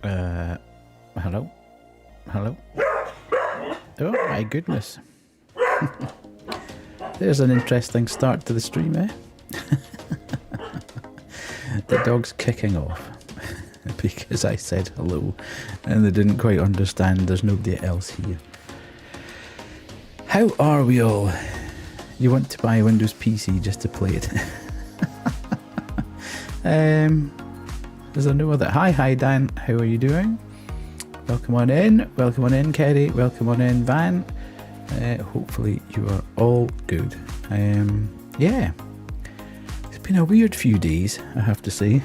Hello? Hello? Oh my goodness. There's an interesting start to the stream, eh? The dog's kicking off because I said hello and they didn't quite understand there's nobody else here. How are we all? You want to buy a Windows PC just to play it? Is there no other? Hi Dan, how are you doing? Welcome on in Kerry, welcome on in Van. Hopefully you are all good. Yeah, it's been a weird few days, I have to say.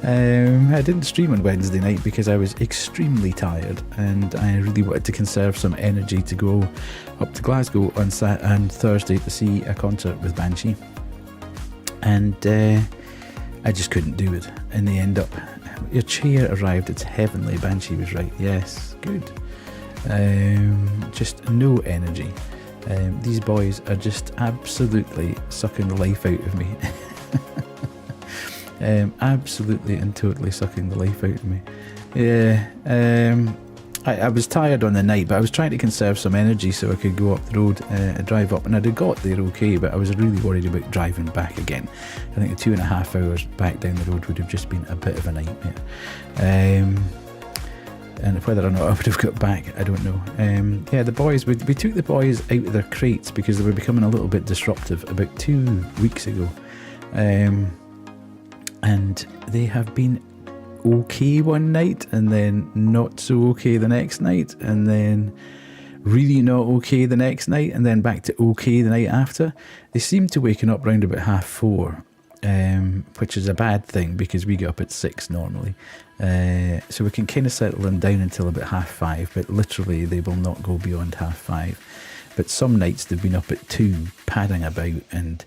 I didn't stream on Wednesday night because I was extremely tired and I really wanted to conserve some energy to go up to Glasgow on Thursday to see a concert with Banshee, and I just couldn't do it. In the end up, your chair arrived, it's heavenly. Banshee was right. Yes, good. Just no energy. These boys are just absolutely sucking the life out of me. Absolutely and totally sucking the life out of me. Yeah. I was tired on the night, but I was trying to conserve some energy so I could go up the road, drive up, and I'd got there okay, but I was really worried about driving back again. I think the 2.5 hours back down the road would have just been a bit of a nightmare. And whether or not I would have got back, I don't know. Yeah, the boys, we took the boys out of their crates because they were becoming a little bit disruptive about 2 weeks ago. And they have been okay one night and then not so okay the next night and then really not okay the next night and then back to okay the night after. They seem to waking up round about 4:30, which is a bad thing because we get up at 6 normally. So we can kind of settle them down until about 5:30, but literally they will not go beyond 5:30. But some nights they've been up at 2 padding about, and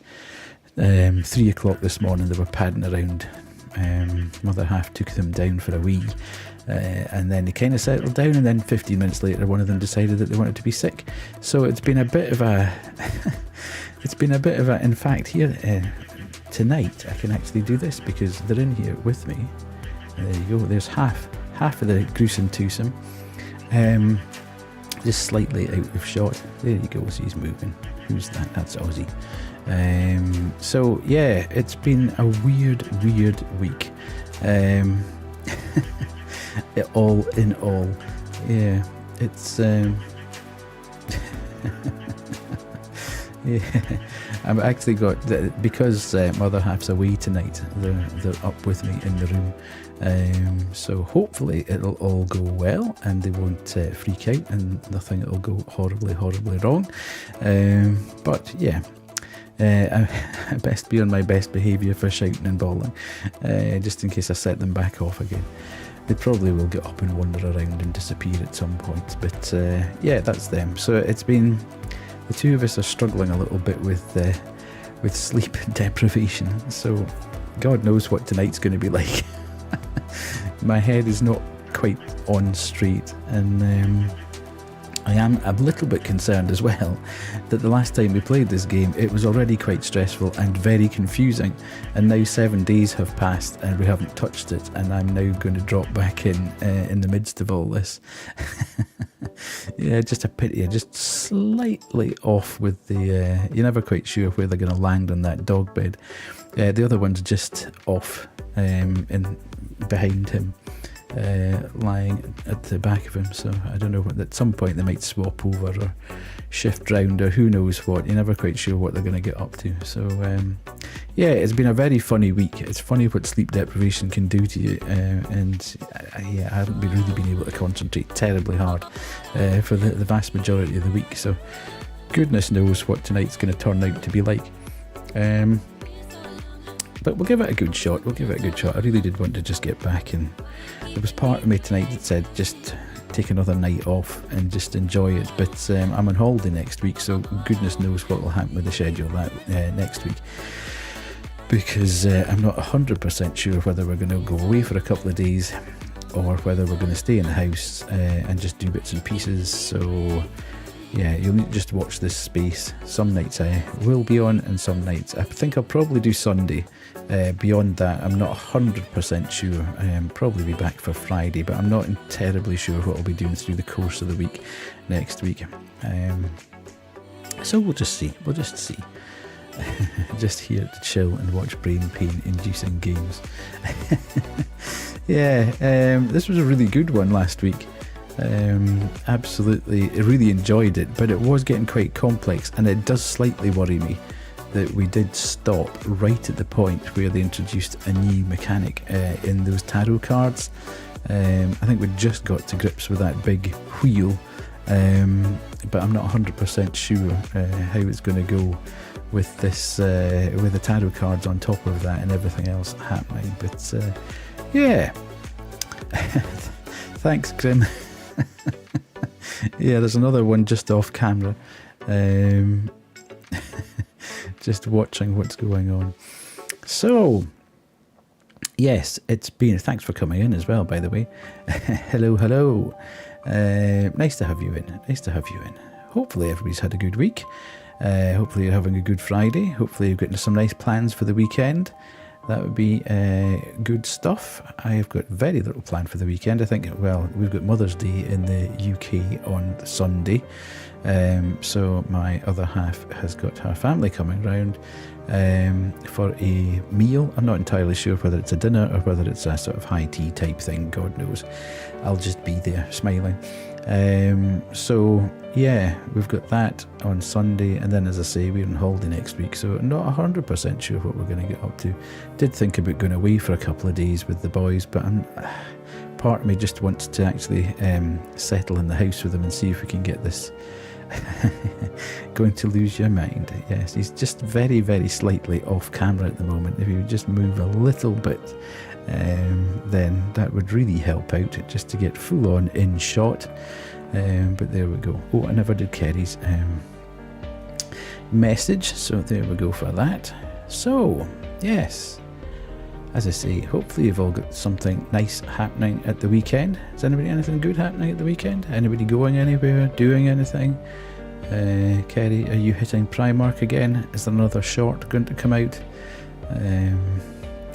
3 o'clock this morning they were padding around. Mother half took them down for a wee, and then they kind of settled down, and then 15 minutes later one of them decided that they wanted to be sick. So it's been a bit of a in fact here tonight I can actually do this because they're in here with me. There you go, there's half of the gruesome twosome, just slightly out of shot. There you go, so he's moving. Who's that? That's Ozzy. So yeah, it's been a weird week. All in all, yeah, it's yeah. I've actually got because mother half's away tonight. They're up with me in the room. So hopefully it'll all go well and they won't freak out and nothing will go horribly wrong. But yeah. I best be on my best behaviour for shouting and bawling, just in case I set them back off again. They probably will get up and wander around and disappear at some point, but yeah, that's them. So it's been, the two of us are struggling a little bit with sleep deprivation, so God knows what tonight's going to be like. My head is not quite on straight, and I am a little bit concerned as well that the last time we played this game it was already quite stressful and very confusing, and now 7 days have passed and we haven't touched it, and I'm now going to drop back in the midst of all this. Yeah, just a pity, just slightly off with the you're never quite sure where they're going to land on that dog bed. The other one's just off in behind him, lying at the back of him, so I don't know, at some point they might swap over or shift round or who knows what. You're never quite sure what they're going to get up to. So yeah, it's been a very funny week. It's funny what sleep deprivation can do to you, and I haven't really been able to concentrate terribly hard for the vast majority of the week, so goodness knows what tonight's going to turn out to be like. But we'll give it a good shot. I really did want to just get back, and there was part of me tonight that said just take another night off and just enjoy it. But I'm on holiday next week, so goodness knows what will happen with the schedule that next week. Because I'm not 100% sure whether we're going to go away for a couple of days or whether we're going to stay in the house and just do bits and pieces. So yeah, you'll need to just watch this space. Some nights I will be on, and some nights I think I'll probably do Sunday. Beyond that, I'm not 100% sure. Probably be back for Friday, but I'm not terribly sure what I'll be doing through the course of the week next week. So we'll just see. We'll just see. Just here to chill and watch brain pain inducing games. Yeah, this was a really good one last week. Absolutely, I really enjoyed it, but it was getting quite complex, and it does slightly worry me that we did stop right at the point where they introduced a new mechanic in those tarot cards. I think we just got to grips with that big wheel, but I'm not 100% sure how it's going to go with this, with the tarot cards on top of that and everything else happening. But yeah, thanks, Grim. Yeah, there's another one just off camera. Just watching what's going on. So, yes, it's been... Thanks for coming in as well, by the way. Hello, hello. Nice to have you in. Nice to have you in. Hopefully everybody's had a good week. Hopefully you're having a good Friday. Hopefully you're getting some nice plans for the weekend. That would be good stuff. I've got very little planned for the weekend. I think, well, we've got Mother's Day in the UK on Sunday. So my other half has got her family coming round for a meal. I'm not entirely sure whether it's a dinner or whether it's a sort of high tea type thing. God knows. I'll just be there smiling. So yeah, we've got that on Sunday, and then, as I say, we're on holiday next week, so I'm not 100% sure what we're going to get up to. Did think about going away for a couple of days with the boys, but part of me just wants to actually settle in the house with them and see if we can get this. Going to lose your mind. Yes, he's just very, very slightly off camera at the moment. If you would just move a little bit, then that would really help out, just to get full on in shot. But there we go. Oh, I never did Kerry's message, so there we go for that. So yes, as I say, hopefully you've all got something nice happening at the weekend. Is anybody anything good happening at the weekend? Anybody going anywhere, doing anything? Kerry, are you hitting Primark again? Is there another short going to come out?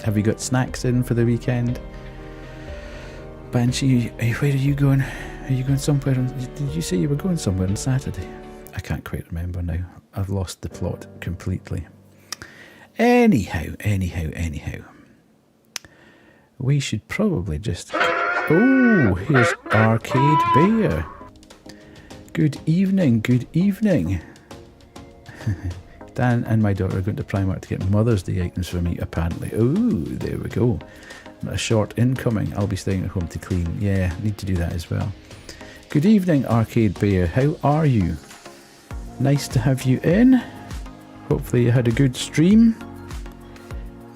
Have you got snacks in for the weekend? Banshee, where are you going? Are you going somewhere? Did you say you were going somewhere on Saturday? I can't quite remember now. I've lost the plot completely. Anyhow. We should probably just... Oh, here's Arcade Bear. Good evening. Dan and my daughter are going to Primark to get Mother's Day items for me, apparently. Oh, there we go. A short incoming. I'll be staying at home to clean. Yeah, need to do that as well. Good evening, Arcade Bear. How are you? Nice to have you in. Hopefully you had a good stream.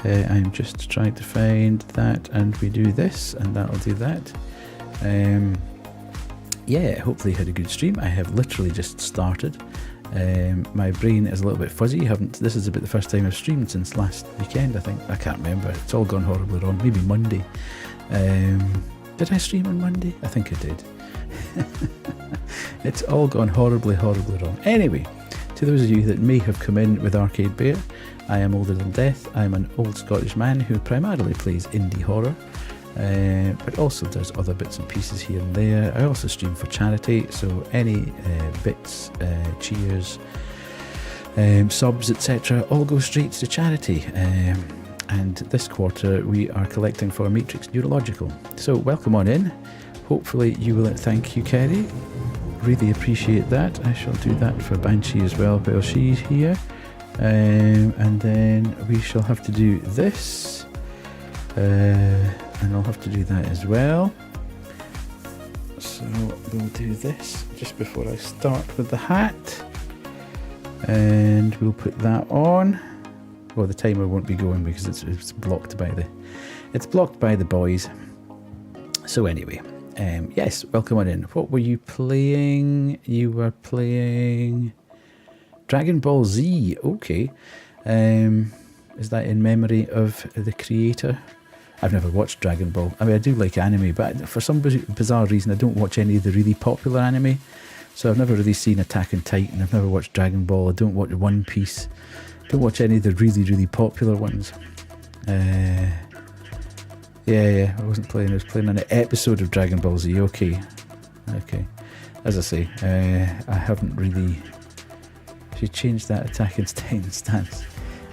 I'm just trying to find that, and we do this, and that'll do that. Yeah, hopefully you had a good stream. I have literally just started. My brain is a little bit fuzzy. This is about the first time I've streamed since last weekend, I think. I can't remember. It's all gone horribly wrong. Maybe Monday. Did I stream on Monday? I think I did. It's all gone horribly wrong. Anyway, to those of you that may have come in with Arcade Bear, I am older than death. I'm an old Scottish man who primarily plays indie horror, but also does other bits and pieces here and there. I also stream for charity, so any bits, cheers, subs, etc. all go straight to charity. And this quarter we are collecting for Matrix Neurological. So welcome on in. Hopefully you will... Thank you, Kerry. Really appreciate that. I shall do that for Banshee as well while she's here. And then we shall have to do this. And I'll have to do that as well. So we'll do this just before I start with the hat. And we'll put that on. Well, the timer won't be going because it's blocked by the boys. So anyway, yes, welcome on in. What were you playing? You were playing Dragon Ball Z. Okay. Is that in memory of the creator? I've never watched Dragon Ball. I mean, I do like anime, but for some bizarre reason, I don't watch any of the really popular anime. So I've never really seen Attack on Titan. I've never watched Dragon Ball. I don't watch One Piece. Don't watch any of the really, really popular ones. Yeah, I wasn't playing. I was playing an episode of Dragon Ball Z. Okay. As I say, I haven't really... Should change that Attack on Titan stance.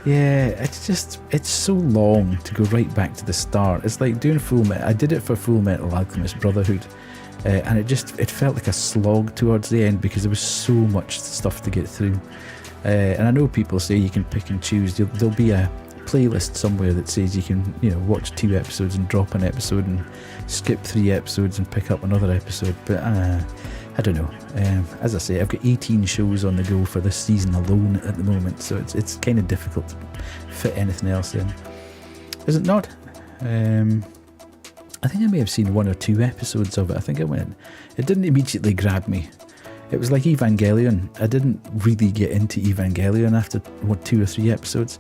Yeah, it's so long to go right back to the start. It's like doing Full Metal. I did it for Full Metal Alchemist Brotherhood, and it felt like a slog towards the end because there was so much stuff to get through. And I know people say you can pick and choose. There'll be a playlist somewhere that says you can, watch 2 episodes and drop an episode and skip 3 episodes and pick up another episode. But I don't know. As I say, I've got 18 shows on the go for this season alone at the moment, so it's kind of difficult to fit anything else in. Is it not? I think I may have seen 1 or 2 episodes of it. I think I went. It didn't immediately grab me. It was like Evangelion. I didn't really get into Evangelion after 2 or 3 episodes,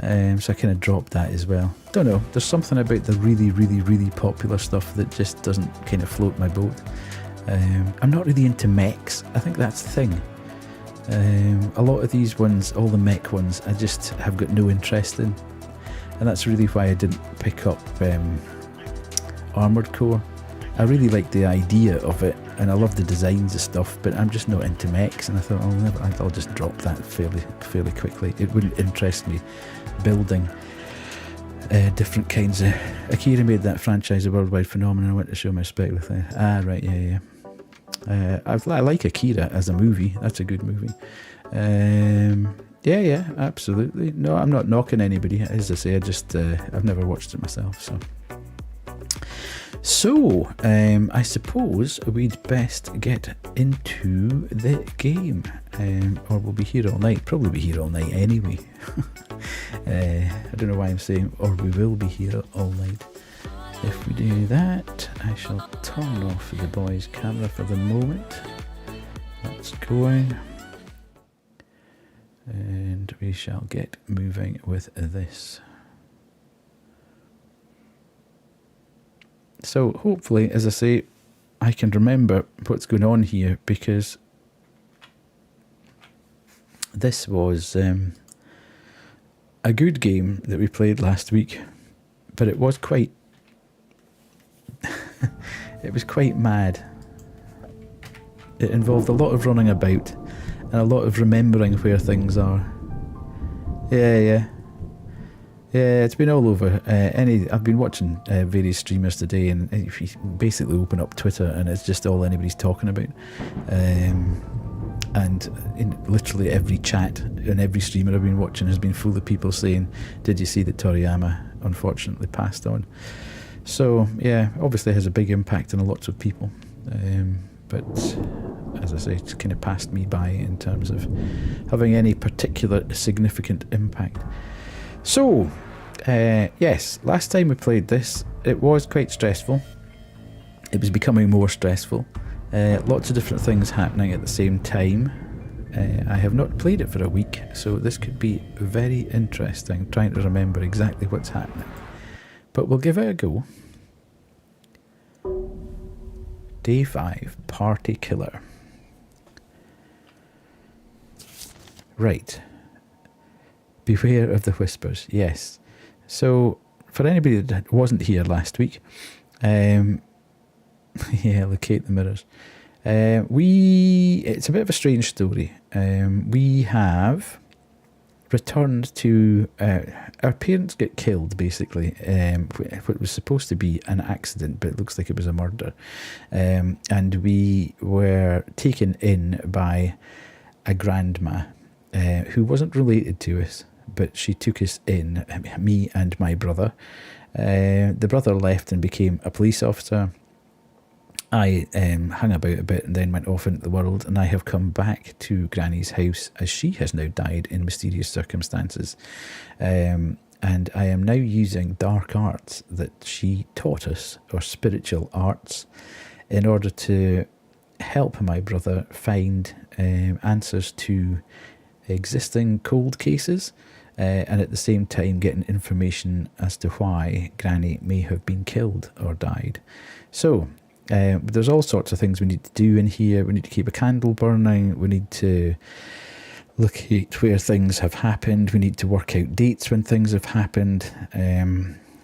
so I kind of dropped that as well. Don't know. There's something about the really, really, really popular stuff that just doesn't kind of float my boat. I'm not really into mechs. I think that's the thing. A lot of these ones, all the mech ones, I just have got no interest in, and that's really why I didn't pick up Armored Core. I really like the idea of it, and I love the designs of stuff, but I'm just not into mechs, and I thought I'll just drop that fairly quickly. It wouldn't interest me building different kinds of... Akira made that franchise a worldwide phenomenon. I went to show my respect with it. Right, yeah. I like Akira as a movie. That's a good movie. Yeah, absolutely. No, I'm not knocking anybody. As I say, I've never watched it myself, So, I suppose we'd best get into the game, or we'll be here all night. Probably be here all night anyway. I don't know why I'm saying, or we will be here all night. If we do that, I shall turn off the boys' camera for the moment. That's going. And we shall get moving with this. So hopefully, as I say, I can remember what's going on here, because this was a good game that we played last week, but it was quite it was quite mad. It involved a lot of running about and a lot of remembering where things are. Yeah, it's been all over. I've been watching various streamers today, and if you basically open up Twitter, and it's just all anybody's talking about. And in literally every chat and every streamer I've been watching has been full of people saying, "Did you see that Toriyama unfortunately passed on?" So yeah, obviously has a big impact on lots of people. But as I say, it's kind of passed me by in terms of having any particular significant impact. So, yes, last time we played this, it was quite stressful. It was becoming more stressful. Lots of different things happening at the same time. I have not played it for a week, so this could be very interesting, trying to remember exactly what's happening. But we'll give it a go. Day 5, Party Killer. Right. Beware of the whispers. Yes. So, for anybody that wasn't here last week, yeah, locate the mirrors. It's a bit of a strange story. We have returned to... our parents get killed, basically. What was supposed to be an accident, but it looks like it was a murder. And we were taken in by a grandma who wasn't related to us, but she took us in, me and my brother. The brother left and became a police officer. I hung about a bit and then went off into the world, and I have come back to Granny's house as she has now died in mysterious circumstances. And I am now using dark arts that she taught us, or spiritual arts, in order to help my brother find answers to existing cold cases, and at the same time getting information as to why Granny may have been killed or died. So, But there's all sorts of things we need to do in here. We need to keep a candle burning. We need to look at where things have happened. We need to work out dates when things have happened.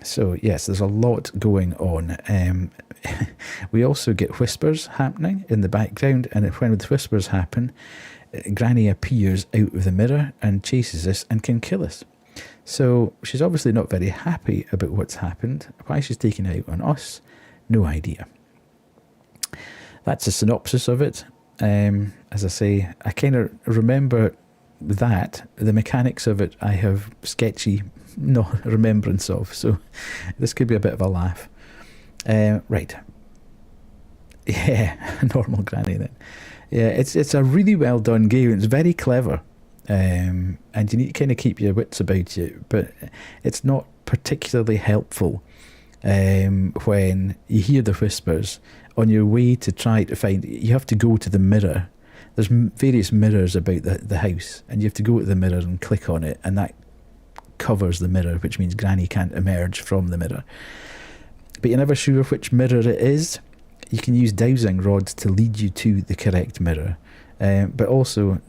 So yes, there's a lot going on. We also get whispers happening in the background, and when the whispers happen, Granny appears out of the mirror and chases us and can kill us. So she's obviously not very happy about what's happened. Why she's taking it out on us, no idea. That's a synopsis of it. As I say, I kind of remember that. The mechanics of it I have sketchy no remembrance of, so this could be a bit of a laugh. Right. Yeah, normal Granny then. Yeah, it's a really well done game. It's very clever. And you need to kind of keep your wits about you, but it's not particularly helpful when you hear the whispers. On your way to try to find, you have to go to the mirror. There's various mirrors about the house, and you have to go to the mirror and click on it, and that covers the mirror, which means Granny can't emerge from the mirror. But you're never sure which mirror it is. You can use dowsing rods to lead you to the correct mirror. But also,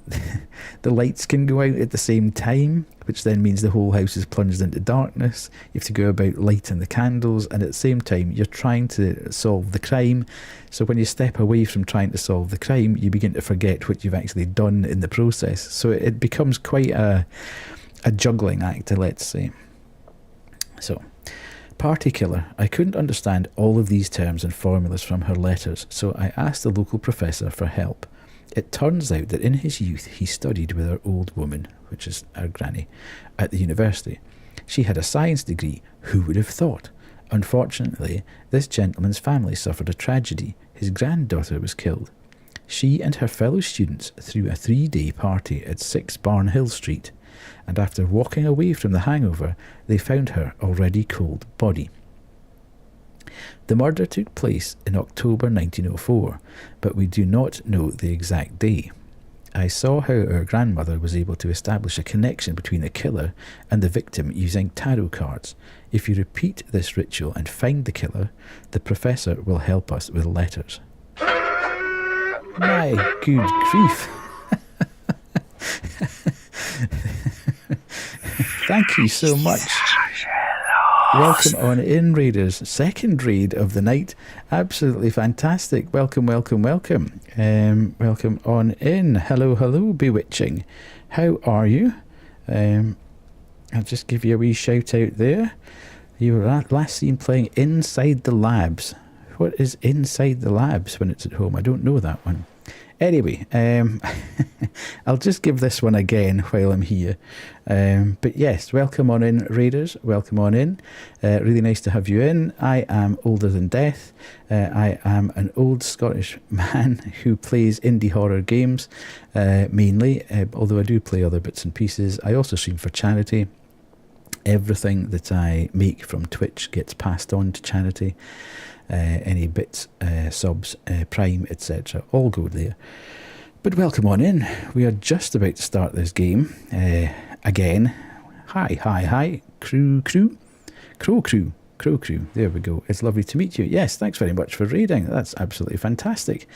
the lights can go out at the same time, which then means the whole house is plunged into darkness. You have to go about lighting the candles, and at the same time, you're trying to solve the crime. So when you step away from trying to solve the crime, you begin to forget what you've actually done in the process. So it becomes quite a juggling act, let's say. So, party killer. I couldn't understand all of these terms and formulas from her letters, so I asked the local professor for help. It turns out that in his youth he studied with our old woman, which is our Granny, at the university. She had a science degree. Who would have thought? Unfortunately, this gentleman's family suffered a tragedy. His granddaughter was killed. She and her fellow students threw a 3-day party at 6 Barnhill Street, and after walking away from the hangover, they found her already cold body. The murder took place in October 1904, but we do not know the exact day. I saw how our grandmother was able to establish a connection between the killer and the victim using tarot cards. If you repeat this ritual and find the killer, the professor will help us with letters. My good grief. Thank you so much. Welcome on in, raiders. Second raid of the night. Absolutely fantastic. Welcome, welcome, welcome. Welcome on in. Hello, hello, Bewitching. How are you? I'll just give you a wee shout out there. You were last seen playing Inside the Labs. What is Inside the Labs when it's at home? I don't know that one. Anyway, I'll just give this one again while I'm here. But yes, welcome on in, raiders. Welcome on in. Really nice to have you in. I am older than death. I am an old Scottish man who plays indie horror games, mainly, although I do play other bits and pieces. I also stream for charity. Everything that I make from Twitch gets passed on to charity. Any bits, subs, Prime, etc. all go there. But welcome on in. We are just about to start this game again. Hi, Crow Crew. There we go. It's lovely to meet you. Yes, thanks very much for raiding. That's absolutely fantastic.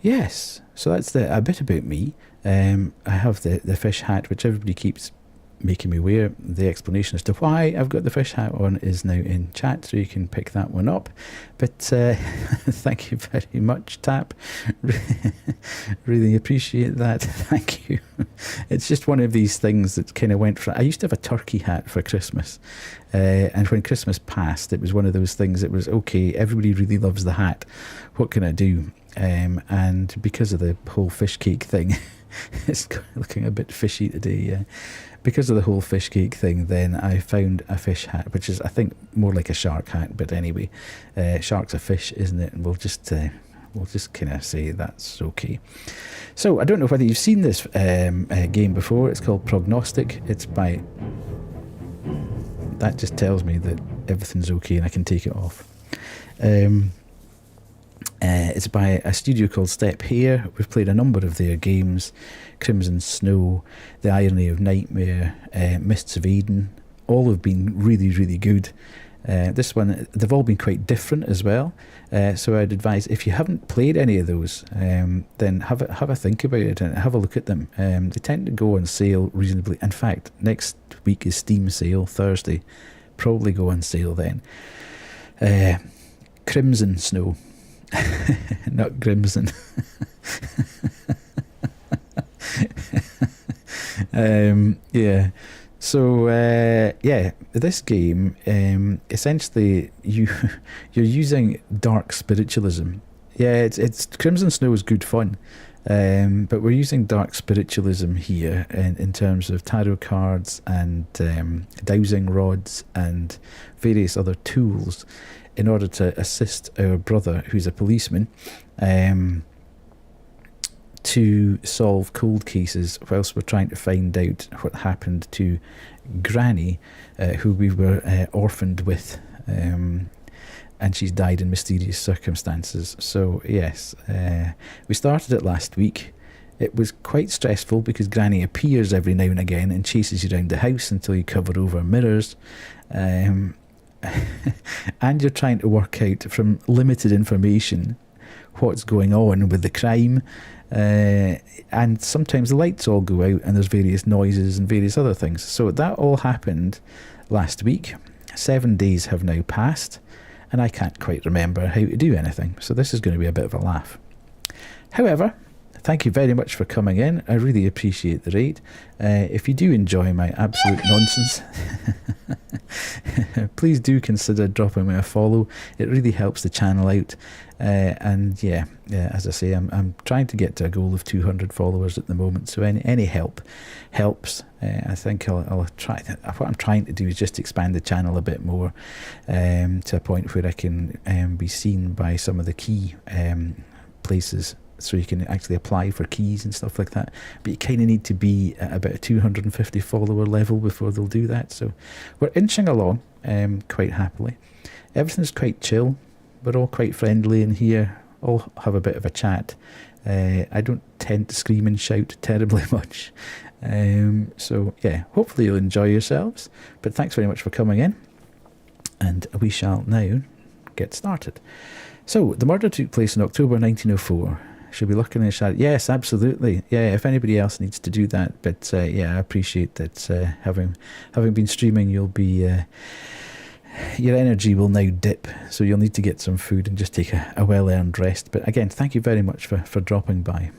Yes, so that's a bit about me. I have the fish hat, which everybody keeps making me wear. The explanation as to why I've got the fish hat on is now in chat, so you can pick that one up. But thank you very much, Tap. Really appreciate that. Thank you. It's just one of these things that kind of went for. I used to have a turkey hat for Christmas, and when Christmas passed, it was one of those things that was okay. Everybody really loves the hat. What can I do? And because of the whole fish cake thing, it's looking a bit fishy today. Because of the whole fish cake thing, then I found a fish hat, which is, I think, more like a shark hat. But anyway, shark's a fish, isn't it? And we'll just kind of say that's okay. So I don't know whether you've seen this game before. It's called Prognostic. It's by. That just tells me that everything's okay and I can take it off. It's by a studio called Step Here. We've played a number of their games: Crimson Snow, The Irony of Nightmare, Mists of Eden. All have been really, really good. This one, they've all been quite different as well. So I'd advise, if you haven't played any of those, then have a think about it and have a look at them. They tend to go on sale reasonably. In fact, next week is Steam sale, Thursday. Probably go on sale then. Crimson Snow. Not Crimson. Yeah. So this game, essentially you're using dark spiritualism. Yeah, it's Crimson Snow is good fun, but we're using dark spiritualism here in terms of tarot cards and dowsing rods and various other tools in order to assist our brother, who's a policeman, to solve cold cases whilst we're trying to find out what happened to Granny, who we were orphaned with, and she's died in mysterious circumstances. So yes, we started it last week. It was quite stressful because Granny appears every now and again and chases you around the house until you cover over mirrors. And you're trying to work out from limited information what's going on with the crime, and sometimes the lights all go out and there's various noises and various other things. So that all happened last week. 7 days have now passed and I can't quite remember how to do anything, so this is going to be a bit of a laugh. However, thank you very much for coming in. I really appreciate the raid. If you do enjoy my absolute nonsense, please do consider dropping me a follow. It really helps the channel out. And yeah, as I say, I'm trying to get to a goal of 200 followers at the moment. So any help helps. I think I'll try. What I'm trying to do is just expand the channel a bit more, to a point where I can be seen by some of the key places, so you can actually apply for keys and stuff like that. But you kind of need to be at about a 250 follower level before they'll do that. So we're inching along quite happily. Everything's quite chill. We're all quite friendly in here, all have a bit of a chat. I don't tend to scream and shout terribly much. So yeah, hopefully you'll enjoy yourselves. But thanks very much for coming in. And we shall now get started. So the murder took place in October 1904. Should be looking in the chat. Yes, absolutely. Yeah, if anybody else needs to do that. But yeah, I appreciate that. Having been streaming, you'll be your energy will now dip, so you'll need to get some food and just take a well-earned rest. But again, thank you very much for dropping by.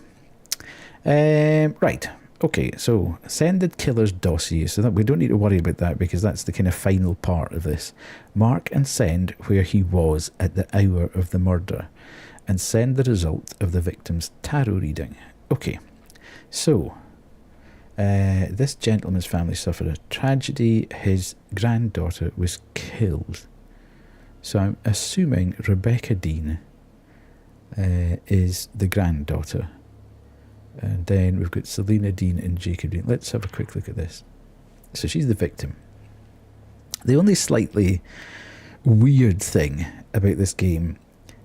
Right. Okay, so Sended Killer's dossier. So that we don't need to worry about that because that's the kind of final part of this. Mark and send where he was at the hour of the murder, and send the result of the victim's tarot reading. Okay, so this gentleman's family suffered a tragedy. His granddaughter was killed. So I'm assuming Rebecca Dean is the granddaughter. And then we've got Selena Dean and Jacob Dean. Let's have a quick look at this. So she's the victim. The only slightly weird thing about this game,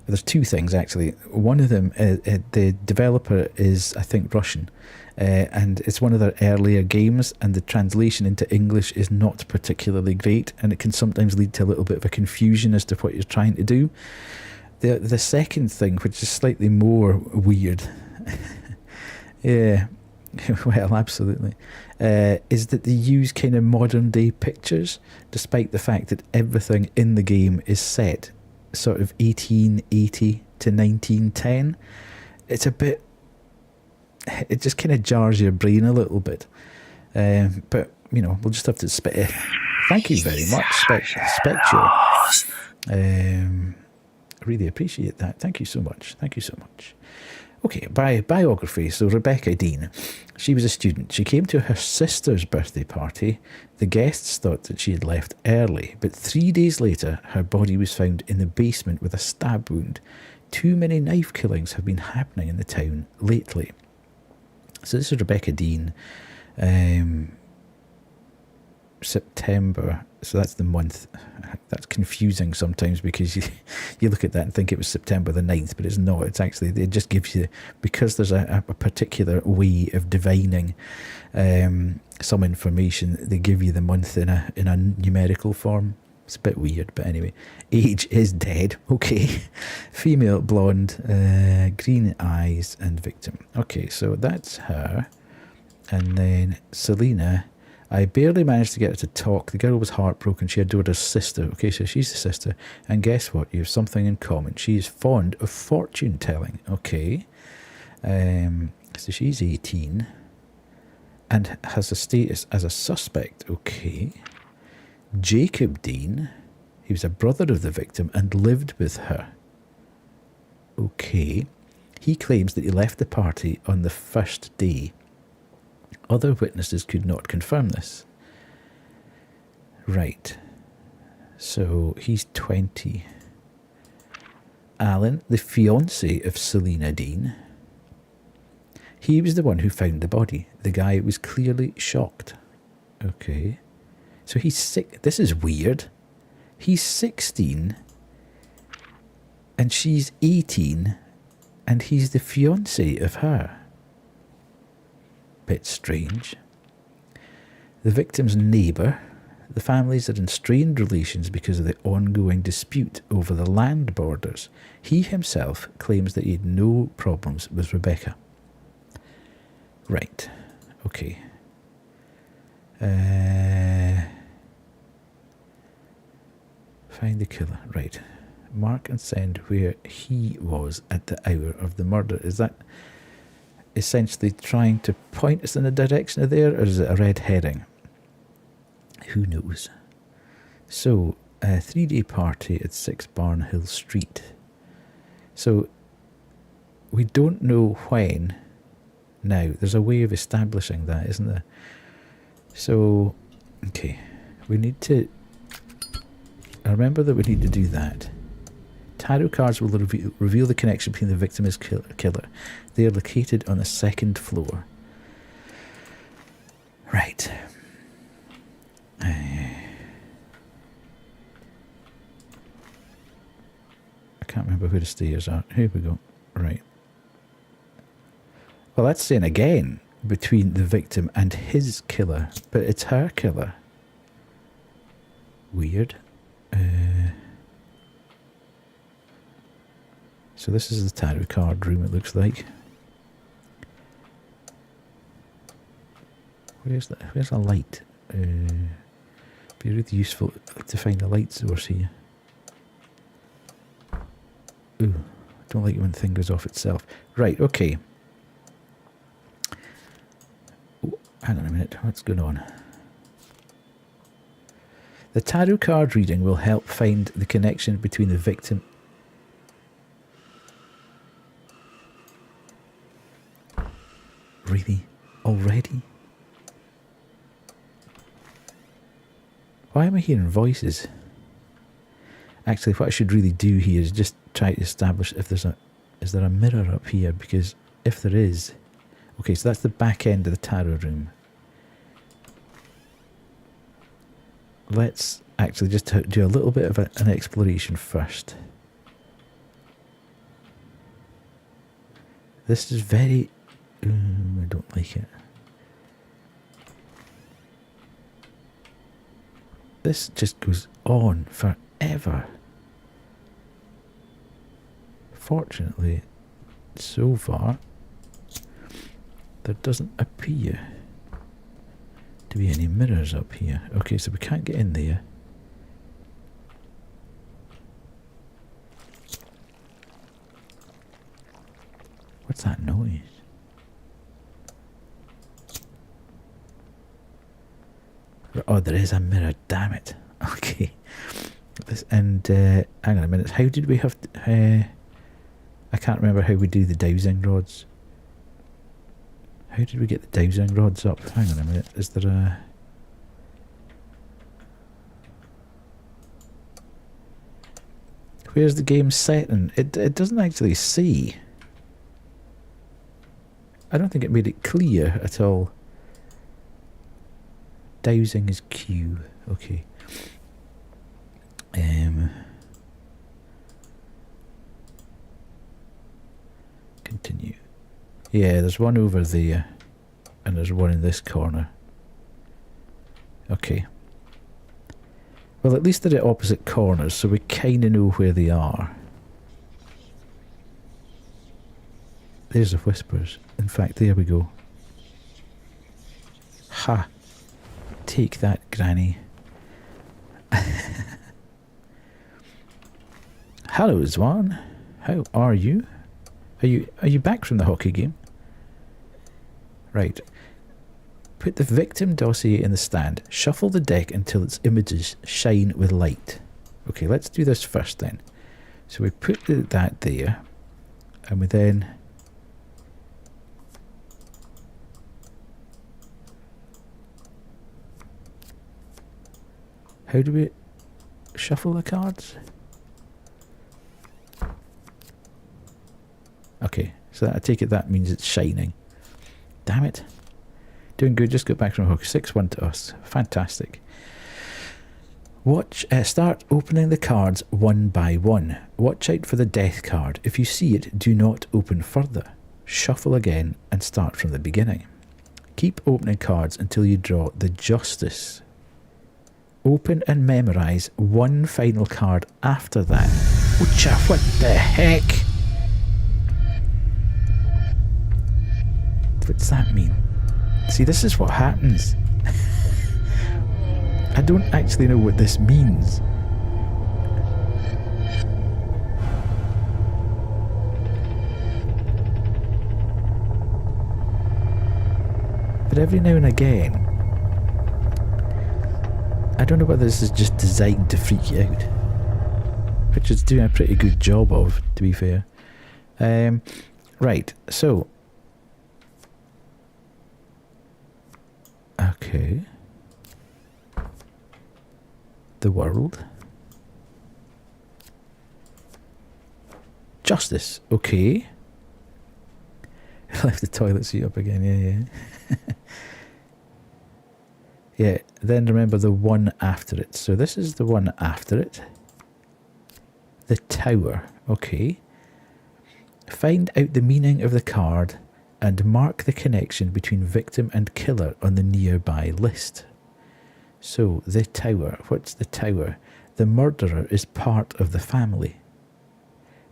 there's two things actually. One of them, the developer is, I think, Russian. And it's one of their earlier games, and the translation into English is not particularly great, and it can sometimes lead to a little bit of a confusion as to what you're trying to do. The second thing, which is slightly more weird, yeah, well, absolutely, is that they use kind of modern day pictures, despite the fact that everything in the game is set sort of 1880 to 1910. It's a bit, it just kind of jars your brain a little bit. But, you know, we'll just have to thank you very much, Spectre. Really appreciate that. Thank you so much. Thank you so much. Okay, biography. So Rebecca Dean, she was a student. She came to her sister's birthday party. The guests thought that she had left early, but 3 days later, her body was found in the basement with a stab wound. Too many knife killings have been happening in the town lately. So this is Rebecca Dean. September, so that's the month. That's confusing sometimes because you look at that and think it was September the 9th, but it's not. It's actually, it just gives you, because there's a particular way of divining some information, they give you the month in a numerical form. It's a bit weird, but anyway. Age is dead. Okay. Female, blonde, green eyes, and victim. Okay, so that's her. And then Selena, I barely managed to get her to talk. The girl was heartbroken. She adored her sister. Okay, so she's the sister. And guess what? You have something in common. She is fond of fortune telling. Okay. So she's 18 and has a status as a suspect. Okay. Jacob Dean, he was a brother of the victim and lived with her. Okay. He claims that he left the party on the first day. Other witnesses could not confirm this. Right. So he's 20. Alan, the fiancé of Selena Dean, he was the one who found the body. The guy was clearly shocked. Okay. So he's sick. This is weird. He's 16 and she's 18 and he's the fiancé of her. Bit strange. The victim's neighbour. The families are in strained relations because of the ongoing dispute over the land borders. He himself claims that he had no problems with Rebecca. Right. Okay. Find the killer. Right. Mark and send where he was at the hour of the murder. Is that essentially trying to point us in the direction of there, or is it a red herring? Who knows? So, a 3-day party at 6 Barnhill Street. So, we don't know when. Now, there's a way of establishing that, isn't there? So, okay, we need to... I remember that we need to do that. Tarot cards will reveal the connection between the victim and his killer. They are located on the 2nd floor. Right. I can't remember where the stairs are. Here we go. Right. Well, that's saying again between the victim and his killer, but it's her killer. Weird. So this is the tarot card room, it looks like. Where's a light? Be really useful to find a light source here. Ooh, don't like it when the thing goes off itself. Right, okay. Oh, hang on a minute, what's going on? The tarot card reading will help find the connection between the victim... Really? Already? Why am I hearing voices? Actually, what I should really do here is just try to establish if there's a... Is there a mirror up here? Because if there is... Okay, so that's the back end of the tarot room. Let's actually just do a little bit of an exploration first. This is very... I don't like it. This just goes on forever. Fortunately, so far, there doesn't appear to be any mirrors up here. Okay, so we can't get in there. What's that noise? Oh, there is a mirror, damn it. Okay. And hang on a minute, how did we have to... I can't remember how we do the dowsing rods. How did we get the dowsing rods up? Hang on a minute, is there a... Where's the game set in? It doesn't actually say. I don't think it made it clear at all. Dowsing is Q. Okay. Continue. Yeah, there's one over there. And there's one in this corner. Okay. Well, at least they're at opposite corners, so we kind of know where they are. There's the whispers. In fact, there we go. Ha! Take that, Granny. Hello, Zwan. How are you? Are you back from the hockey game? Right. Put the victim dossier in the stand. Shuffle the deck until its images shine with light. Okay, let's do this first then. So we put that there, and we then... How do we shuffle the cards? Okay, so I take it that means it's shining. Damn it. Doing good, just got back from hook. 6-1 to us. Fantastic. Start opening the cards one by one. Watch out for the death card. If you see it, do not open further. Shuffle again and start from the beginning. Keep opening cards until you draw the Justice. Open and memorize one final card after that. Oocha, what the heck? What's that mean? See, this is what happens. I don't actually know what this means. But every now and again, I don't know whether this is just designed to freak you out, which it's doing a pretty good job of, to be fair. Right, so... Okay. The world. Justice, okay. I left the toilet seat up again, yeah. Yeah, then remember the one after it. So this is the one after it. The Tower, okay. Find out the meaning of the card and mark the connection between victim and killer on the nearby list. So, the Tower. What's the Tower? The murderer is part of the family.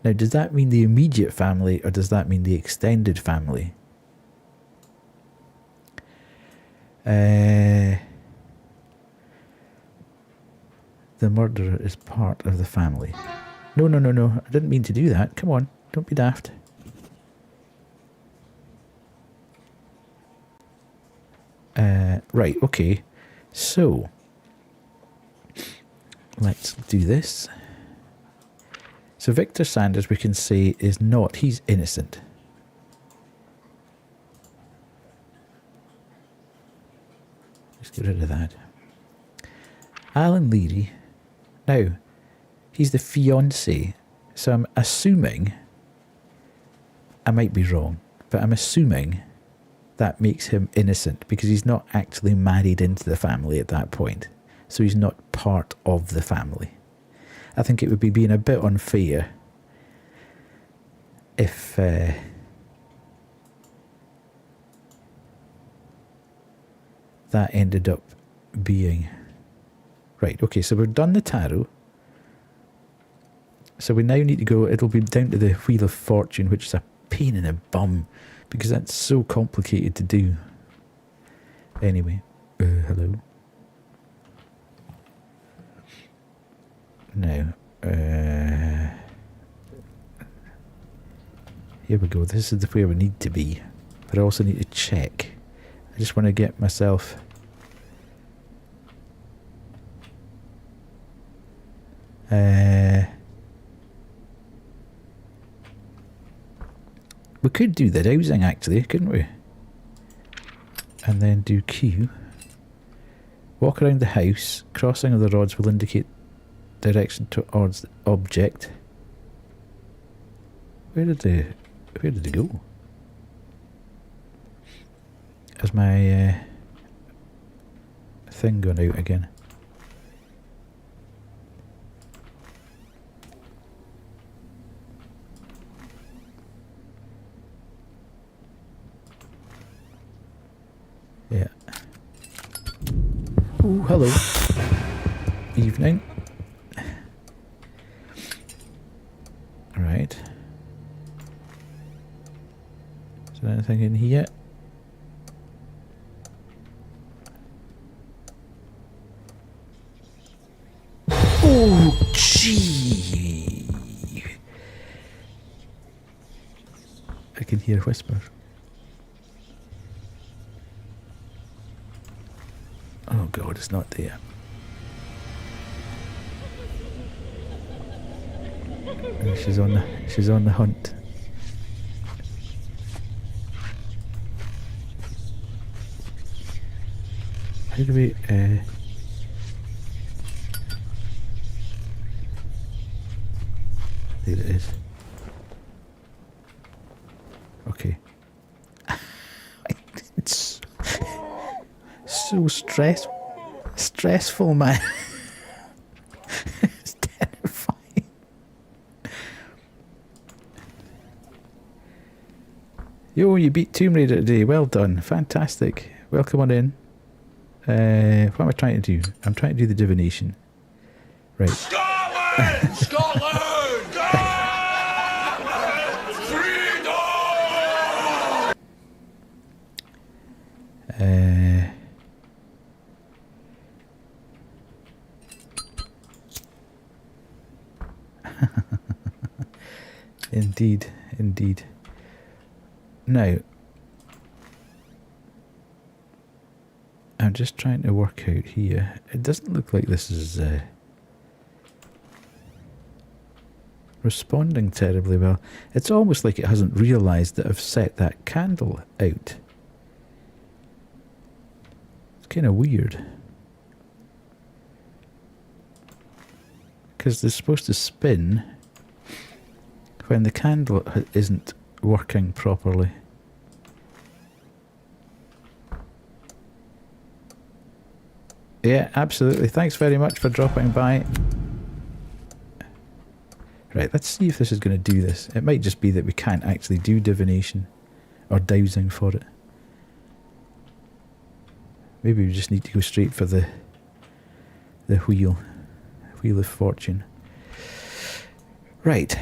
Now, does that mean the immediate family or does that mean the extended family? The murderer is part of the family. No, no, no, no. I didn't mean to do that. Come on. Don't be daft. Right, okay. So, let's do this. So Victor Sanders, we can say, is not. He's innocent. Let's get rid of that. Alan Leary. Now, he's the fiancé. So I'm assuming, I might be wrong, but I'm assuming that makes him innocent because he's not actually married into the family at that point. So he's not part of the family. I think it would be being a bit unfair if that ended up being... Right, okay, so we've done the tarot. So we now need to go, it'll be down to the Wheel of Fortune, which is a pain in the bum. Because that's so complicated to do. Anyway. Hello. Now. Here we go. This is where we need to be. But I also need to check. I just want to get myself... We could do the dowsing actually, couldn't we? And then do Q. Walk around the house. Crossing of the rods will indicate direction towards the object. Where did they go? Has my thing gone out again? Yeah. Ooh, hello. evening. Right. Is there anything in here? Oh, gee! I can hear whispers. Oh God, it's not there. Oh, she's on the hunt. How do we there it is. Okay. It's so stressful, man. It's terrifying. Yo, you beat Tomb Raider today. Well done. Fantastic. Welcome on in. What am I trying to do? I'm trying to do the divination. Right. Scotland! Scotland! Scotland! Freedom! Indeed, indeed. Now, I'm just trying to work out here. It doesn't look like this is responding terribly well. It's almost like it hasn't realised that I've set that candle out. It's kind of weird. Because they're supposed to spin when the candle isn't working properly. Yeah, absolutely. Thanks very much for dropping by. Right, let's see if this is going to do this. It might just be that we can't actually do divination or dowsing for it. Maybe we just need to go straight for the wheel of fortune. Right,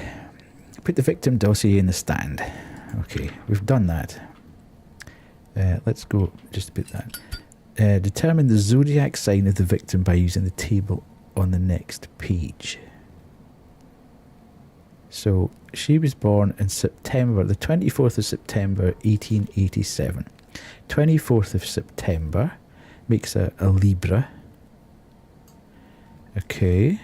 put the victim dossier in the stand. Okay, we've done that. Let's go just put that. Determine the zodiac sign of the victim by using the table on the next page. So she was born in September, the 24th of September 1887. 24th of September makes a Libra. Okay.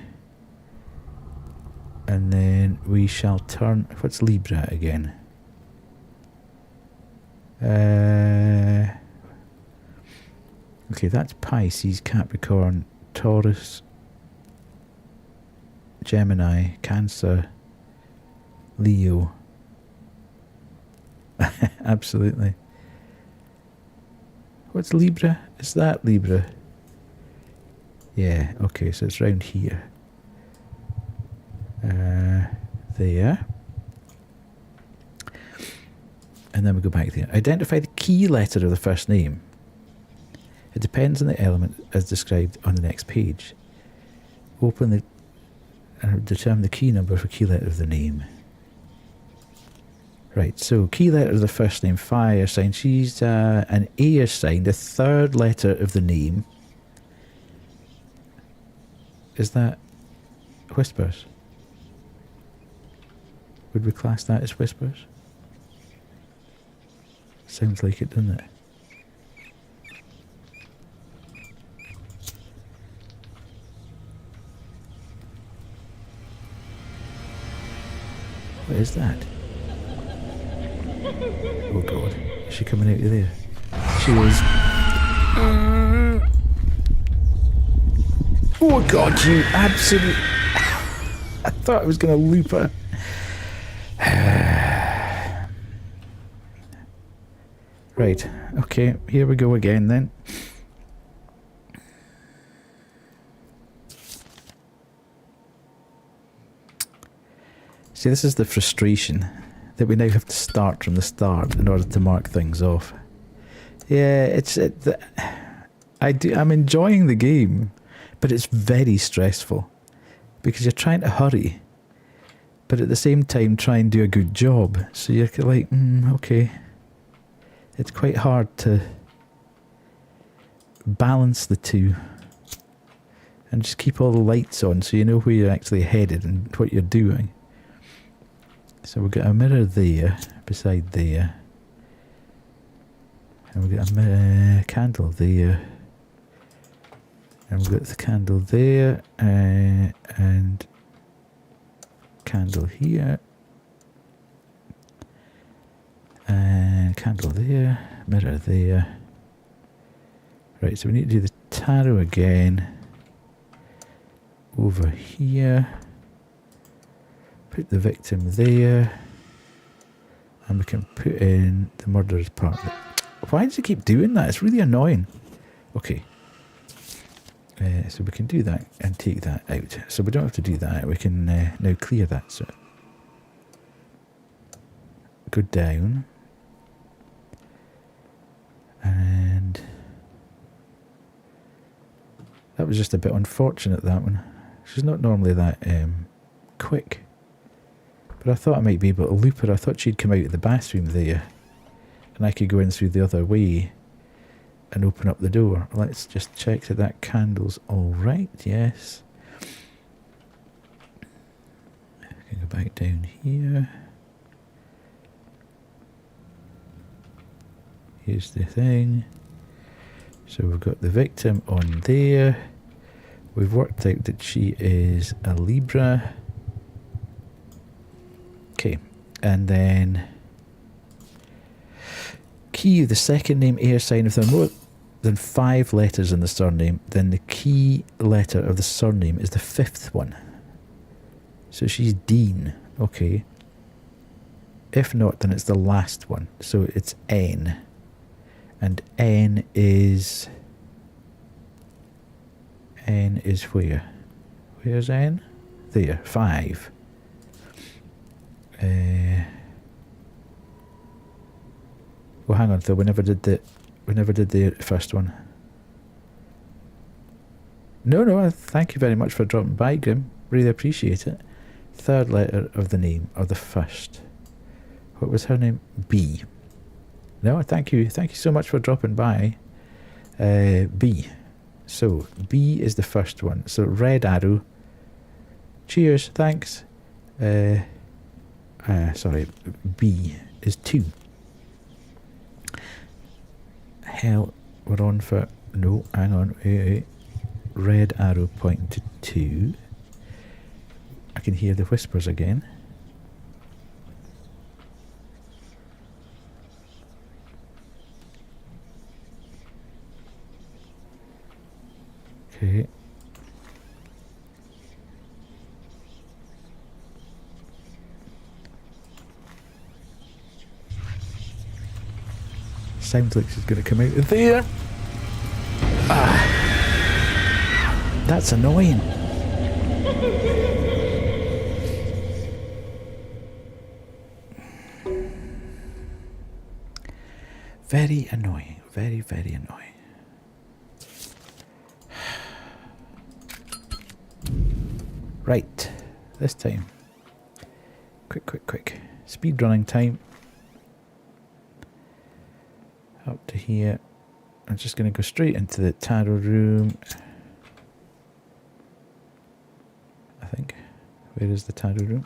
And then we shall turn... What's Libra again? Okay, that's Pisces, Capricorn, Taurus, Gemini, Cancer, Leo. Absolutely. What's Libra? Is that Libra? Yeah, okay, so it's round here. There. And then we go back there. Identify the key letter of the first name. It depends on the element as described on the next page. Open the... determine the key number for key letter of the name. Right, so key letter of the first name, fire sign. She's an air sign. The third letter of the name. Is that whispers? Would we class that as whispers? Sounds like it, doesn't it? What is that? Oh God, is she coming out of there? She is. Oh God, you absolute... I thought I was going to loop her. Right, okay, here we go again then. See, this is the frustration that we now have to start from the start in order to mark things off. Yeah, I'm enjoying the game, But it's very stressful because you're trying to hurry, but at the same time try and do a good job. So you're like, okay. It's quite hard to balance the two and just keep all the lights on so you know where you're actually headed and what you're doing. So we've got a mirror there, beside there. And we've got a candle there. And we've got the candle there, and candle here. And candle there, mirror there. Right, so we need to do the tarot again. Over here. Put the victim there. And we can put in the murderer's partner. Why does it keep doing that? It's really annoying. Okay. So we can do that and take that out. So we don't have to do that. We can now clear that. So go down. And that was just a bit unfortunate, that one. She's not normally that quick. But I thought I might be able to loop her. I thought she'd come out of the bathroom there. And I could go in through the other way and open up the door. Let's just check that candle's all right. Yes. We can go back down here. Here's the thing. So we've got the victim on there. We've worked out that she is a Libra. Okay. And then key, the second name, air sign. If there are more than 5 letters in the surname, then the key letter of the surname is the 5th one. So she's Dean. Okay. If not, then it's the last one. So it's N. And N is where? Where's N? There. 5. Well, hang on, though. We never did the first one. No. Thank you very much for dropping by, Grim. Really appreciate it. 3rd letter of the name, or the first. What was her name? B. No, thank you. Thank you so much for dropping by. B. So B is the first one. So red arrow. Cheers. Thanks. Sorry. B is 2. Hell, we're on for... No, hang on. Wait. Red arrow pointing to 2. I can hear the whispers again. Okay. Sounds like she's going to come out of there. That's annoying. Very annoying. Very, very annoying. Right. This time. Quick. Speed running time. Up to here. I'm just going to go straight into the tarot room. I think. Where is the tarot room?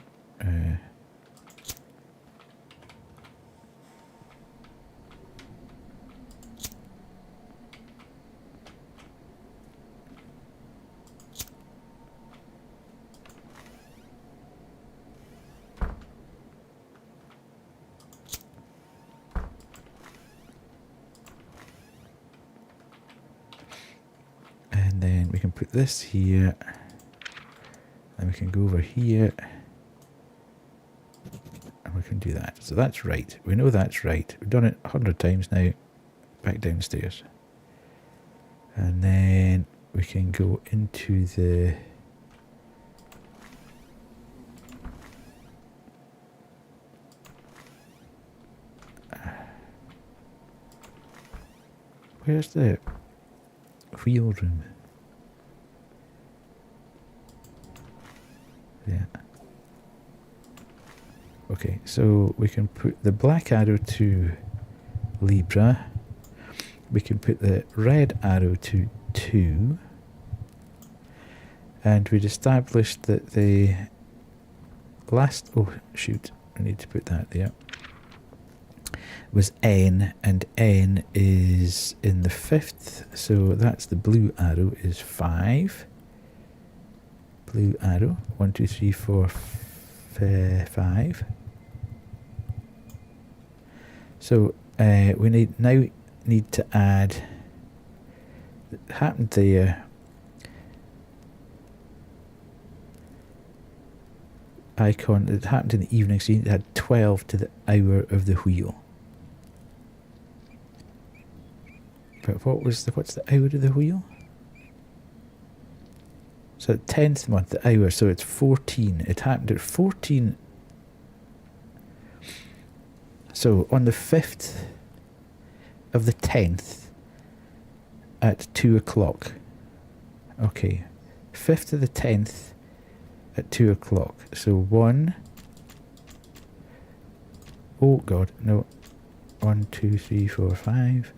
And then we can put this here. And we can go over here. And we can do that. So that's right. We know that's right. We've done it 100 times now. Back downstairs. And then we can go into the... Where's the wheel room? Okay, so we can put the black arrow to Libra. We can put the red arrow to 2. And we'd established that the last... Oh, shoot. I need to put that there. Was N, and N is in the 5th. So that's the blue arrow is 5. Blue arrow. 1, 2, 3, 4, 5. So we now need to add... It happened there... icon, it happened in the evening, so you had 12 to the hour of the wheel. But what's the hour of the wheel? So the 10th month, the hour, so it's 14. It happened at 14. So on the 5th of the 10th at 2 o'clock. Okay. 5th of the 10th at 2 o'clock. So 1. Oh God, no. 1, 2, 3, 4, 5.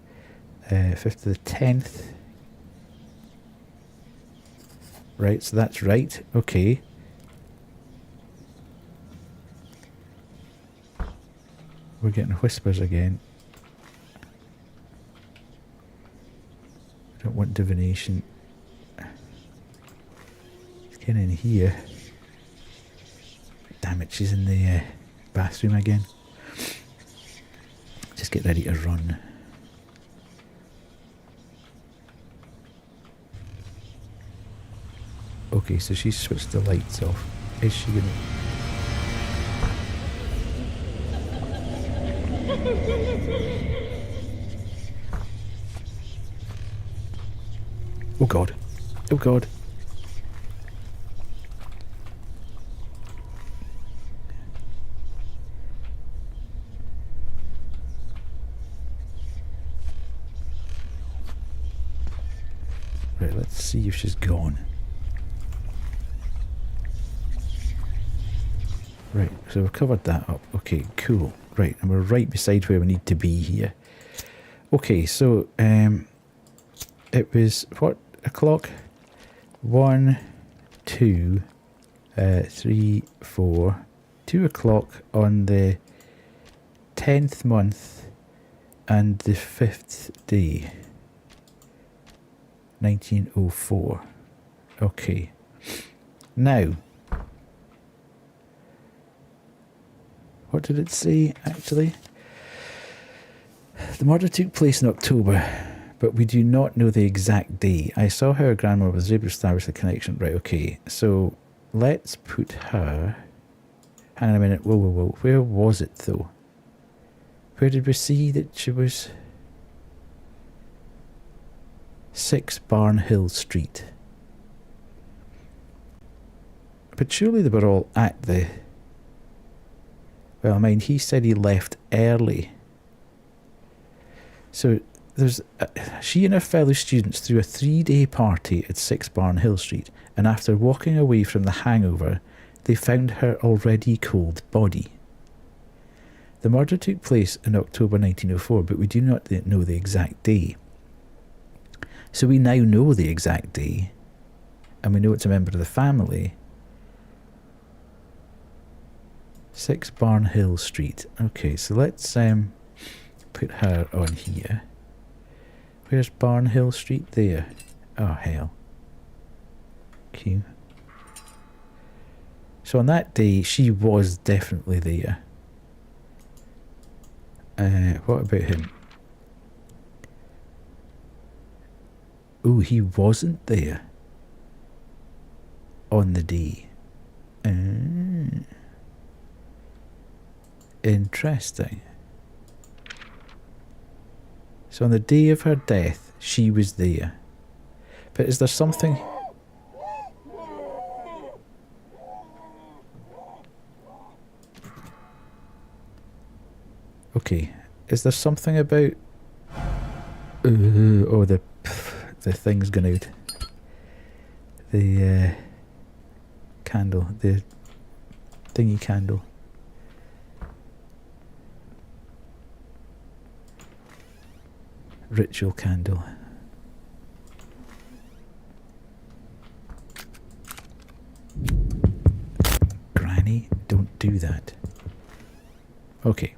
5th of the 10th. Right, so that's right. Okay. We're getting whispers again. I don't want divination. It's getting in here. Damn it, she's in the bathroom again. Just get ready to run. Okay, so she switched the lights off. Is she gonna... Oh God. Oh God. Right, let's see if she's gone. Right, so we've covered that up. Okay, cool. Right, and we're right beside where we need to be here. Okay, so it was what o'clock? 1, 2, 3, 4, 2 o'clock on the 10th month and the 5th day. 1904. Okay. Now, what did it say, actually? The murder took place in October, but we do not know the exact day. I saw her grandmother was able to establish the connection. Right, okay. So, let's put her... Hang on a minute. Whoa, whoa, whoa. Where was it, though? Where did we see that she was... 6 Barnhill Street. But surely they were all at the... Well, I mean, he said he left early. So there's she and her fellow students threw a 3-day party at 6 Barnhill Street, and after walking away from the hangover, they found her already cold body. The murder took place in October 1904, but we do not know the exact day. So we now know the exact day, and we know it's a member of the family. 6 Barnhill Street. Okay, so let's put her on here. Where's Barnhill Street? There. Oh, hell. Okay. So on that day, she was definitely there. What about him? Oh, he wasn't there on the day. Interesting. So on the day of her death, she was there. But is there something... Okay. Is there something about... oh, the thing's gone out. The candle. The thingy candle. ritual candle. Granny, don't do that. Okay.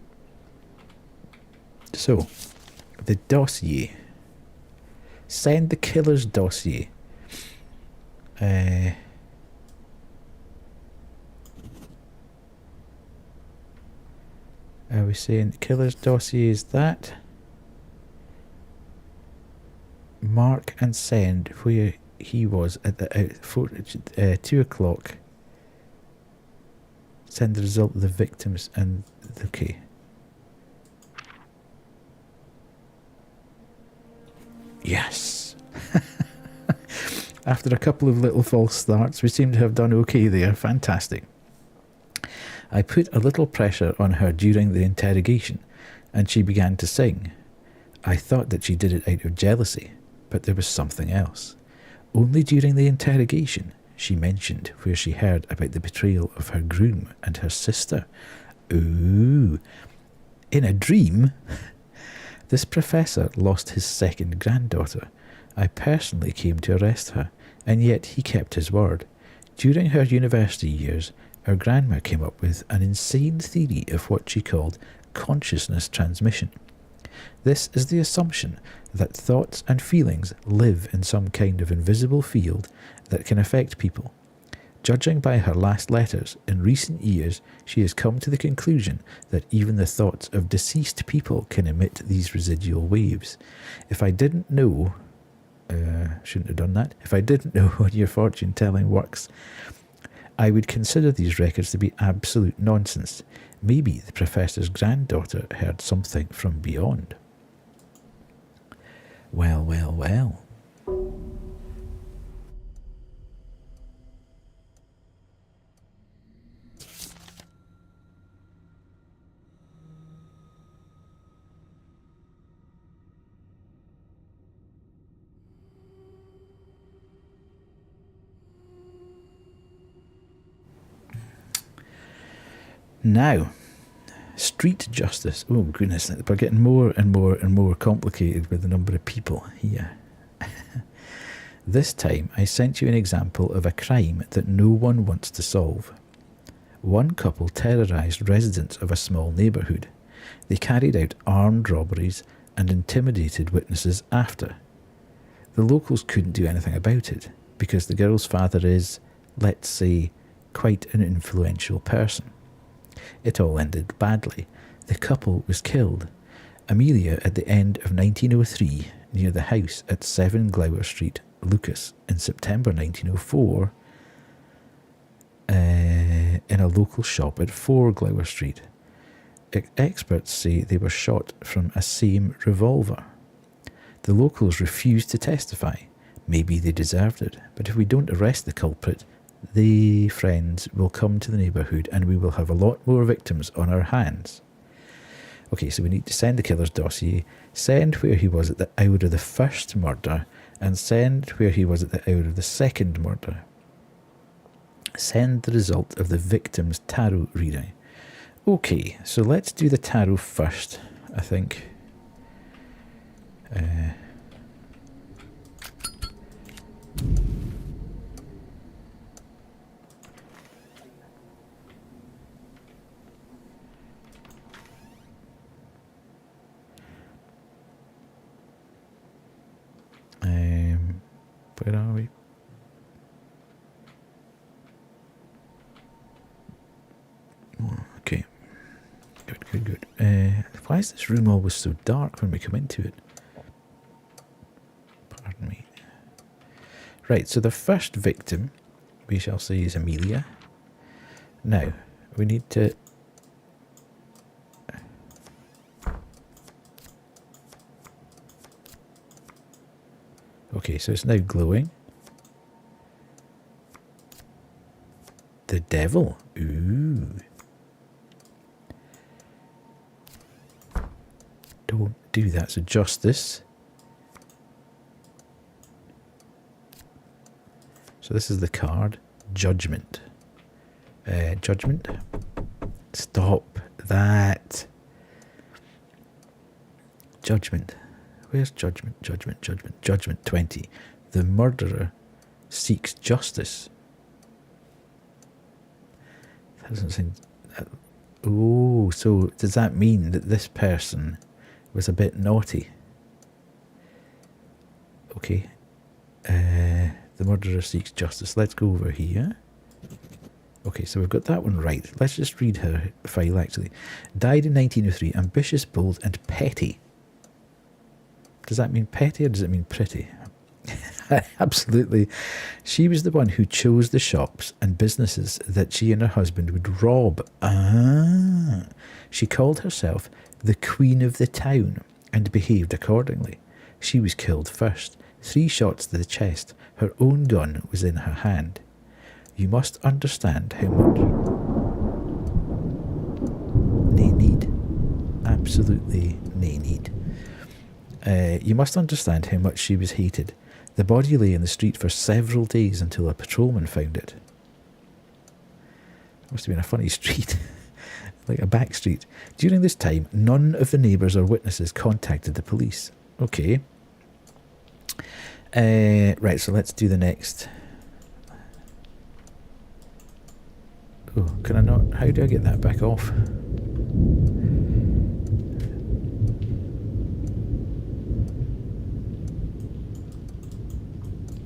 So, the dossier. Send the killer's dossier. Are we saying the killer's dossier is that? Mark and send where he was at the 2 o'clock. Send the result of the victims and okay. Yes. After a couple of little false starts, we seem to have done okay there. Fantastic. I put a little pressure on her during the interrogation, and she began to sing. I thought that she did it out of jealousy, but there was something else. Only during the interrogation, she mentioned where she heard about the betrayal of her groom and her sister. Ooh. In a dream? This professor lost his second granddaughter. I personally came to arrest her, and yet he kept his word. During her university years, her grandma came up with an insane theory of what she called consciousness transmission. This is the assumption that thoughts and feelings live in some kind of invisible field that can affect people. Judging by her last letters, in recent years she has come to the conclusion that even the thoughts of deceased people can emit these residual waves. If I didn't know... shouldn't have done that. If I didn't know what your fortune telling works, I would consider these records to be absolute nonsense. Maybe the professor's granddaughter heard something from beyond. Well, well, well. Now, street justice. Oh goodness, we're getting more and more and more complicated with the number of people here. This time I sent you an example of a crime that no one wants to solve. One couple terrorised residents of a small neighbourhood. They carried out armed robberies and intimidated witnesses after. The locals couldn't do anything about it because the girl's father is, let's say, quite an influential person. It all ended badly. The couple was killed. Amelia at the end of 1903 near the house at 7 Glower Street, Lucas, in September 1904 in a local shop at 4 Glower Street. Experts say they were shot from a same revolver. The locals refused to testify. Maybe they deserved it, but if we don't arrest the culprit, the friends will come to the neighbourhood and we will have a lot more victims on our hands. Okay, so we need to send the killer's dossier, send where he was at the hour of the first murder, and send where he was at the hour of the second murder. Send the result of the victim's tarot reading. Okay, so let's do the tarot first, I think. Where are we? Okay. Good. Why is this room always so dark when we come into it? Pardon me. Right, so the first victim, we shall say, is Amelia. Now, we need to... Okay, so it's now glowing. The devil. Ooh. Don't do that. So justice. So this is the card. Judgment. Judgment. Stop that. Judgment. Where's judgment? Judgment, judgment, judgment 20. The murderer seeks justice. That doesn't seem... Oh, so does that mean that this person was a bit naughty? Okay. The murderer seeks justice. Let's go over here. Okay, so we've got that one right. Let's just read her file, actually. Died in 1903, ambitious, bold, and petty. Does that mean petty or does it mean pretty? Absolutely. She was the one who chose the shops and businesses that she and her husband would rob. Ah. She called herself the Queen of the Town and behaved accordingly. She was killed first. 3 shots to the chest. Her own gun was in her hand. You must understand how much... Nae need. Absolutely nae need. You must understand how much she was hated. The body lay in the street for several days until a patrolman found it. Must have been a funny street. Like a back street. During this time, none of the neighbours or witnesses contacted the police. Okay. Right, so let's do the next. Oh, can I not? How do I get that back off?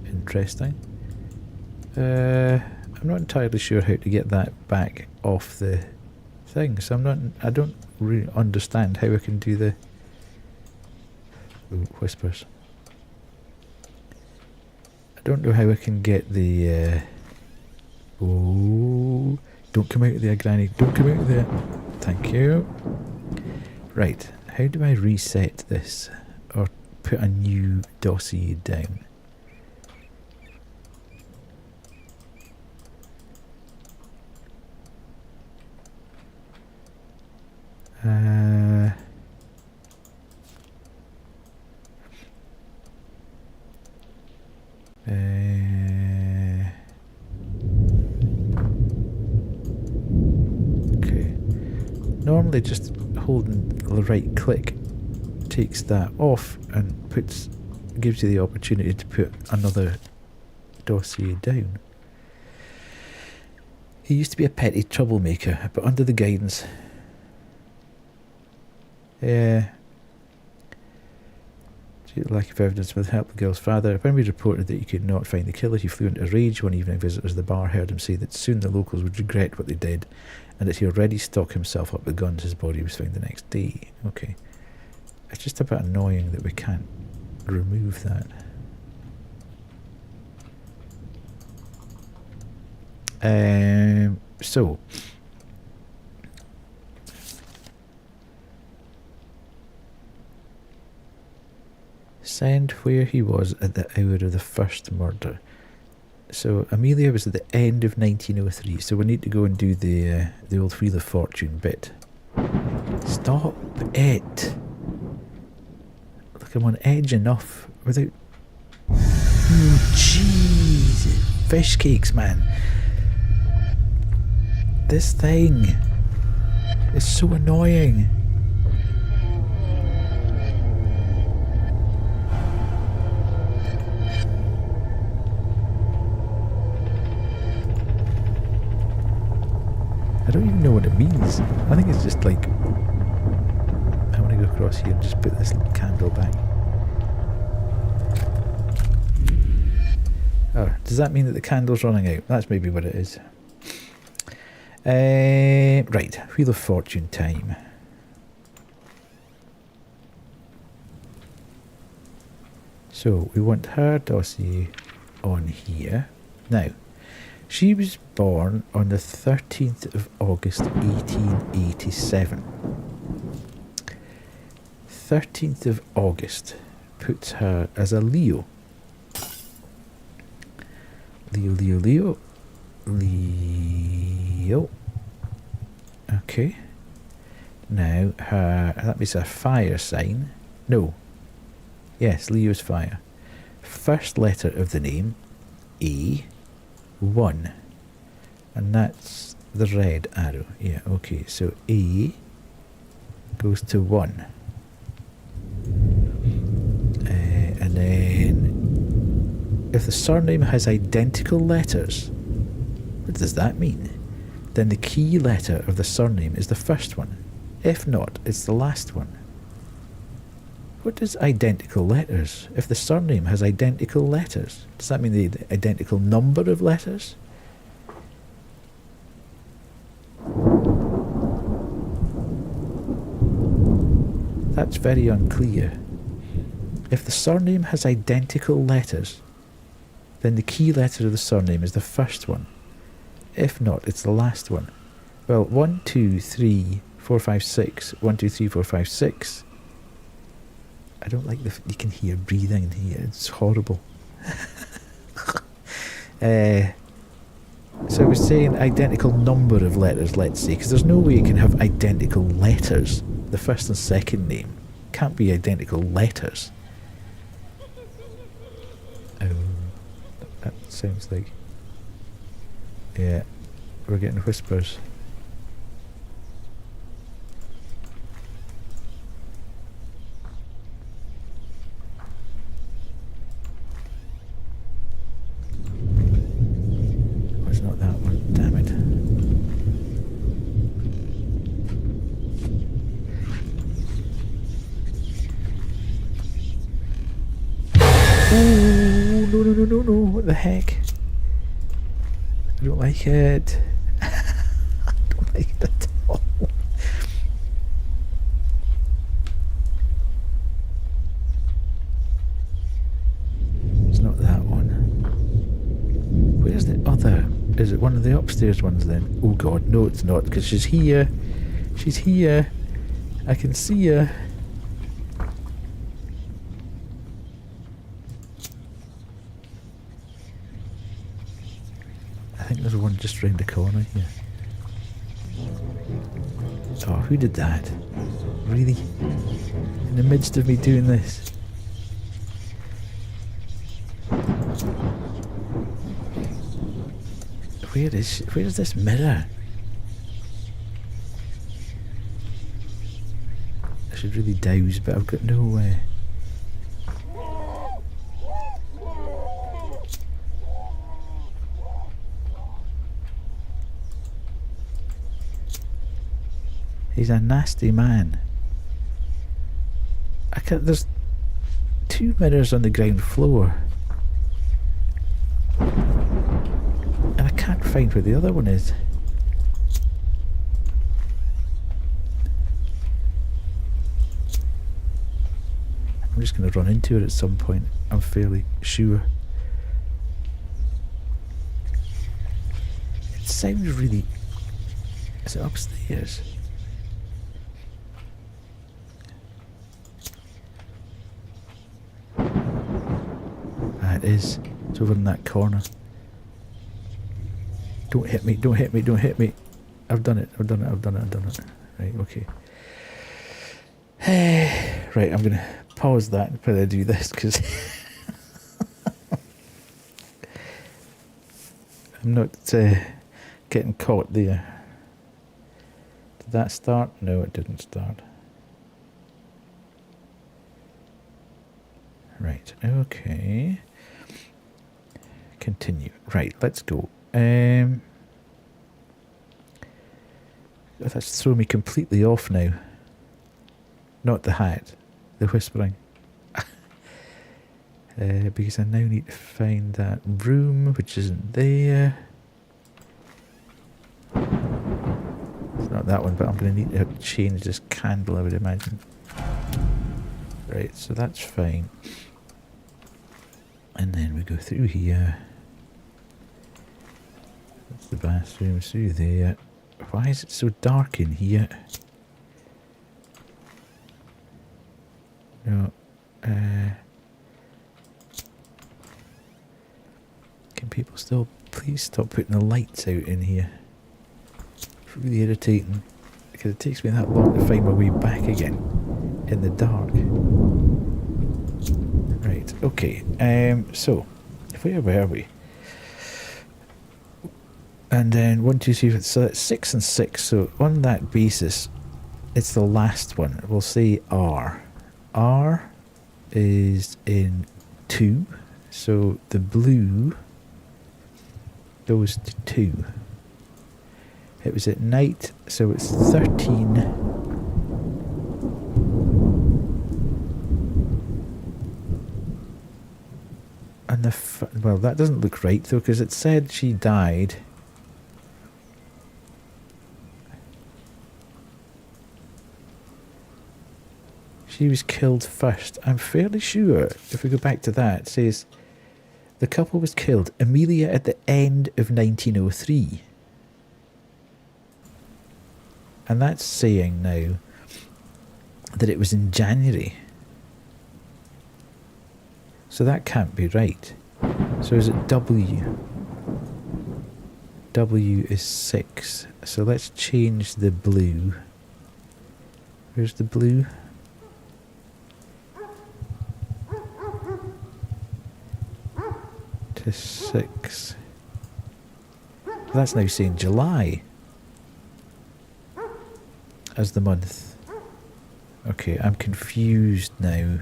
Interesting. I'm not entirely sure how to get that back off the thing, so I don't really understand how I can do the... Ooh, whispers. I don't know how I can get the... Oh, don't come out of there, Granny. Don't come out of there. Thank you. Right, how do I reset this? Or put a new dossier down? Okay. Normally just holding the right click takes that off and gives you the opportunity to put another dossier down. He used to be a petty troublemaker, but under the guidance... Due to lack of evidence with help the girl's father, when we reported that he could not find the killer, he flew into a rage. One evening, visitors at the bar heard him say that soon the locals would regret what they did, and that he already stocked himself up with guns. His body was found the next day. Okay. It's just a bit annoying that we can't remove that. So... Send where he was at the hour of the first murder. So Amelia was at the end of 1903. So we need to go and do the old Wheel of Fortune bit. Stop it! Look, I'm on edge enough without... Jeez! Fish cakes, man! This thing is so annoying. I don't even know what it means. I think it's just like... I want to go across here and just put this candle back. Oh, does that mean that the candle's running out? That's maybe what it is. Right, Wheel of Fortune time. So, we want her dossier on here. Now, she was born on the 13th of August 1887. 13th of August puts her as a Leo. Leo. Okay. Now, that was a fire sign. No. Yes, Leo's fire. First letter of the name, A. 1, and that's the red arrow. Yeah, okay, so A goes to 1. If the surname has identical letters, what does that mean? Then the key letter of the surname is the first one. If not, it's the last one. What does identical letters? If the surname has identical letters, does that mean the identical number of letters? That's very unclear. If the surname has identical letters, then the key letter of the surname is the first one. If not, it's the last one. Well, 1, 2, 3, 4, 5, 6. 1, 2, 3, 4, 5, 6. I don't like you can hear breathing in here. It's horrible. So we're saying identical number of letters, let's say, because there's no way you can have identical letters. The first and second name can't be identical letters. Oh, that sounds like... Yeah, we're getting whispers. Oh, it's not that one, damn it. Oh, no, no, no, no, no, what the heck? I don't like it. I don't like it at all. It's not that one. Where's the other? Is it one of the upstairs ones then? Oh god, no it's not, because she's here. She's here. I can see her. I think there's one just round the corner here. Oh, who did that? Really? In the midst of me doing this? Where is this mirror? I should really douse, but I've got no way. He's a nasty man. There's 2 mirrors on the ground floor. And I can't find where the other one is. I'm just going to run into it at some point, I'm fairly sure. It sounds really... Is it upstairs? It is. It's over in that corner. Don't hit me, don't hit me, don't hit me. I've done it, I've done it, I've done it, I've done it. Right, okay. Right, I'm going to pause that while I do this, because I'm not getting caught there. Did that start? No, it didn't start. Right, okay. Continue. Right, let's go. That's thrown me completely off now. Not the hat, the whispering. Because I now need to find that room, which isn't there. It's not that one, but I'm going to need to change this candle, I would imagine. Right, so that's fine. And then we go through here. That's the bathroom, through there. Why is it so dark in here? No. Can people still please stop putting the lights out in here? It's really irritating because it takes me that long to find my way back again in the dark. Right, okay. So where were we? And then 1, 2, 3, 4, so that's 6 and 6. So on that basis, it's the last one. We'll say R. R is in 2. So the blue goes to 2. It was at night, so it's 13. And well, that doesn't look right though, because it said she died. She was killed first. I'm fairly sure, if we go back to that, it says the couple was killed, Amelia, at the end of 1903. And that's saying now that it was in January. So that can't be right. So is it W? W is 6. So let's change the blue. Where's the blue? To 6. That's now saying July as the month. Okay, I'm confused now.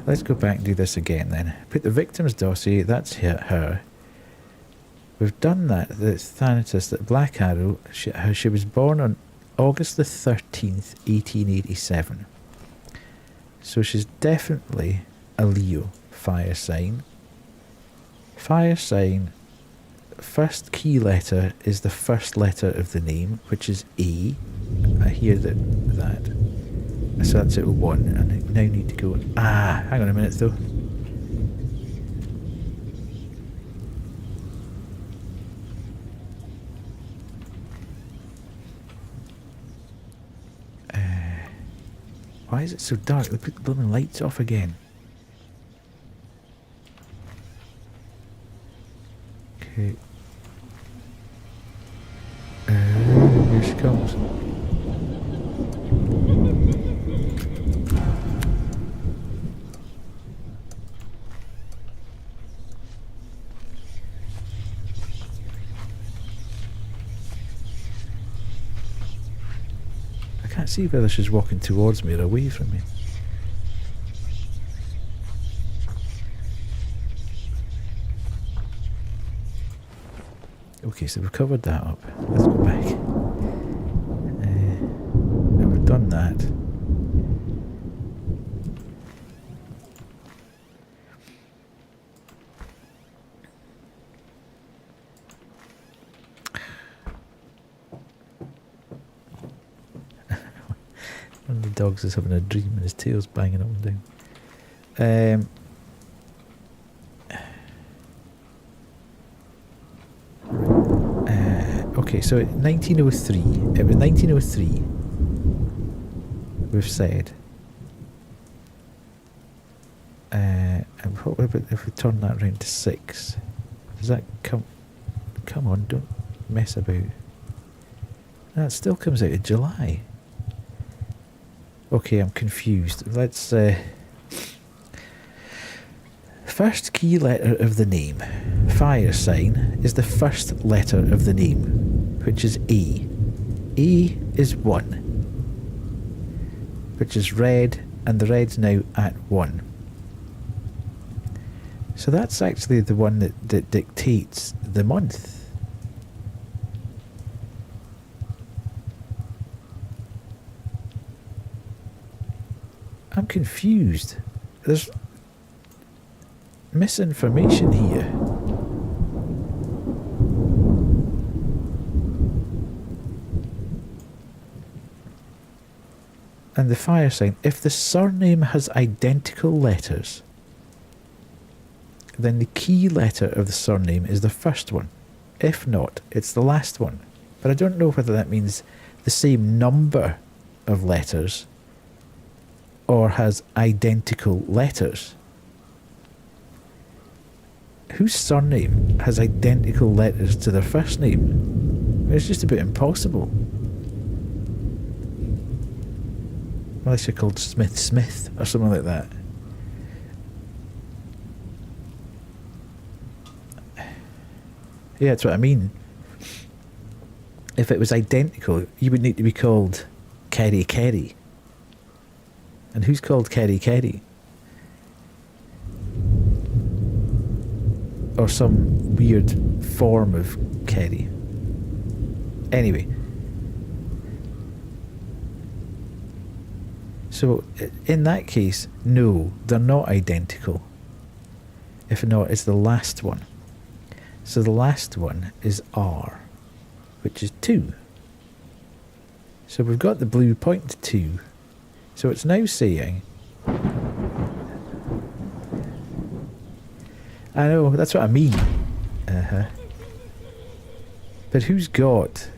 Let's go back and do this again then. Put the victim's dossier, that's her. We've done that. That's Thanatos, that Black Arrow. She was born on August the 13th, 1887. So she's definitely a Leo fire sign. Fire sign, first key letter is the first letter of the name, which is A. I hear that. So that's at 1, and I now need to go. Hang on a minute though. Why is it so dark? They put the blooming lights off again. Okay. Here she comes. I can't see whether she's walking towards me or away from me. Okay, so we've covered that up. Let's go back. Now we've done that. One of the dogs is having a dream and his tail's banging up and down. Okay, so 1903. It was 1903. We've said. And what about if we turn that round to 6? Does that come? Come on, don't mess about. That still comes out of July. Okay, I'm confused. Let's. First key letter of the name. Fire sign is the first letter of the name, which is A. A is 1, which is red, and the red's now at 1. So that's actually the one that dictates the month. I'm confused. There's misinformation here. And the fire sign, if the surname has identical letters, then the key letter of the surname is the first one. If not, it's the last one. But I don't know whether that means the same number of letters or has identical letters. Whose surname has identical letters to their first name? It's just a bit impossible. Unless you're called Smith or something like that. Yeah, that's what I mean. If it was identical, you would need to be called Kerry. And who's called Kerry Kerry? Or some weird form of Kerry. Anyway. So, in that case, no, they're not identical. If not, it's the last one. So the last one is R, which is 2. So we've got the blue point to 2. So it's now saying... I know, that's what I mean. Uh-huh. But who's got...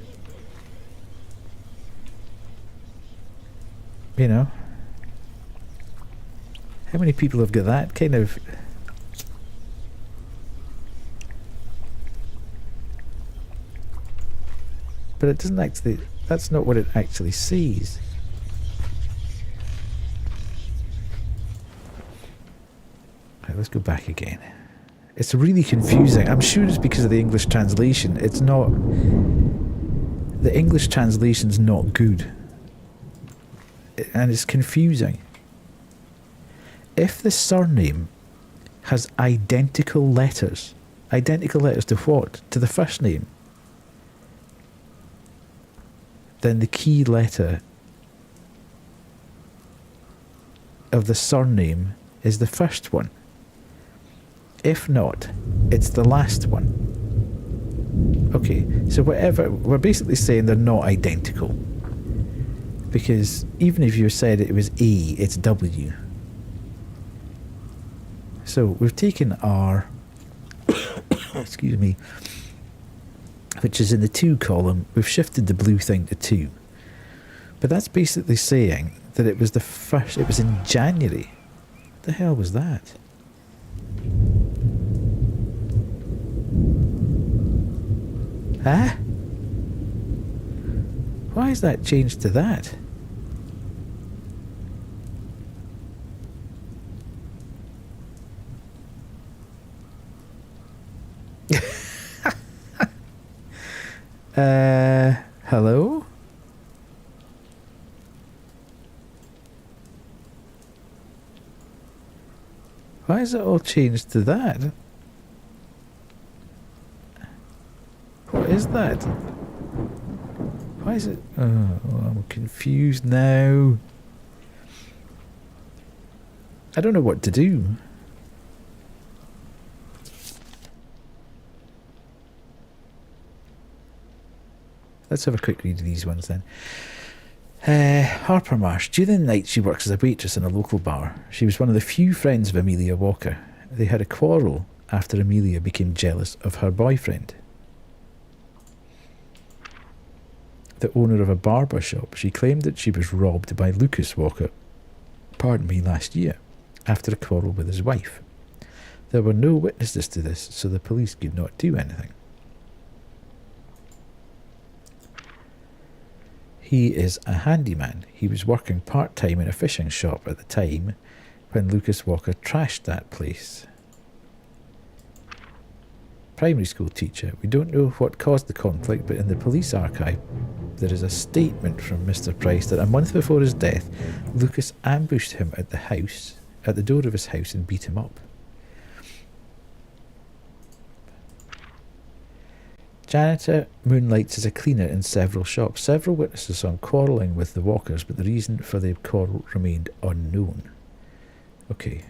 You know... How many people have got that kind of... But it doesn't actually... That's not what it actually says. Right, let's go back again. It's really confusing. I'm sure it's because of the English translation. It's not... The English translation's not good. And it's confusing. If the surname has identical letters to what? To the first name. Then the key letter of the surname is the first one. If not, it's the last one. Okay, so whatever, we're basically saying they're not identical. Because even if you said it was A, it's W. So we've taken R, excuse me, which is in the 2 column. We've shifted the blue thing to 2. But that's basically saying that it was the first, it was in January. What the hell was that? Huh? Why is that changed to that? Hello? Why is it all changed to that? What is that? Why is it... Oh, I'm confused now. I don't know what to do. Let's have a quick read of these ones then. Harper Marsh. During the night she works as a waitress in a local bar. She was one of the few friends of Amelia Walker. They had a quarrel after Amelia became jealous of her boyfriend, the owner of a barber shop. She claimed that she was robbed by Lucas Walker, last year, after a quarrel with his wife. There were no witnesses to this, so the police could not do anything. He is a handyman. He was working part-time in a fishing shop at the time when Lucas Walker trashed that place. Primary school teacher. We don't know what caused the conflict, but in the police archive there is a statement from Mr. Price that a month before his death, Lucas ambushed him at the door of his house and beat him up. Janitor moonlights as a cleaner in several shops. Several witnesses saw him quarrelling with the Walkers, but the reason for the quarrel remained unknown. Okay.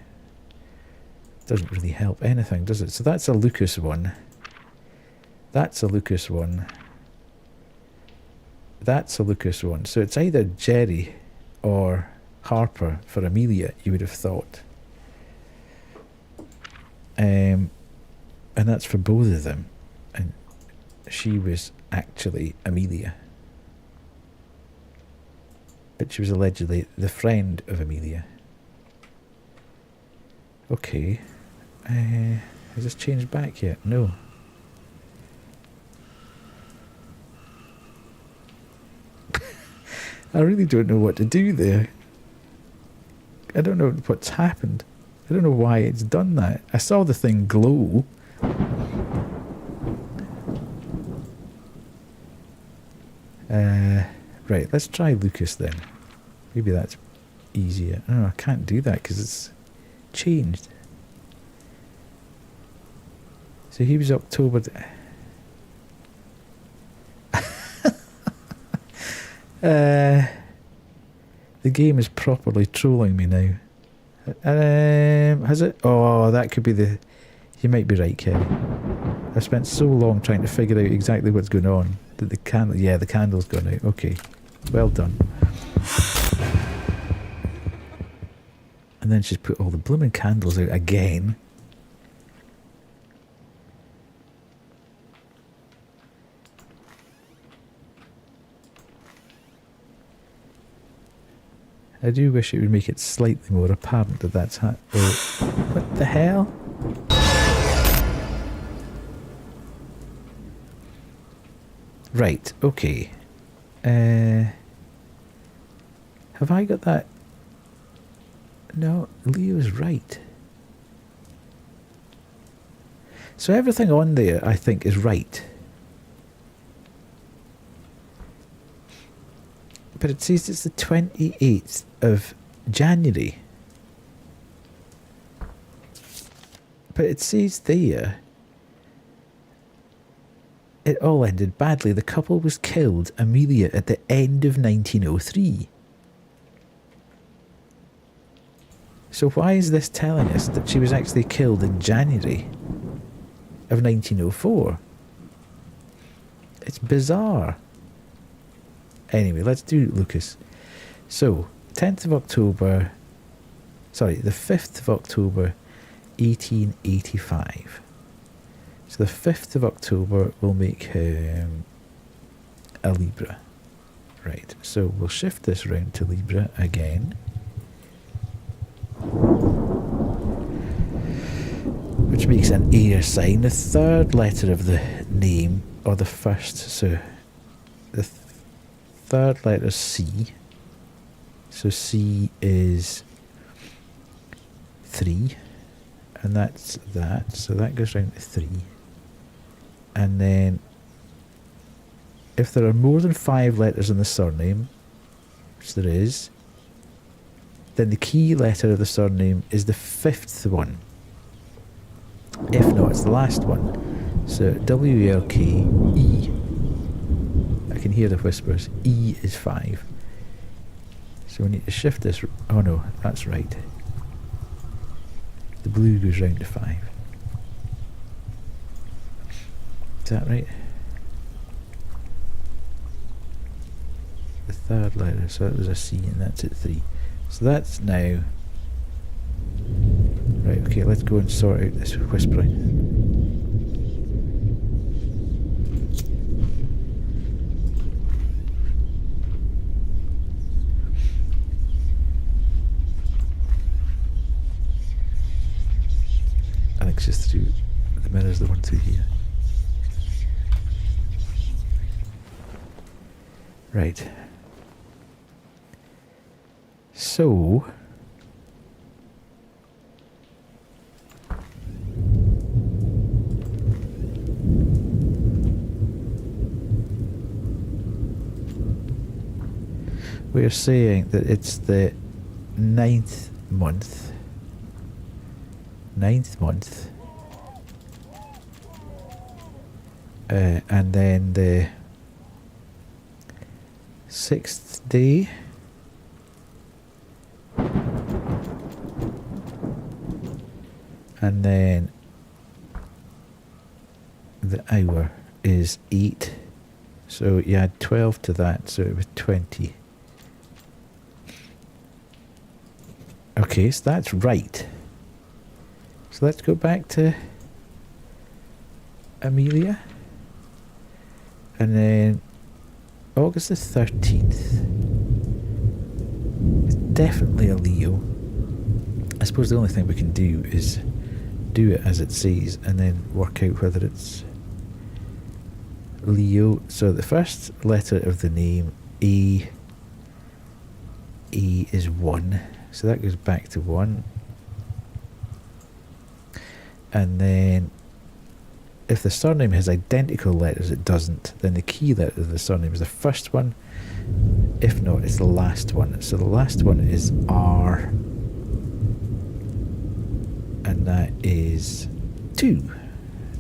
Doesn't really help anything, does it? So that's a Lucas one. That's a Lucas one. That's a Lucas one. So it's either Jerry or Harper for Amelia, you would have thought. And that's for both of them. And she was actually Amelia. But she was allegedly the friend of Amelia. Okay. Has this changed back yet? No. I really don't know what to do there. I don't know what's happened. I don't know why it's done that. I saw the thing glow. Right, let's try Lucas then. Maybe that's easier. Oh, I can't do that because it's changed. So he was October. The game is properly trolling me now. Has it? Oh, that could be the... You might be right, Kerry. I've spent so long trying to figure out exactly what's going on that the candle... Yeah, the candle's gone out. Okay. Well done. And then she's put all the blooming candles out again. I do wish it would make it slightly more apparent that that's oh, what the hell? Right, okay. Have I got that? No, Leo's right. So everything on there, I think, is right. But it says it's the 28th of January. But it says there, it all ended badly. The couple was killed, Amelia, at the end of 1903. So why is this telling us that she was actually killed in January of 1904? It's bizarre. Anyway, let's do Lucas. So, 10th of October... Sorry, the 5th of October, 1885. So the 5th of October will make him a Libra. Right, so we'll shift this round to Libra again. Which makes an air sign. The third letter of the name, or the first, so the third letter is C. So C is 3. And that's that. So that goes round to 3. And then if there are more than 5 letters in the surname, which there is, then the key letter of the surname is the 5th one. If not, it's the last one. So W-A-R-K-E. I can hear the whispers. E is 5. So we need to shift this. Oh no, that's right. The blue goes round to 5. Is that right? The third letter, so that was a C and that's at 3. So that's now... Right, okay, let's go and sort out this whispering. I think it's just through the mirrors that went through here. Right. So... we're saying that it's the 9th month. 9th month. And then the 6th day. And then the hour is 8. So you add 12 to that, so it was 20. Okay, so that's right. So let's go back to Amelia. And then August the 13th. It's definitely a Leo. I suppose the only thing we can do is do it as it says and then work out whether it's Leo. So the first letter of the name, A is 1. So that goes back to 1. And then if the surname has identical letters, it doesn't. Then the key letter of the surname is the first one. If not, it's the last one. So the last one is R. And that is 2.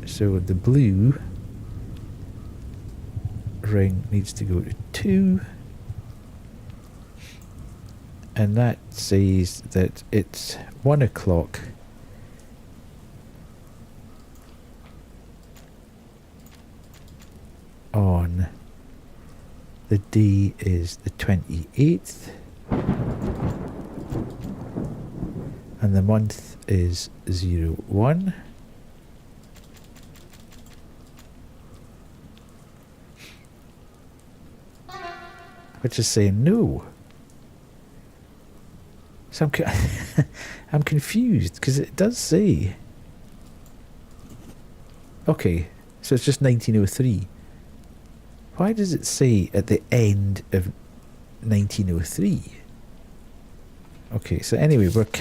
So the blue ring needs to go to 2. And that says that it's 1 o'clock on the day is the 28th and the month is 01. Which is saying no. So I'm confused because it does say. Okay, so it's just 1903. Why does it say at the end of 1903? Okay, so anyway, we've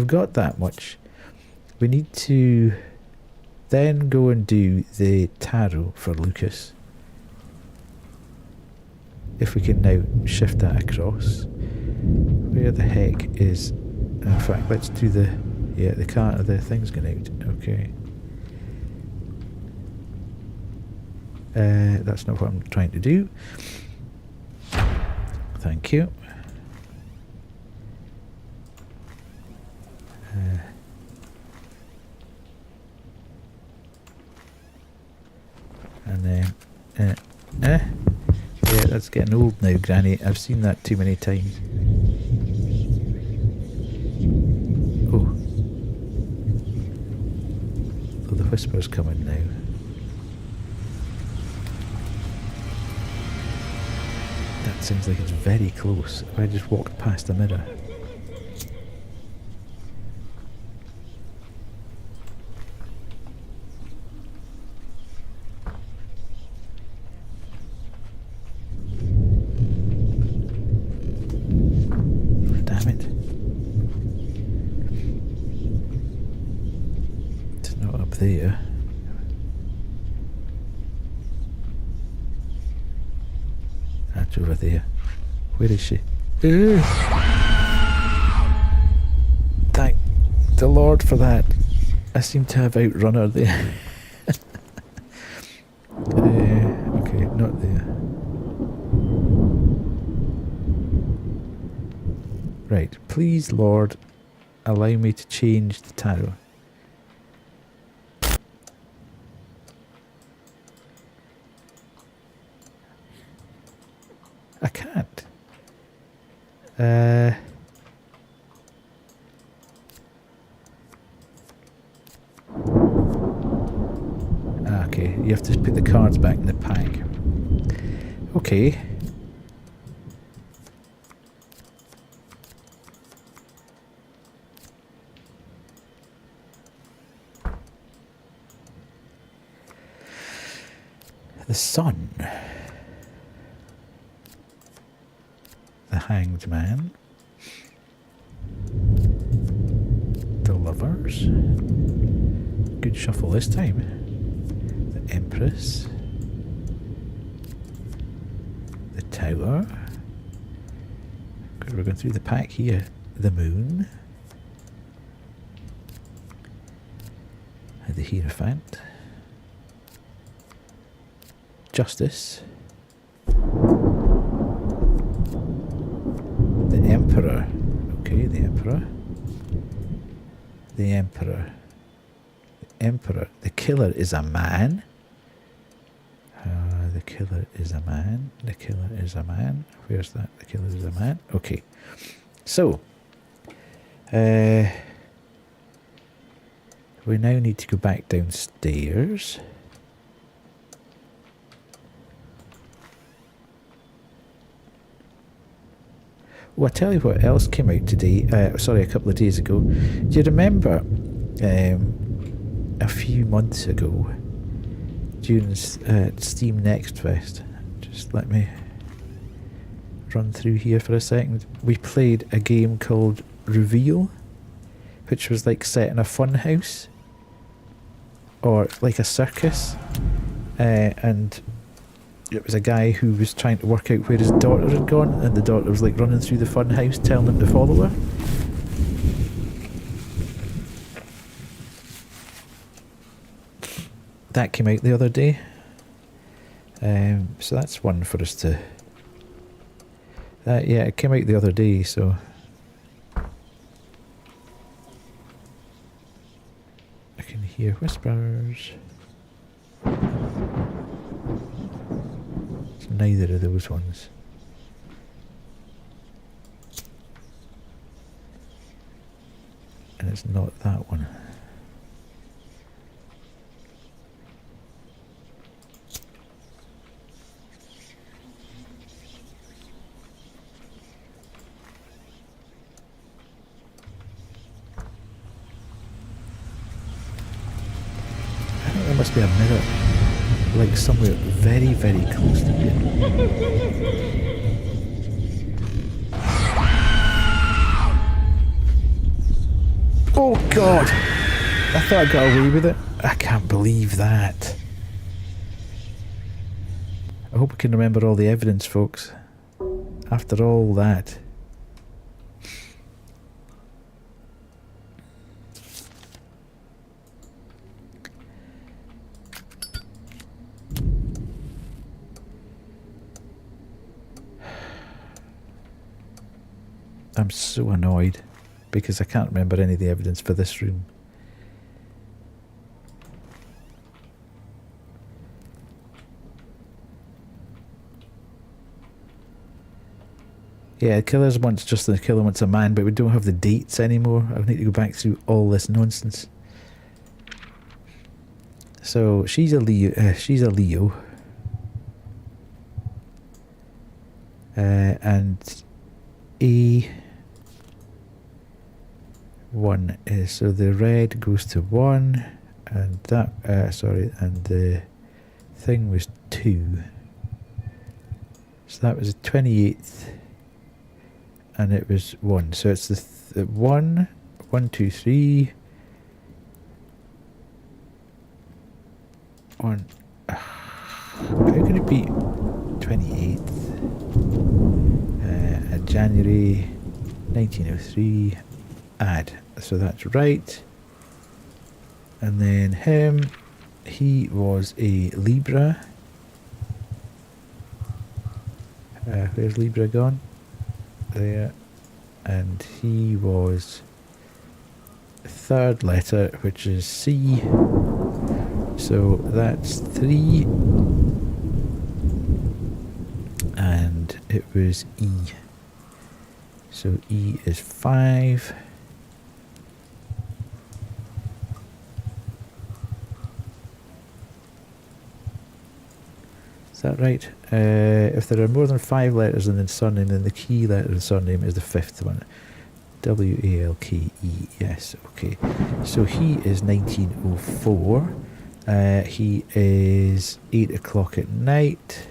got that much. We need to then go and do the tarot for Lucas. If we can now shift that across. Where the heck is... In fact, let's do the... Yeah, the thing's going out. Okay. That's not what I'm trying to do. Thank you. And then... yeah, that's getting old now, Granny. I've seen that too many times. Oh. So the whisper's coming now. That sounds like it's very close. If I just walked past the mirror. Damn it. It's not up there. That's over there. Where is she? Thank the Lord for that. I seem to have outrun her there. Okay, not there. Right, please, Lord, allow me to change the tarot. I can't. Okay, you have to put the cards back in the pack. Okay. The Sun. The Hanged Man. The Lovers. Good shuffle this time. The Empress. The Tower. Good, we're going through the pack here. The Moon. The Hierophant. Justice. The Emperor. Okay, the Emperor. The Emperor. The Emperor. The Killer is a man. The Killer is a man. The Killer is a man. Where's that? The Killer is a man. Okay. So, we now need to go back downstairs. Well, I'll tell you what else came out today. Sorry, a couple of days ago. Do you remember a few months ago during Steam Next Fest? Just let me run through here for a second. We played a game called Reveal, which was like set in a fun house or like a circus, and it was a guy who was trying to work out where his daughter had gone, and the daughter was like running through the fun house telling him to follow her. That came out the other day. So that's one for us to... yeah, it came out the other day, so... I can hear whispers. It's neither of those ones. And it's not that one. There must be a mirror, like somewhere very, very close to you. Oh God! I thought I got away with it. I can't believe that. I hope I can remember all the evidence, folks. After all that. I'm so annoyed because I can't remember any of the evidence for this room. Yeah, killer's once just the killer wants a man, but we don't have the dates anymore. I need to go back through all this nonsense. So she's a Leo. She's a Leo, and A1 is, so the red goes to 1, and that sorry, and the thing was 2. So that was the 28th. And it was 1, so it's the 1, 1, 2, 3. 1. How can it be 28th? January 1903. Add. So that's right. And then him, he was a Libra. Where's Libra gone? There, and he was third letter, which is C, so that's 3, and it was E, so E is 5. Is that right? If there are more than 5 letters in the surname, then the key letter of the surname is the 5th one. W-A-L-K-E, yes, okay. So he is 1904. He is 8 o'clock at night.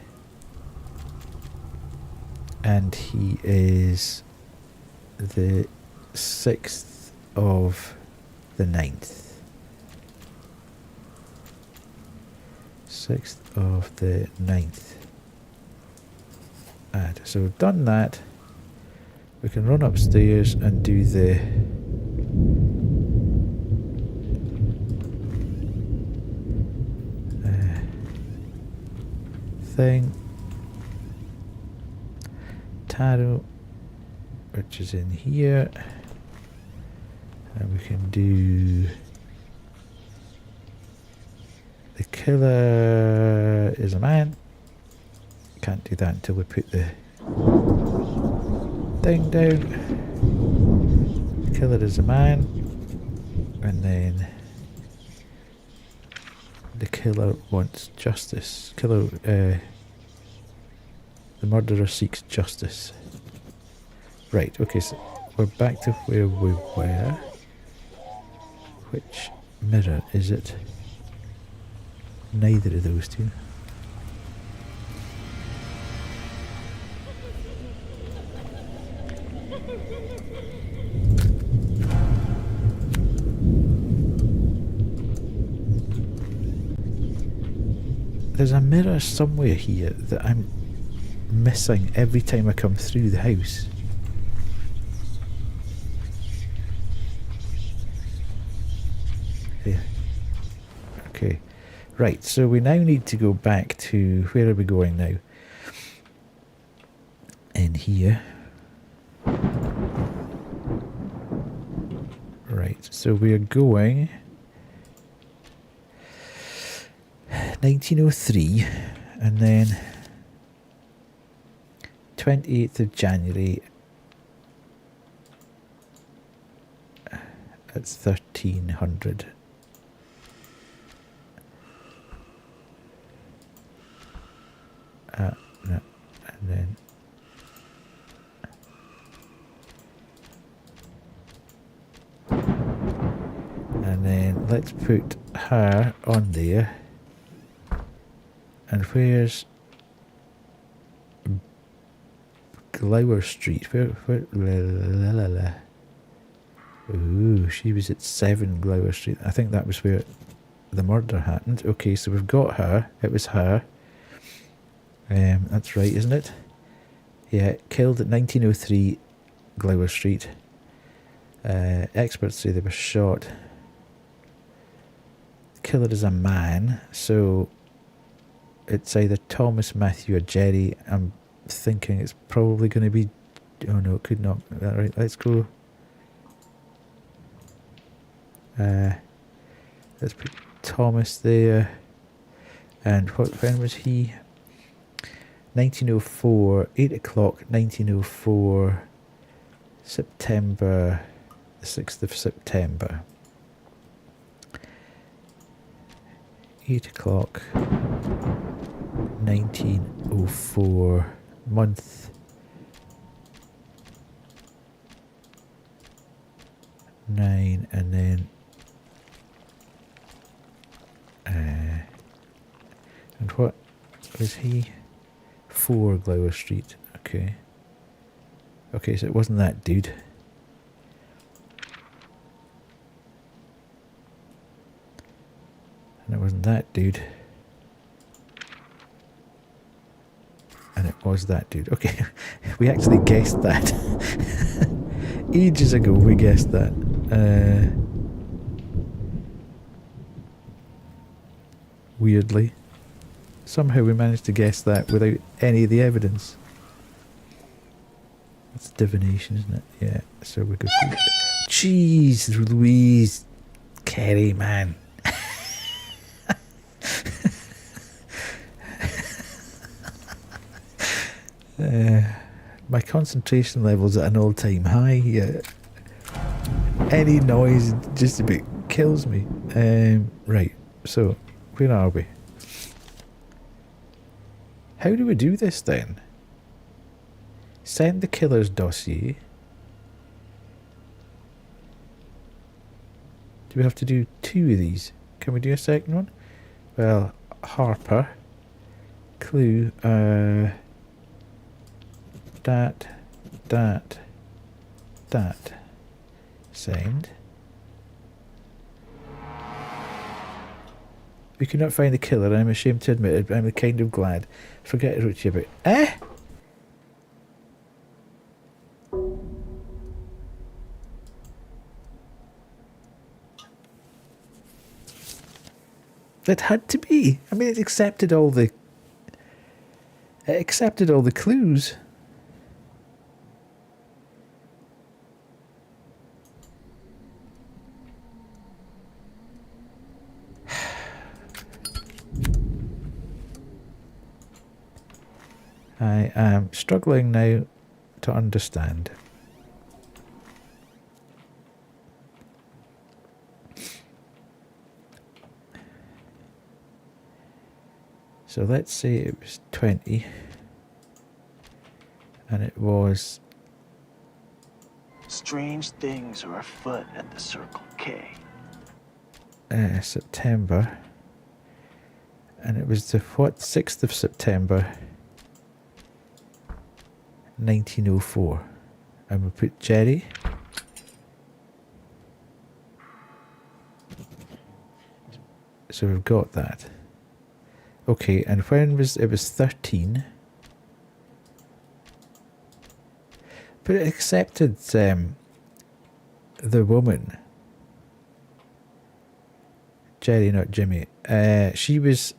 And he is the 6th of the 9th. 6th of the 9th. Add. So we've done that. We can run upstairs and do the thing. Tarot, which is in here. And we can do the killer is a man. Can't do that until we put the thing down. The killer is a man. And then the killer wants justice. The murderer seeks justice. Right, okay, so we're back to where we were. Which mirror is it? Neither of those two. there's a mirror somewhere here that I'm missing every time I come through the house. Yeah. Okay. Right, so we now need to go back to... Where are we going now? In here. Right, so we're going... 1903, and then 28th of January, it's 1300. No, and then let's put her on there. And where's Glower Street? Where Ooh, she was at 7 Glower Street. I think that was where the murder happened. Okay, so we've got her. It was her. That's right, isn't it? Yeah, killed at 1903 Glower Street. Experts say they were shot. The killer is a man, so it's either Thomas, Matthew, or Jerry. I'm thinking it's probably going to be... Oh no, it could not. Alright, let's go. Let's put Thomas there. And when was he? 1904, 8 o'clock, 1904, September, the 6th of September. 8 o'clock, 1904, month, nine, and then, and what was he? 4 Glower Street. Okay. Okay, so it wasn't that dude. And it wasn't that dude. And it was that dude. Okay, we actually guessed that. Ages ago we guessed that. Weirdly. Somehow we managed to guess that without any of the evidence. That's divination, isn't it? Yeah, so we go through. Jeez, Louise. Kerry, man. My concentration level's at an all-time high. Any noise just about kills me. Right, so where are we? How do we do this then? Send the killer's dossier. Do we have to do 2 of these? Can we do a second one? Well, Harper. Clue. Dat. Send. We could not find the killer, and I'm ashamed to admit it, but I'm kind of glad. Forget I wrote to you about... Eh? It had to be. I mean, it accepted all the... It accepted all the clues. I am struggling now to understand. So let's say it was 20 and it was... Strange things are afoot at the Circle K. September, and it was the 6th of September 1904, and we put Jerry. So we've got that. Okay, and when was it? Was 13. But it accepted the woman. Jerry, not Jimmy. She was...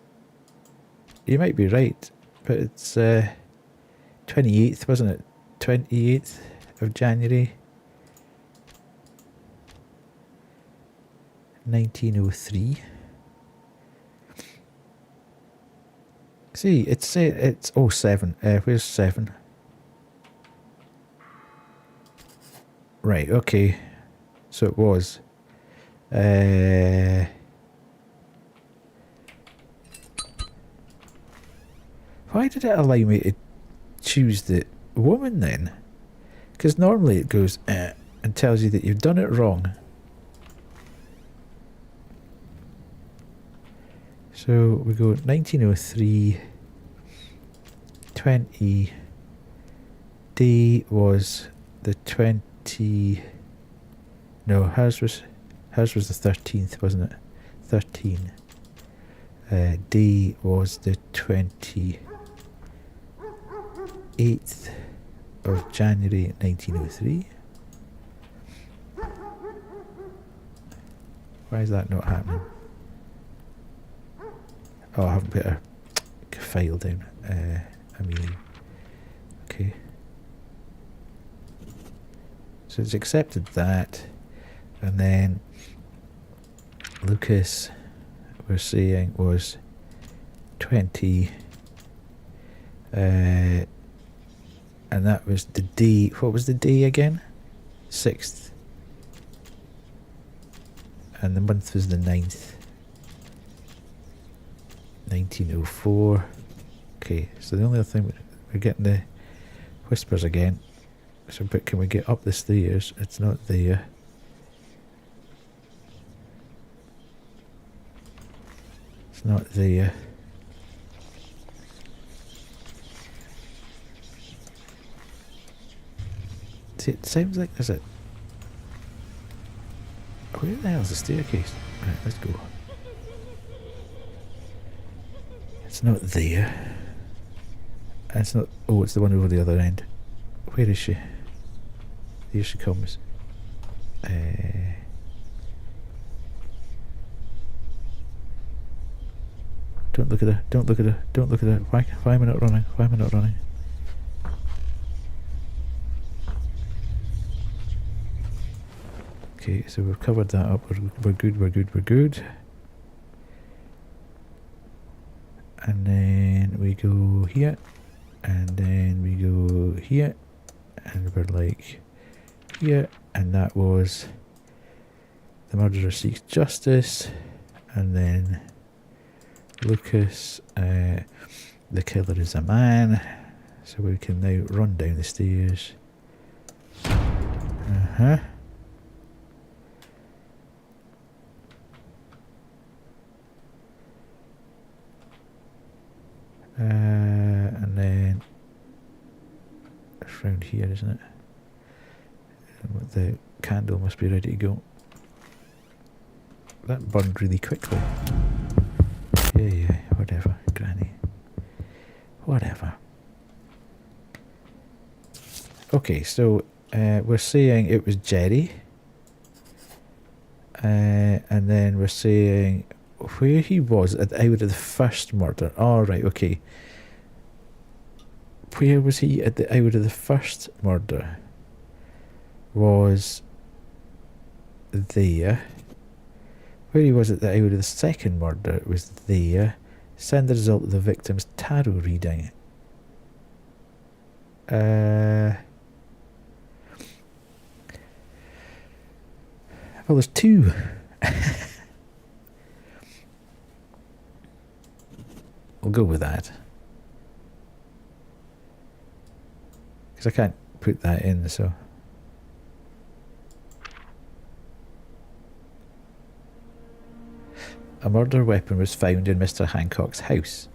You might be right, but it's 28th, wasn't it? 28th of January 1903. See, it's 07. Where's 7? Right, okay. So it was. Why did it allow me to choose the woman then? Because normally it goes and tells you that you've done it wrong. So we go 1903, 20, day was the 20, no, hers was the 13th, wasn't it? 13. Day was the 28th of January 1903. Why is that not happening? Oh, I haven't put a file down. Amelia. Okay. So it's accepted that. And then Lucas, we're saying, was 20. And that was the day. What was the day again? 6th. And the month was the 9th. 1904. Okay, so the only other thing, we're getting the whispers again. So, but can we get up the stairs? It's not there. It's not there. See, it sounds like there's a... Where the hell's the staircase? Right, let's go. It's not there. It's not... Oh, it's the one over the other end. Where is she? Here she comes. Don't look at her. Don't look at her. Don't look at her. Why am I not running? Why am I not running? Okay, so we've covered that up. We're good, we're good, we're good. And then we go here. And then we go here. And we're like here. And that was the murderer seeks justice. And then Lucas, the killer is a man. So we can now run down the stairs. Uh-huh. And then it's round here, isn't it? And the candle must be ready to go. That burned really quickly. Yeah, whatever, Granny. Whatever. Okay, so we're saying it was Jerry. And then we're saying where he was at the hour of the first murder. All right, okay. Where was he at the hour of the first murder? Was there. Where he was at the hour of the second murder was there. Send the result of the victim's tarot reading. Well, there's two. We'll go with that. Because I can't put that in, so... A murder weapon was found in Mr. Hancock's house.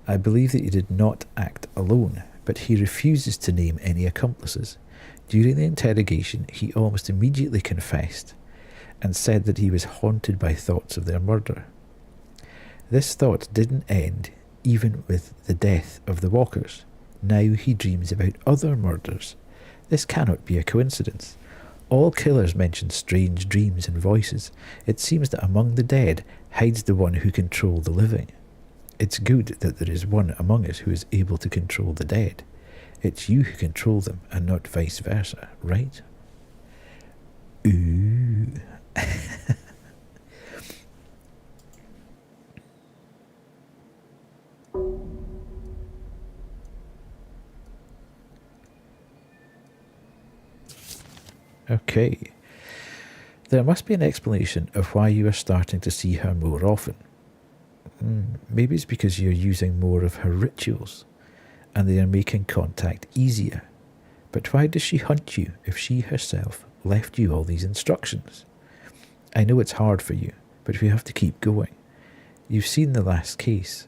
I believe that he did not act alone, but he refuses to name any accomplices. During the interrogation, he almost immediately confessed and said that he was haunted by thoughts of their murder. This thought didn't end even with the death of the walkers. Now he dreams about other murders. This cannot be a coincidence. All killers mention strange dreams and voices. It seems that among the dead hides the one who controls the living. It's good that there is one among us who is able to control the dead. It's you who control them and not vice versa, right? Ooh. Okay. There must be an explanation of why you are starting to see her more often. Maybe it's because you're using more of her rituals and they are making contact easier. But why does she hunt you if she herself left you all these instructions? I know it's hard for you, but we have to keep going. You've seen the last case.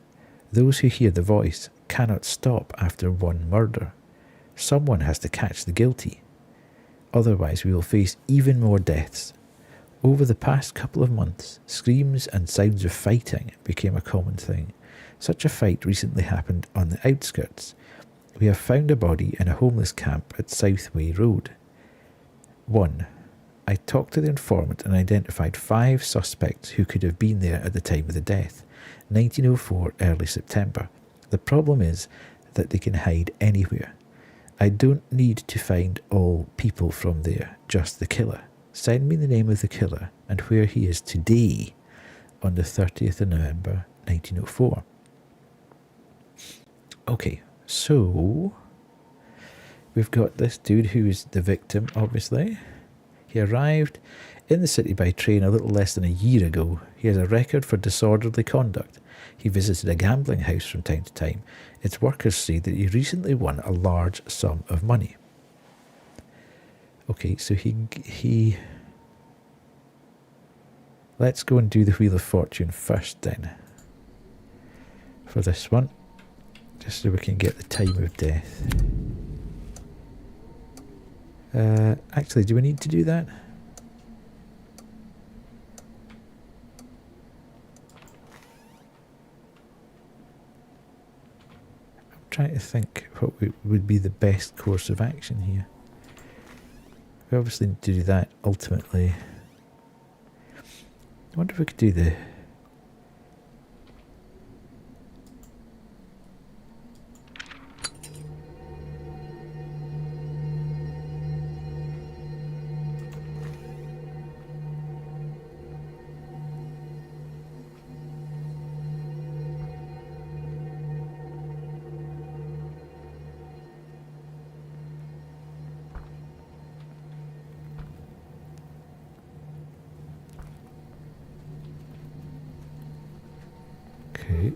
Those who hear the voice cannot stop after one murder. Someone has to catch the guilty. Otherwise we will face even more deaths. Over the past couple of months, screams and sounds of fighting became a common thing. Such a fight recently happened on the outskirts. We have found a body in a homeless camp at Southway Road. 1. I talked to the informant and identified 5 suspects who could have been there at the time of the death. 1904, early September. The problem is that they can hide anywhere. I don't need to find all people from there, just the killer. Send me the name of the killer and where he is today on the 30th of November 1904. Okay, so we've got this dude who is the victim, obviously. He arrived in the city by train a little less than a year ago. He has a record for disorderly conduct. He visited a gambling house from time to time. Its workers say that he recently won a large sum of money. Okay, so he let's go and do the Wheel of Fortune first then. For this one. Just so we can get the time of death. Actually, do we need to do that? I'm trying to think what would be the best course of action here. We obviously need to do that ultimately. I wonder if we could do the... Okay.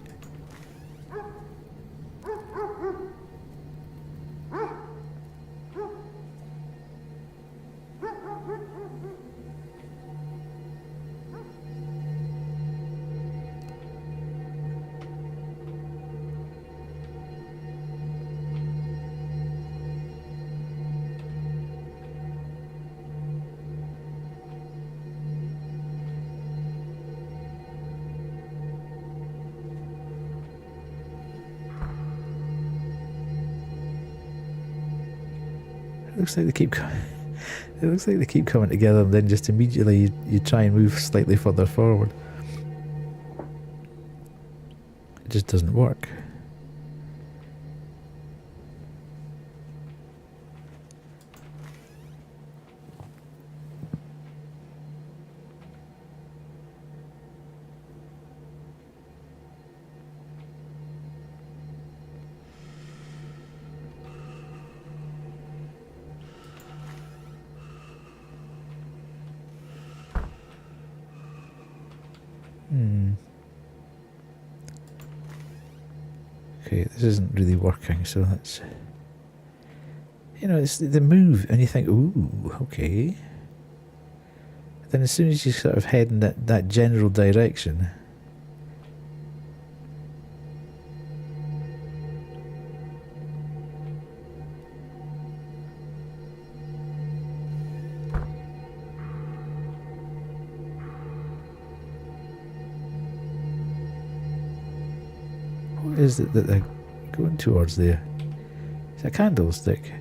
It looks like they keep it looks like they keep coming together and then just immediately you try and move slightly further forward. It just doesn't work. Okay, this isn't really working, so that's... You know, it's the move, and you think, ooh, okay. Then as soon as you sort of head in that general direction... What is it that they're going towards there? It's a candlestick.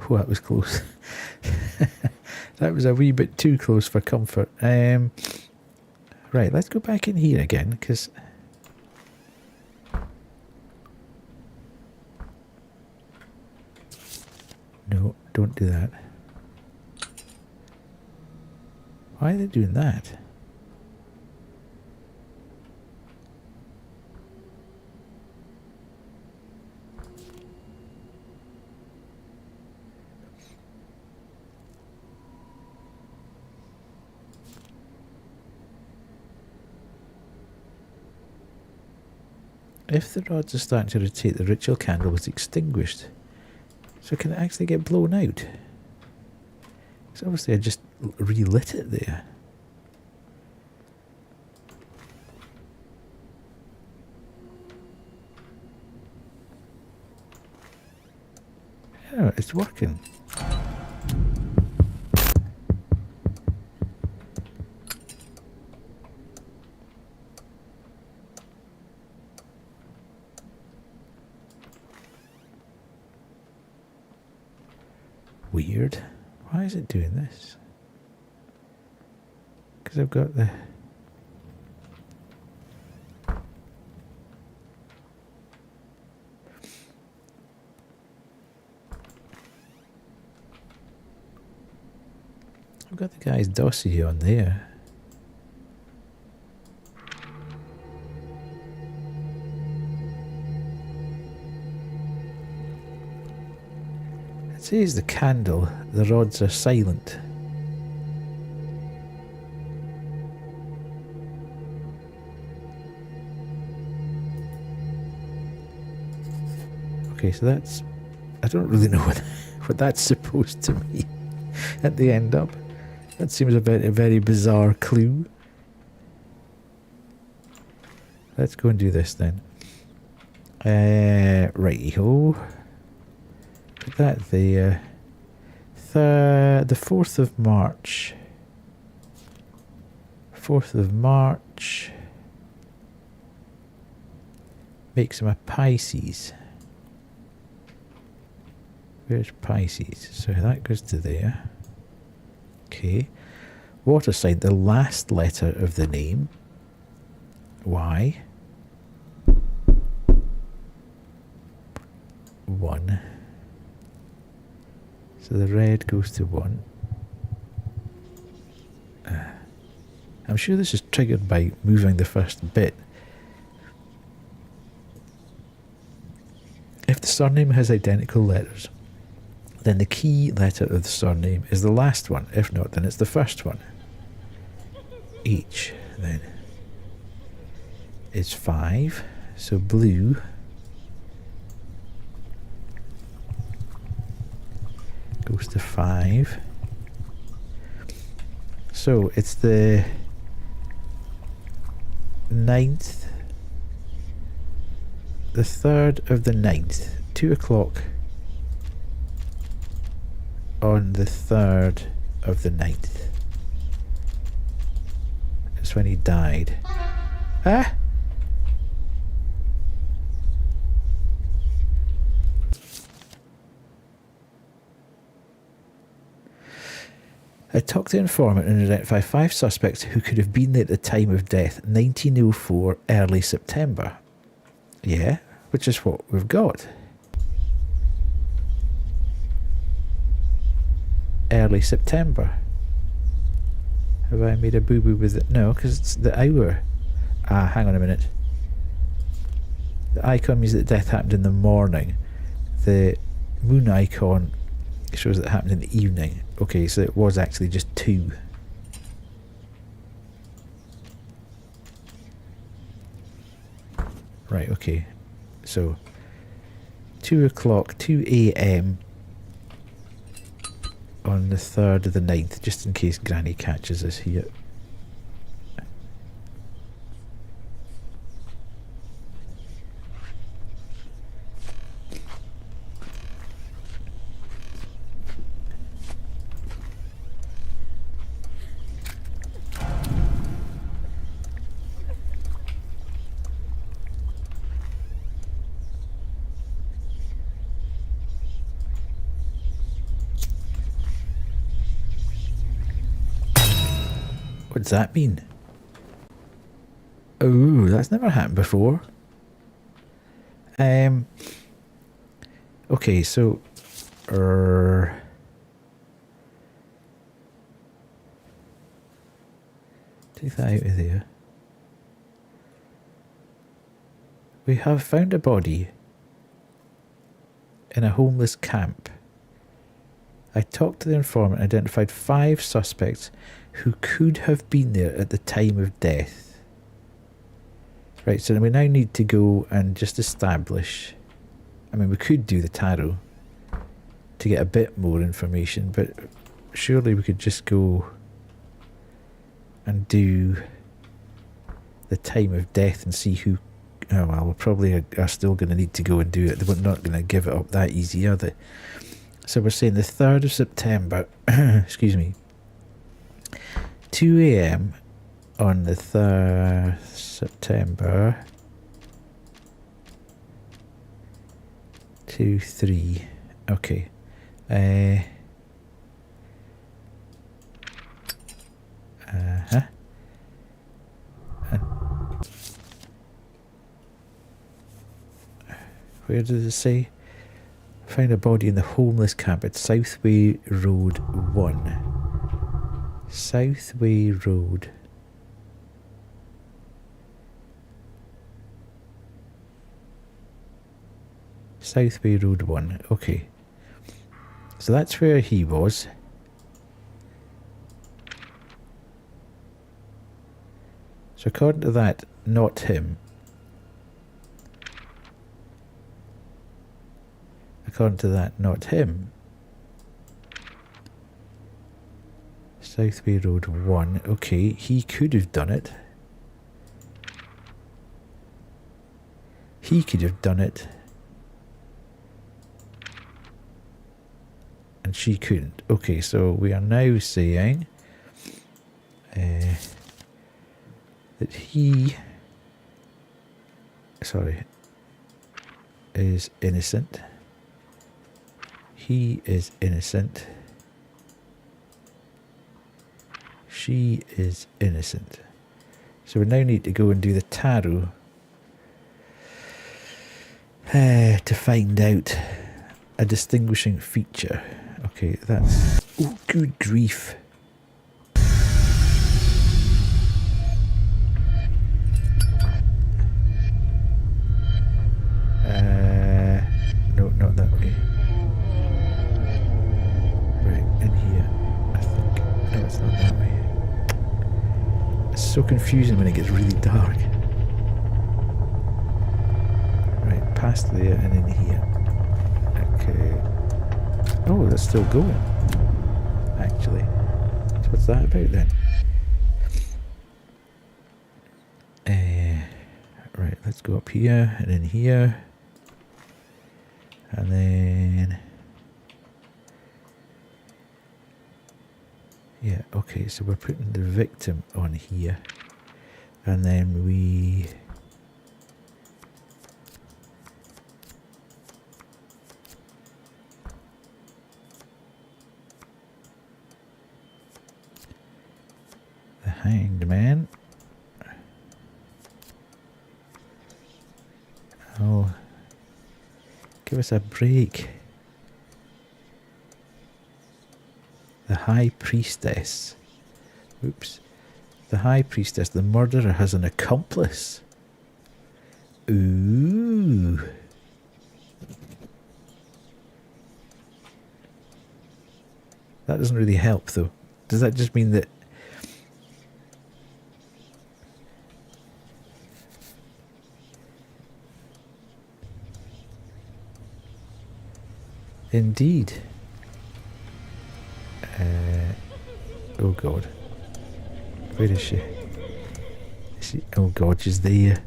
Oh, that was close. That was a wee bit too close for comfort. Right, let's go back in here again, because... No, don't do that. Why are they doing that? If the rods are starting to rotate, the ritual candle was extinguished. So can it actually get blown out? Because obviously I just relit it there. Yeah, it's working. Weird. Why is it doing this? Because I've got the... I've got the guy's dossier on there. It says the candle, the rods are silent. Okay, so that's... I don't really know what that's supposed to mean at the end up. That seems a very bizarre clue. Let's go and do this then. Righty-ho. Put that there. The 4th of March. 4th of March. Makes him a Pisces. Where's Pisces? So that goes to there. Okay. Water sign, the last letter of the name. Y. 1. So the red goes to 1. I'm sure this is triggered by moving the first bit. If the surname has identical letters, then the key letter of the surname is the last one. If not, then it's the first one. H, then, is 5. So blue goes to 5. So it's the 9th, the 3rd of the 9th, 2 o'clock on the 3rd of the 9th. That's when he died. Ah! I talked to the informant and identified 5 suspects who could have been there at the time of death, 1904, early September. Yeah, which is what we've got. Early September. Have I made a boo-boo with it? No, because it's the hour. Ah, hang on a minute. The icon means that death happened in the morning. The moon icon shows that it happened in the evening. Okay, so it was actually just 2. Right, okay. So 2 o'clock, 2 a.m. on the 3rd of the 9th, just in case Granny catches us here. What's that mean? Oh, that's never happened before. Okay, so take that out of there. We have found a body in a homeless camp. I talked to the informant and identified 5 suspects who could have been there at the time of death. Right, so we now need to go and just establish. I mean, we could do the tarot to get a bit more information, but surely we could just go and do the time of death and see who. Oh well, we probably are still going to need to go and do it. They're not going to give it up that easy, are they? So we're saying the 3rd of September, excuse me, 2 a.m. on the 3rd September, 2, 3, okay. Where does it say? Found a body in the homeless camp at Southway Road 1. Southway Road. Southway Road 1. Okay. So that's where he was. So according to that, not him. According to that, not him. Southway Road 1. Okay, he could have done it. He could have done it. And she couldn't. Okay, so we are now saying that he, sorry, is innocent. He is innocent. She is innocent. So we now need to go and do the tarot to find out a distinguishing feature. Okay, that's... Oh, good grief. No, not that way. Right, in here, I think. No, it's not that way. It's so confusing when it gets really dark. Right, past there and in here. Okay. Oh, that's still going, actually. So what's that about then? Right, let's go up here and in here. And then... Yeah, okay, so we're putting the victim on here. And then we... The Hanged Man. Oh, give us a break. The High Priestess. Oops. The High Priestess. The murderer has an accomplice. Ooh. That doesn't really help, though. Does that just mean that... Indeed. Oh God. Where is she? Oh God, she's there.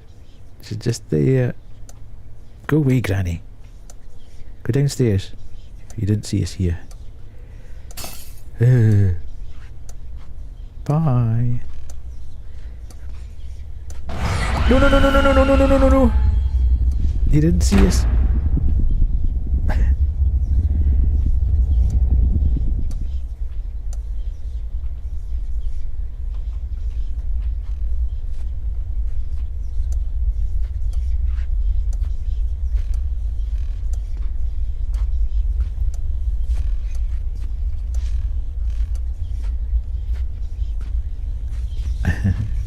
She's just there. Go away, Granny. Go downstairs. You didn't see us here. Bye. No, no, no, no, no, no, no, no, no, no, no, no. You didn't see us.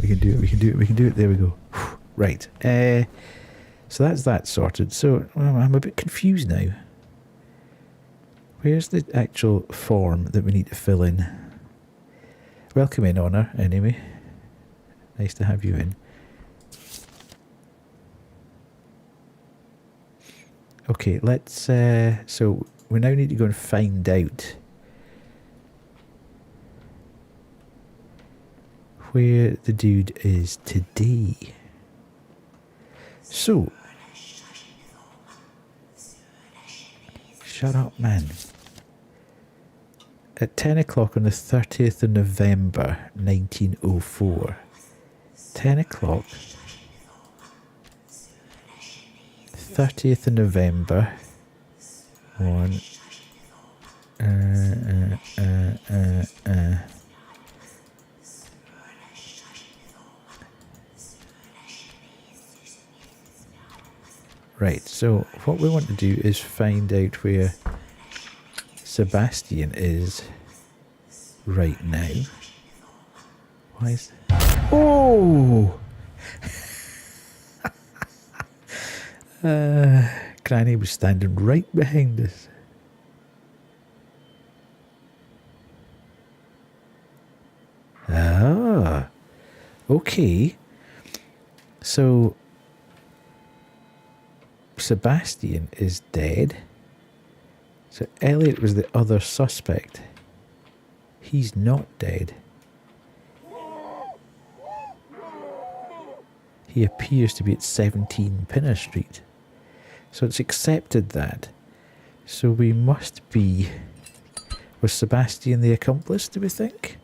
We can do it, we can do it, we can do it. There we go. Right. So that's that sorted. So I'm a bit confused now. Where's the actual form that we need to fill in? Welcome in, Honor, anyway. Nice to have you in. Okay, let's... so we now need to go and find out where the dude is today. So... Shut up, man. At 10 o'clock on the 30th of November, 1904. 10 o'clock. 30th of November. One. Right, so what we want to do is find out where Sebastian is right now. Why is... Oh! Granny was standing right behind us. Ah, okay. So Sebastian is dead. So Elliot was the other suspect. He's not dead. He appears to be at 17 Pinner Street. So it's accepted that. So we must be... Was Sebastian the accomplice, do we think?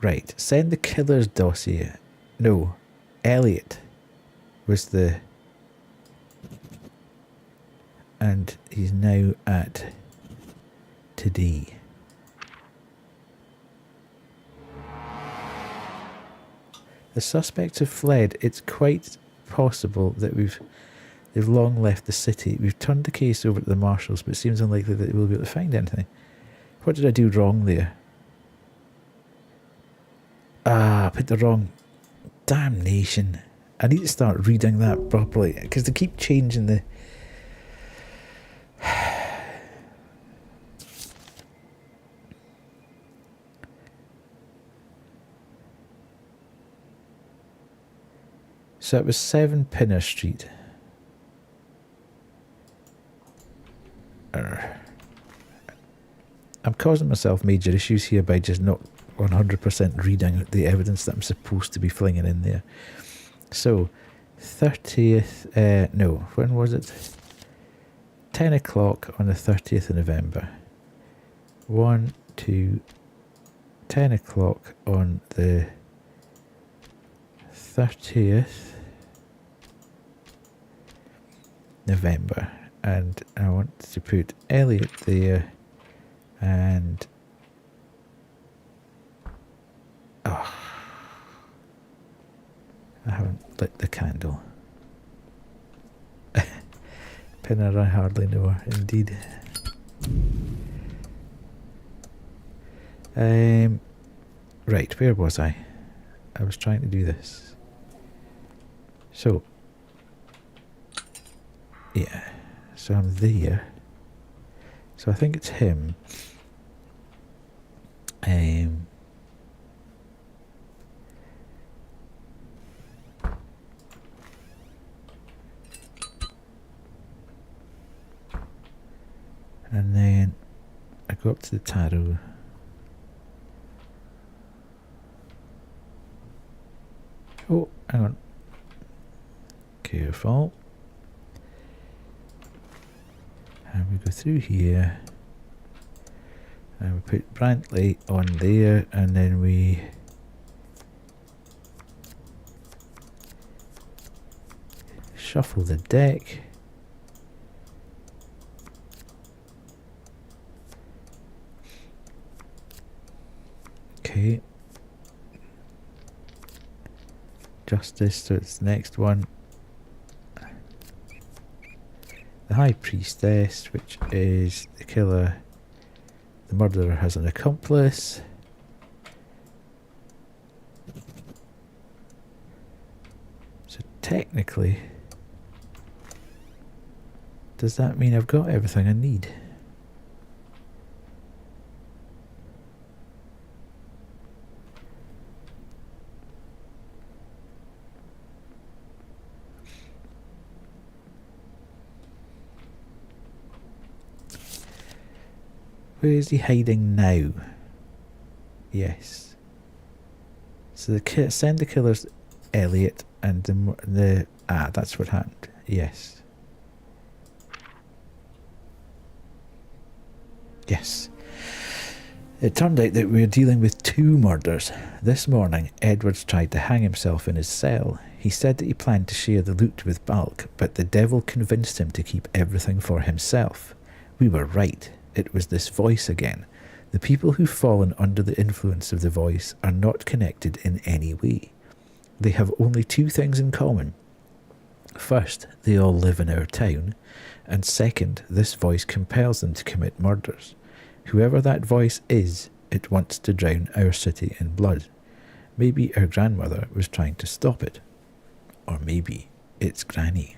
Right, send the killer's dossier. No, Elliot was the... And he's now at today. The suspects have fled. It's quite possible that they've long left the city. We've turned the case over to the marshals, but it seems unlikely that we'll be able to find anything. What did I do wrong there? Ah, I put the wrong... Damnation. I need to start reading that properly, because they keep changing the... So it was 7 Pinner Street. I'm causing myself major issues here by just not 100% reading the evidence that I'm supposed to be flinging in there. So, 30th... no, when was it? 10 o'clock on the 30th of November. 1, 2... 10 o'clock on the 30th November, and I want to put Elliot there, and I haven't lit the candle. Pinner, I hardly know her, indeed. Right, where was I? I was trying to do this. So, yeah, so I'm there. So I think it's him. go up to the tarot. Oh, hang on. Careful. And we go through here. And we put Brantley on there, and then we shuffle the deck. Okay. Justice, so it's the next one. The High Priestess, which is the killer. The murderer has an accomplice. So technically, does that mean I've got everything I need? Where is he hiding now? Yes. So send the killers Elliot and the that's what happened. Yes. Yes. It turned out that we were dealing with 2 murders. This morning, Edwards tried to hang himself in his cell. He said that he planned to share the loot with Bulk, but the devil convinced him to keep everything for himself. We were right. It was this voice again. The people who've fallen under the influence of the voice are not connected in any way. They have only 2 things in common. First, they all live in our town, and second, this voice compels them to commit murders. Whoever that voice is, it wants to drown our city in blood. Maybe our grandmother was trying to stop it. Or maybe it's Granny.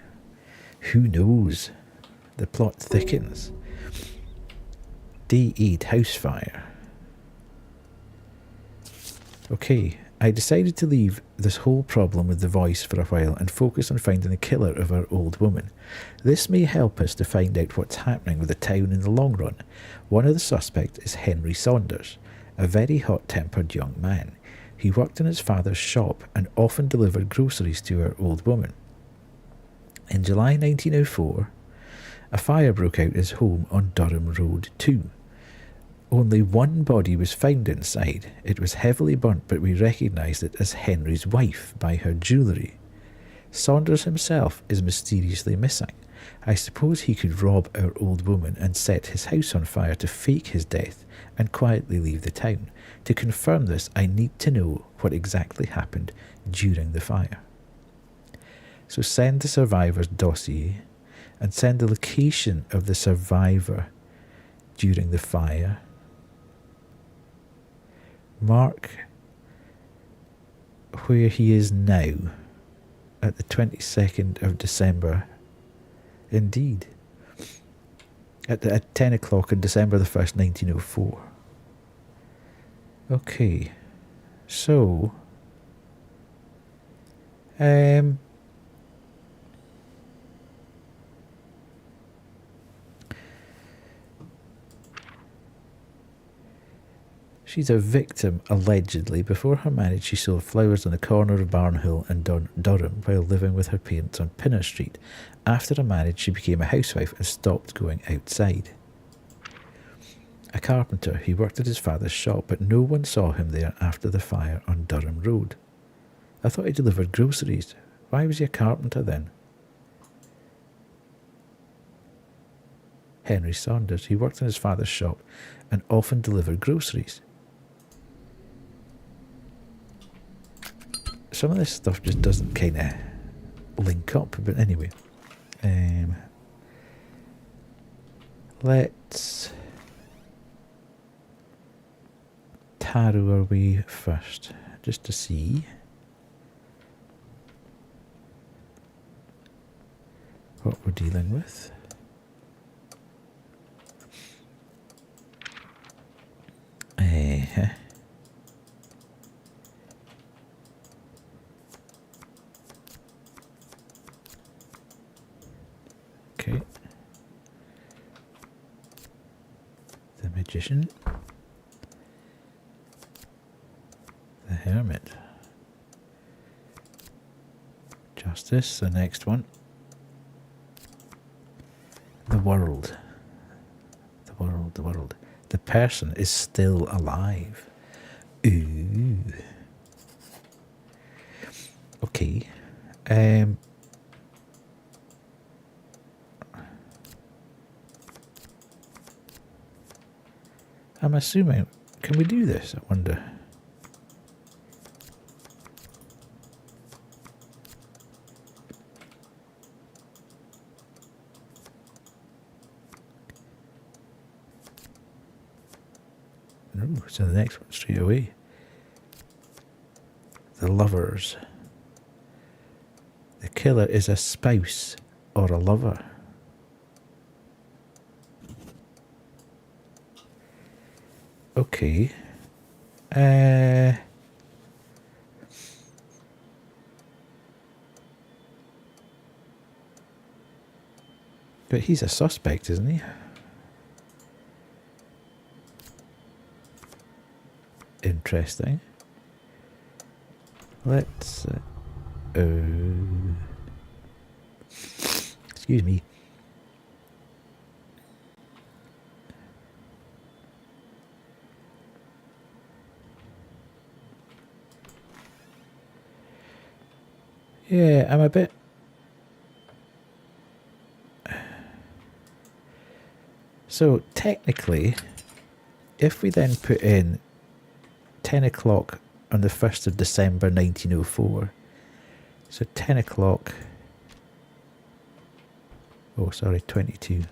Who knows? The plot thickens. Day 8 house fire. Okay, I decided to leave this whole problem with the voice for a while and focus on finding the killer of our old woman. This may help us to find out what's happening with the town in the long run. One of the suspects is Henry Saunders, a very hot-tempered young man. He worked in his father's shop and often delivered groceries to our old woman. In July 1904, a fire broke out his home on Durham Road 2. Only one body was found inside. It was heavily burnt, but we recognised it as Henry's wife by her jewellery. Saunders himself is mysteriously missing. I suppose he could rob our old woman and set his house on fire to fake his death and quietly leave the town. To confirm this, I need to know what exactly happened during the fire. So send the survivor's dossier and send the location of the survivor during the fire. Mark where he is now at the 22nd of December. Indeed. At 10 o'clock on December the 1st, 1904. Okay. So, she's a victim, allegedly. Before her marriage, she sold flowers on the corner of Barnhill and Durham while living with her parents on Pinner Street. After her marriage, she became a housewife and stopped going outside. A carpenter, he worked at his father's shop, but no one saw him there after the fire on Durham Road. I thought he delivered groceries. Why was he a carpenter then? Henry Saunders, he worked in his father's shop and often delivered groceries. Some of this stuff just doesn't kind of link up, but anyway. Let's tarot our way first, just to see what we're dealing with. Okay. The Magician. The Hermit. Justice, the next one. The World. The World, the World. The person is still alive. Ooh. Okay. I'm assuming, can we do this? I wonder. No, so the next one straight away. The Lovers. The killer is a spouse or a lover. Okay. But he's a suspect, isn't he? Interesting. Let's... excuse me. Yeah, I'm a bit... So, technically, if we then put in 10 o'clock on the 1st of December 1904, so 10 o'clock... Oh, sorry, 22.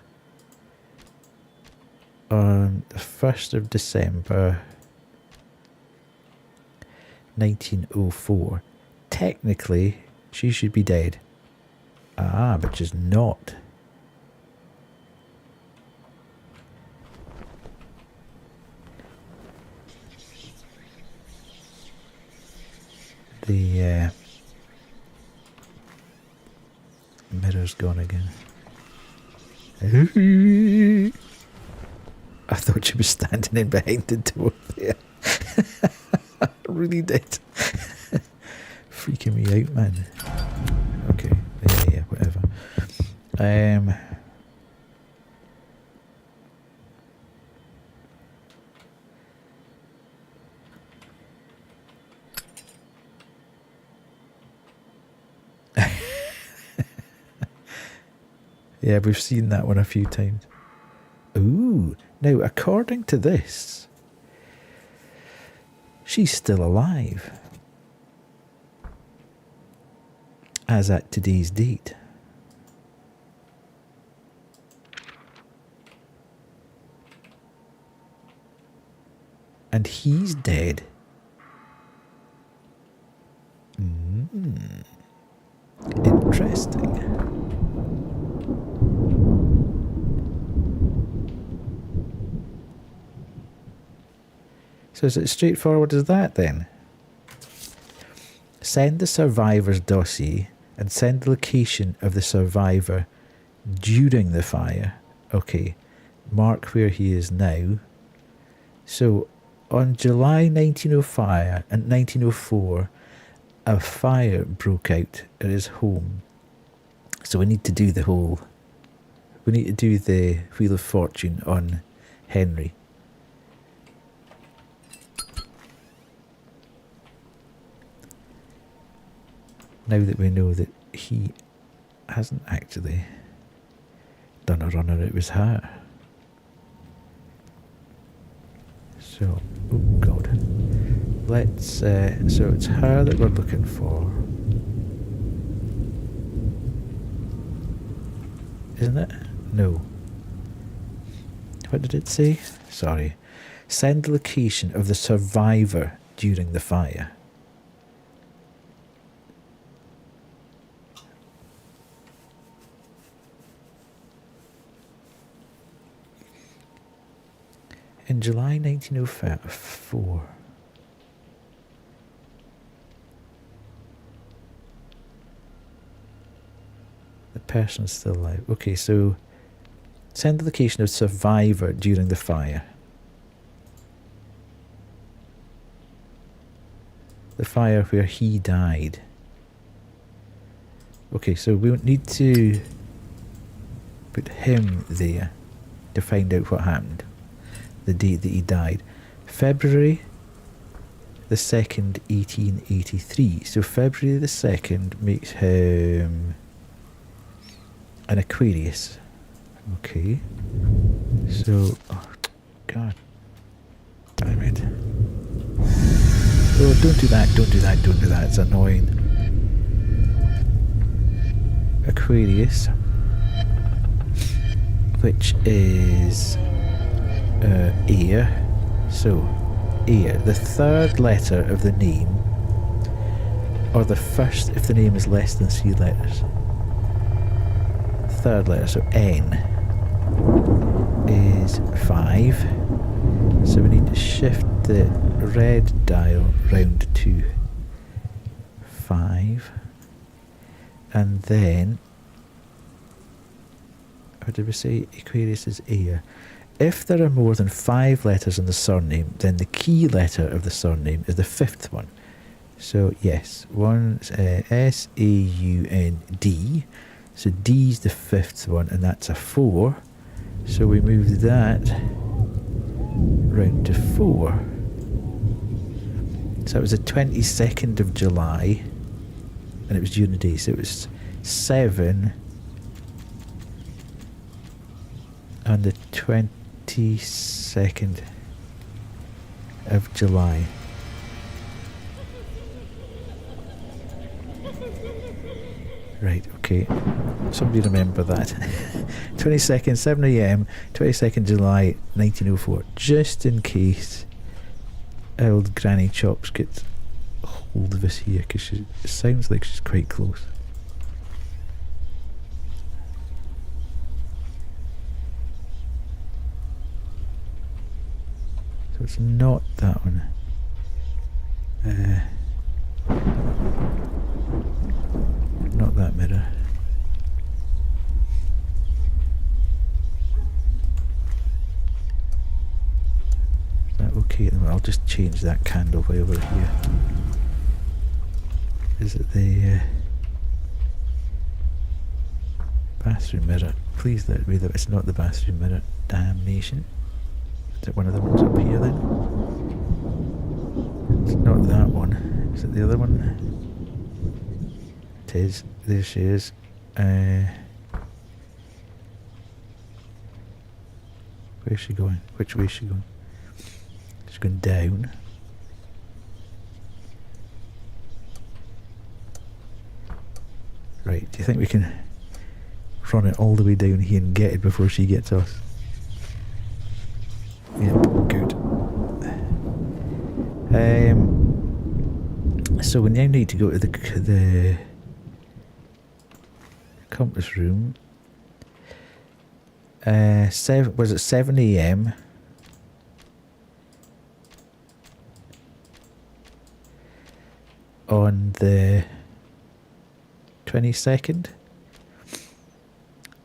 On the 1st of December 1904, technically, she should be dead. Ah, but she's not. The mirror's gone again. I thought she was standing in behind the door there. I really did. Freaking me out, man. Okay, yeah, whatever. Yeah, we've seen that one a few times. Ooh, now according to this, she's still alive. As at today's date. And he's dead. Interesting. So is it as straightforward as that then? Send the survivor's dossier and send the location of the survivor during the fire. Okay, mark where he is now. So on July 1905 and 1904, a fire broke out at his home. So we need to do the whole... We need to do the Wheel of Fortune on Henry. Now that we know that he hasn't actually done a runner, it was her. So, oh god. Let's, so it's her that we're looking for. Isn't it? No. What did it say? Sorry. Send the location of the survivor during the fire. In July 1904. The person's still alive. Okay, so send the location of survivor during the fire. The fire where he died. Okay, so we need to put him there to find out what happened. The date that he died. February the 2nd, 1883. So February the 2nd makes him an Aquarius. Okay. So, oh, God damn it. Oh, don't do that, don't do that, don't do that. It's annoying. Aquarius, which is air. So, air. The third letter of the name, or the first if the name is less than 3 letters. Third letter, so N is 5. So we need to shift the red dial round to 5. And then, what did we say? Aquarius is air. If there are more than 5 letters in the surname, then the key letter of the surname is the 5th one. So yes, one's S-A-U-N-D. So D is the 5th one, and that's a 4. So we move that round to 4. So it was the 22nd of July, and it was during the day, so it was 7 on the 22nd of July. Right, okay. Somebody remember that. 22nd, 7 AM, 22nd July, 1904. Just in case old Granny Chops gets hold of us here, because it sounds like she's quite close. So it's not that one. Not that mirror. Is that okay? I'll just change that candle while we're here. Is it the bathroom mirror? Please let it be that it's not the bathroom mirror. Damnation. Is it one of the ones up here then? It's not that one. Is it the other one? It is. There she is. Where's she going? Which way is she going? She's going down. Right, do you think we can run it all the way down here and get it before she gets us? Yep, good. So we now need to go to the compass room. 7 AM? On the 22nd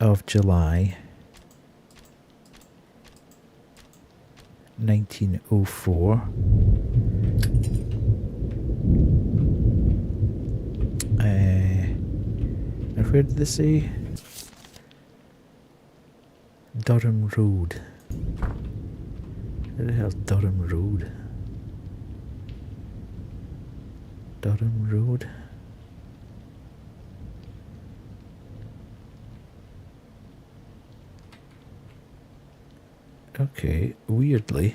of July 1904. And where did they say? Durham Road. Where the hell's Durham Road? Durham Road. Okay, weirdly.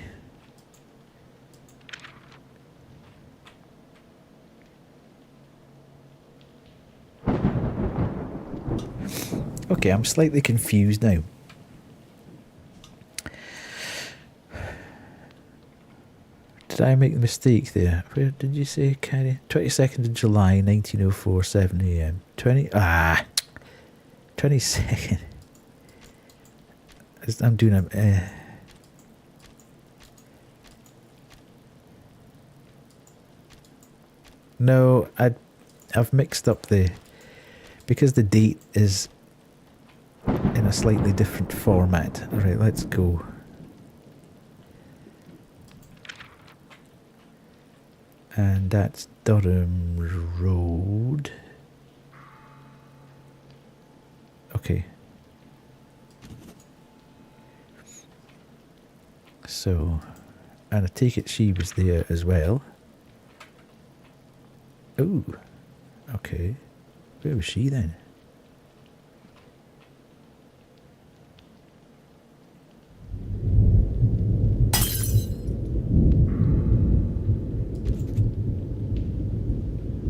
Okay, I'm slightly confused now. Did I make a mistake there? Where did you say, Carrie? 22nd of July, 1904, 7 AM. 22nd. I'm doing a... No, I've mixed up the... Because the date is in a slightly different format. Alright, let's go. And that's Durham Road. Okay. So, and I take it she was there as well. Oh, okay. Where was she then?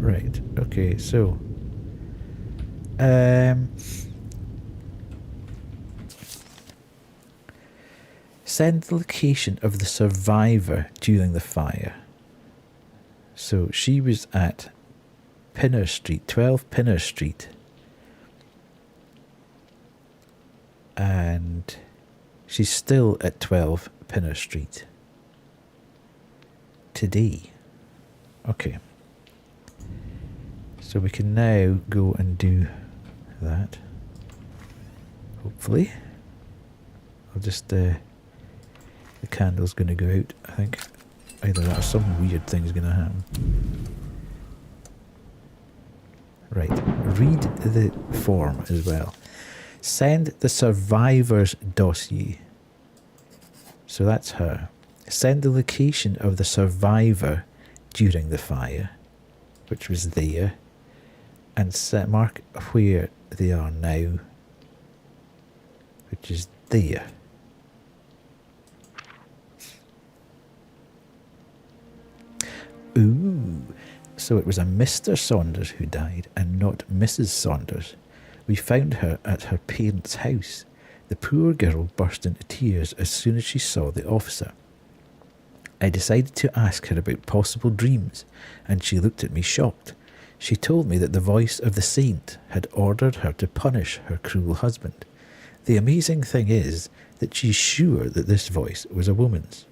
Right, okay, so send the location of the survivor during the fire. So she was at Pinner Street, 12 Pinner Street. And she's still at 12 Pinner Street today. Okay. So we can now go and do that. Hopefully. I'll just, the candle's going to go out, I think. Either that or some weird thing's going to happen. Right. Read the form as well. Send the survivor's dossier. So that's her. Send the location of the survivor during the fire, which was there, and mark where they are now, which is there. Ooh, so it was a Mr. Saunders who died and not Mrs. Saunders. We found her at her parents' house. The poor girl burst into tears as soon as she saw the officer. I decided to ask her about possible dreams, and she looked at me shocked. She told me that the voice of the saint had ordered her to punish her cruel husband. The amazing thing is that she's sure that this voice was a woman's.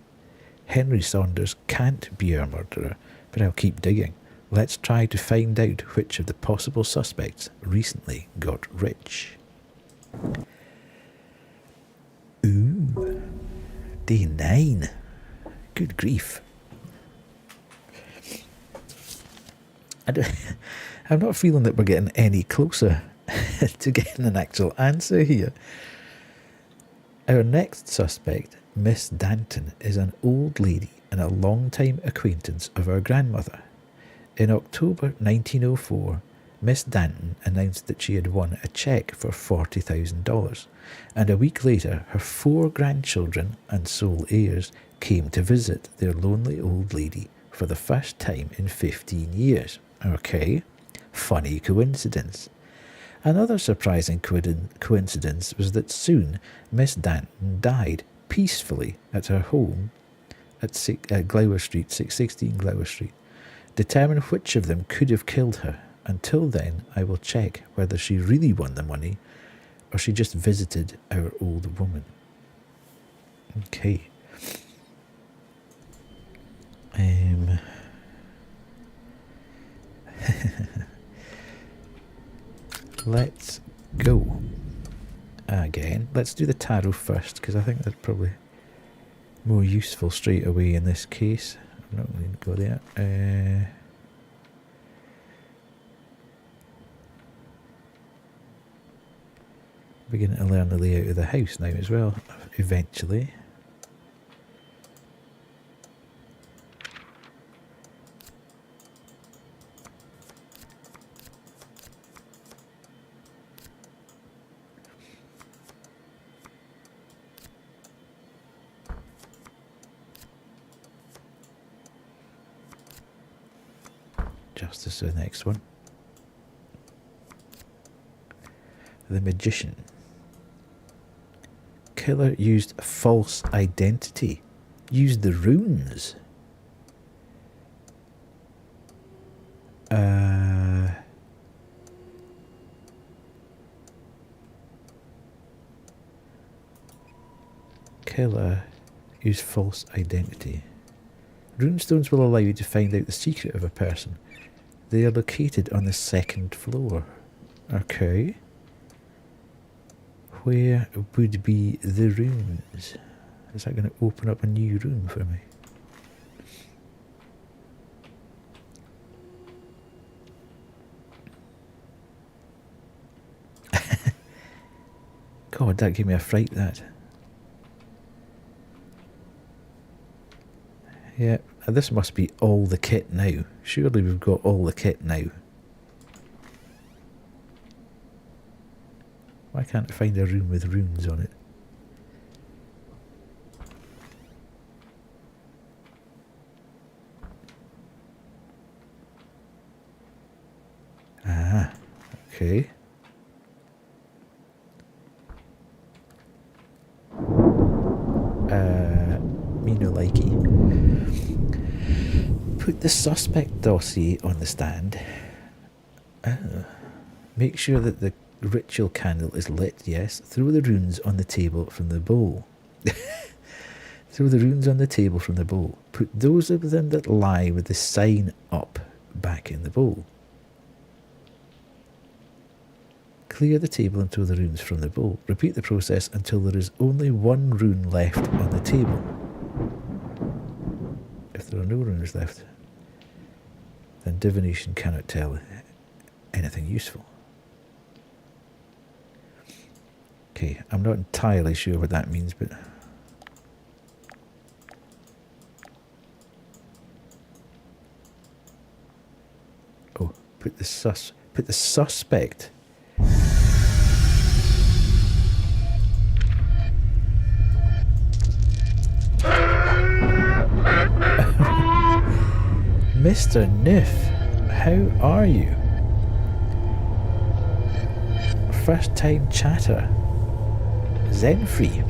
Henry Saunders can't be our murderer, but I'll keep digging. Let's try to find out which of the possible suspects recently got rich. Ooh, day 9. Good grief. I'm not feeling that we're getting any closer to getting an actual answer here. Our next suspect, Miss Danton, is an old lady and a long-time acquaintance of our grandmother. In October 1904, Miss Danton announced that she had won a cheque for $40,000, and a week later her 4 grandchildren and sole heirs came to visit their lonely old lady for the first time in 15 years. Okay, funny coincidence. Another surprising coincidence was that soon Miss Danton died peacefully at her home at Glower Street, 616 Glower Street. Determine which of them could have killed her. Until then, I will check whether she really won the money or she just visited our old woman. Okay. Let's go. Again, let's do the tarot first, because I think that's probably more useful straight away in this case. I'm not going to go there. Beginning to learn the layout of the house now as well, eventually. Justice the next one. The Magician. Killer used a false identity. Used the runes. Killer used false identity. Runestones will allow you to find out the secret of a person. They are located on the 2nd floor. Okay. Where would be the rooms? Is that going to open up a new room for me? God, that gave me a fright, that. Yeah, this must be all the kit now. Surely we've got all the kit now. Why can't I find a room with runes on it? Ah, okay. Me no likey. Put the suspect dossier on the stand. Make sure that the ritual candle is lit, yes. Throw the runes on the table from the bowl. Throw the runes on the table from the bowl. Put those of them that lie with the sign up back in the bowl. Clear the table and throw the runes from the bowl. Repeat the process until there is only one rune left on the table. If there are no runes left, then divination cannot tell anything useful. Okay, I'm not entirely sure what that means, but... Oh, put the suspect... Mr. Niff, how are you? First time chatter. Zenfree.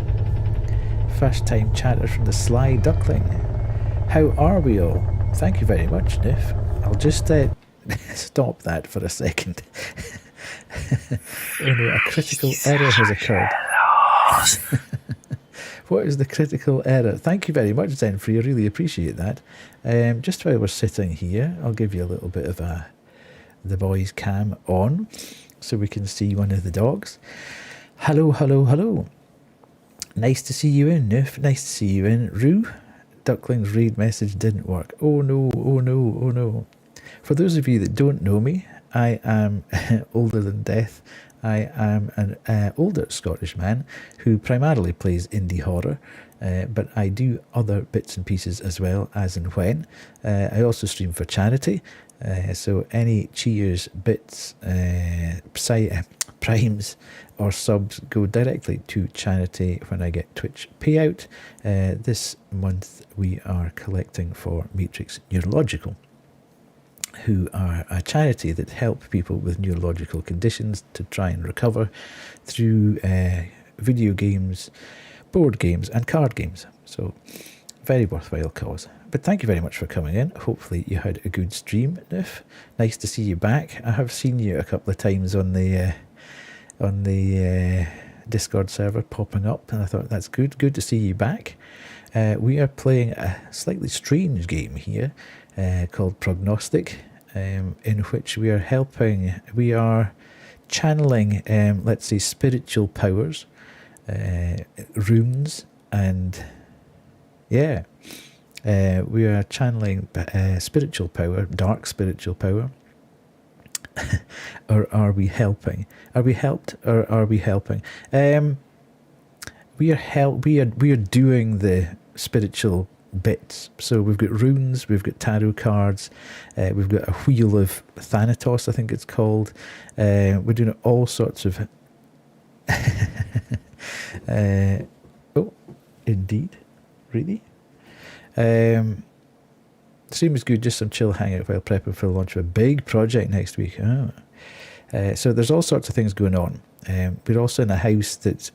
First time chatter from the Sly Duckling. How are we all? Thank you very much, Niff. I'll just stop that for a second. Oh no, a critical error has occurred. What is the critical error? Thank you very much, Zenfree. I really appreciate that. Just while we're sitting here, I'll give you a little bit of the boys' cam on so we can see one of the dogs. Hello, hello, hello. Nice to see you in, Niff. Nice to see you in. Roo, Duckling's raid message didn't work. Oh no, oh no, oh no. For those of you that don't know me, I am older than death. I am an older Scottish man who primarily plays indie horror, but I do other bits and pieces as well, as and when. I also stream for charity, so any cheers, bits, primes or subs go directly to charity when I get Twitch payout. This month we are collecting for Matrix Neurological, who are a charity that help people with neurological conditions to try and recover through video games, board games and card games. So very worthwhile cause. But thank you very much for coming in. Hopefully you had a good stream, Niff. Nice to see you back. I have seen you a couple of times on the Discord server popping up, and I thought that's good. Good to see you back. We are playing a slightly strange game here called Prognostic, in which we are channeling, let's say, spiritual powers, runes, and yeah, we are channeling spiritual power, dark spiritual power. Or are we helping? Are we helped, or are we helping? We are doing the spiritual bits. So we've got runes, we've got tarot cards, we've got a wheel of Thanatos, I think it's called. We're doing all sorts of oh, indeed, really. Stream is good, just some chill hangout while prepping for the launch of a big project next week. Oh. So there's all sorts of things going on. We're also in a house that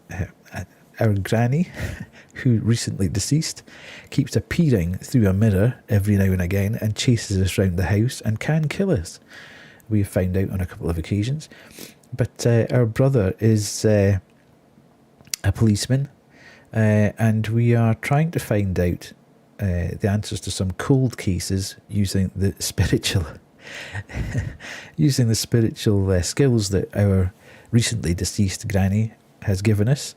our granny, who recently deceased, keeps appearing through a mirror every now and again and chases us around the house and can kill us. We've found out on a couple of occasions. But our brother is a policeman, and we are trying to find out the answers to some cold cases using the spiritual skills that our recently deceased granny has given us.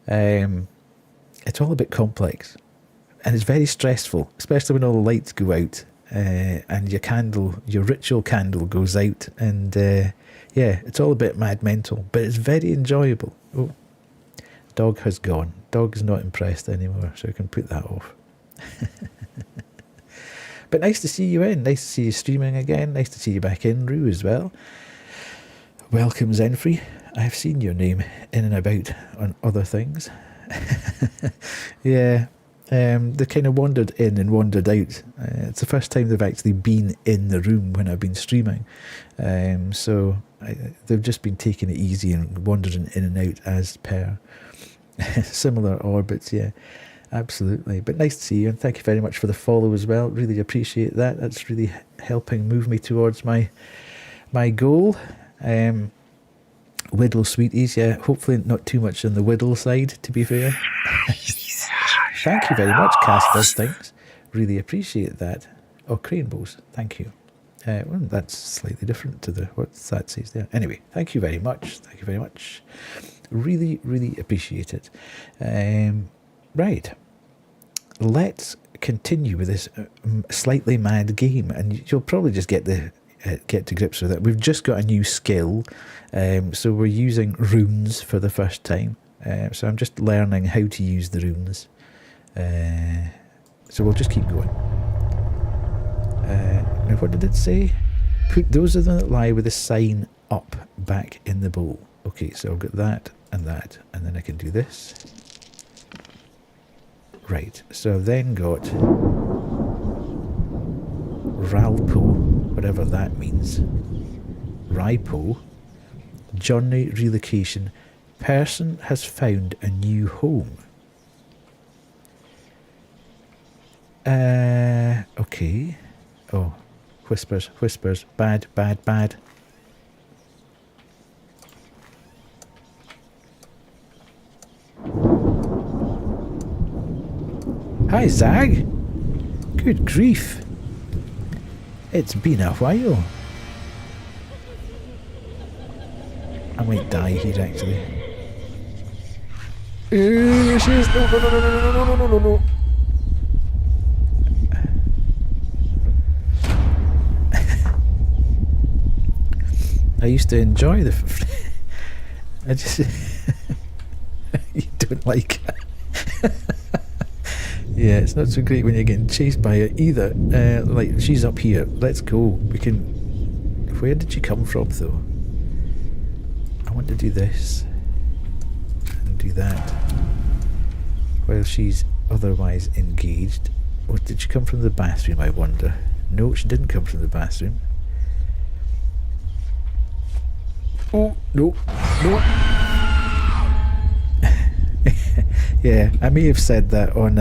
It's all a bit complex, and it's very stressful, especially when all the lights go out and your ritual candle goes out, and yeah, it's all a bit mad mental, but it's very enjoyable. Oh, Dog has gone. Dog's not impressed anymore, so we can put that off. But nice to see you in. Nice to see you streaming again. Nice to see you back in, Rue, as well. Welcome, Zenfree. I've seen your name in and about on other things. Yeah, they kind of wandered in and wandered out. It's the first time they've actually been in the room when I've been streaming. So they've just been taking it easy and wandering in and out as per similar orbits, yeah. Absolutely. But nice to see you, and thank you very much for the follow as well. Really appreciate that. That's really helping move me towards my goal. Whittle sweeties, yeah. Hopefully not too much on the whittle side, to be fair. Thank you very much, Cass does things. Really appreciate that. Oh, crane bows. Thank you. Well, that's slightly different to the what that says there. Anyway, thank you very much. Thank you very much. Really, really appreciate it. Right. Let's continue with this slightly mad game, and you'll probably just get to grips with it. We've just got a new skill, so we're using runes for the first time. So I'm just learning how to use the runes. So we'll just keep going. Now, what did it say? Put those of them that lie with a sign up back in the bowl. Okay, so I've got that, and then I can do this. Right, so I've then got Ralpo, whatever that means. Ripo, journey relocation. Person has found a new home. Okay. Oh, whispers, whispers. Bad, bad, bad. Hi, Zag. Good grief. It's been a while. I might die here, actually. Here she is. No, no, no, no, no, no, no, no, no, no. I used to enjoy the... I just... You don't like it. Yeah, it's not so great when you're getting chased by it either. Like, she's up here. Let's go. We can... Where did you come from, though? I want to do this. And do that. While she's otherwise engaged. Or did she come from the bathroom, I wonder? No, she didn't come from the bathroom. Oh, no. No. Yeah, I may have said that on...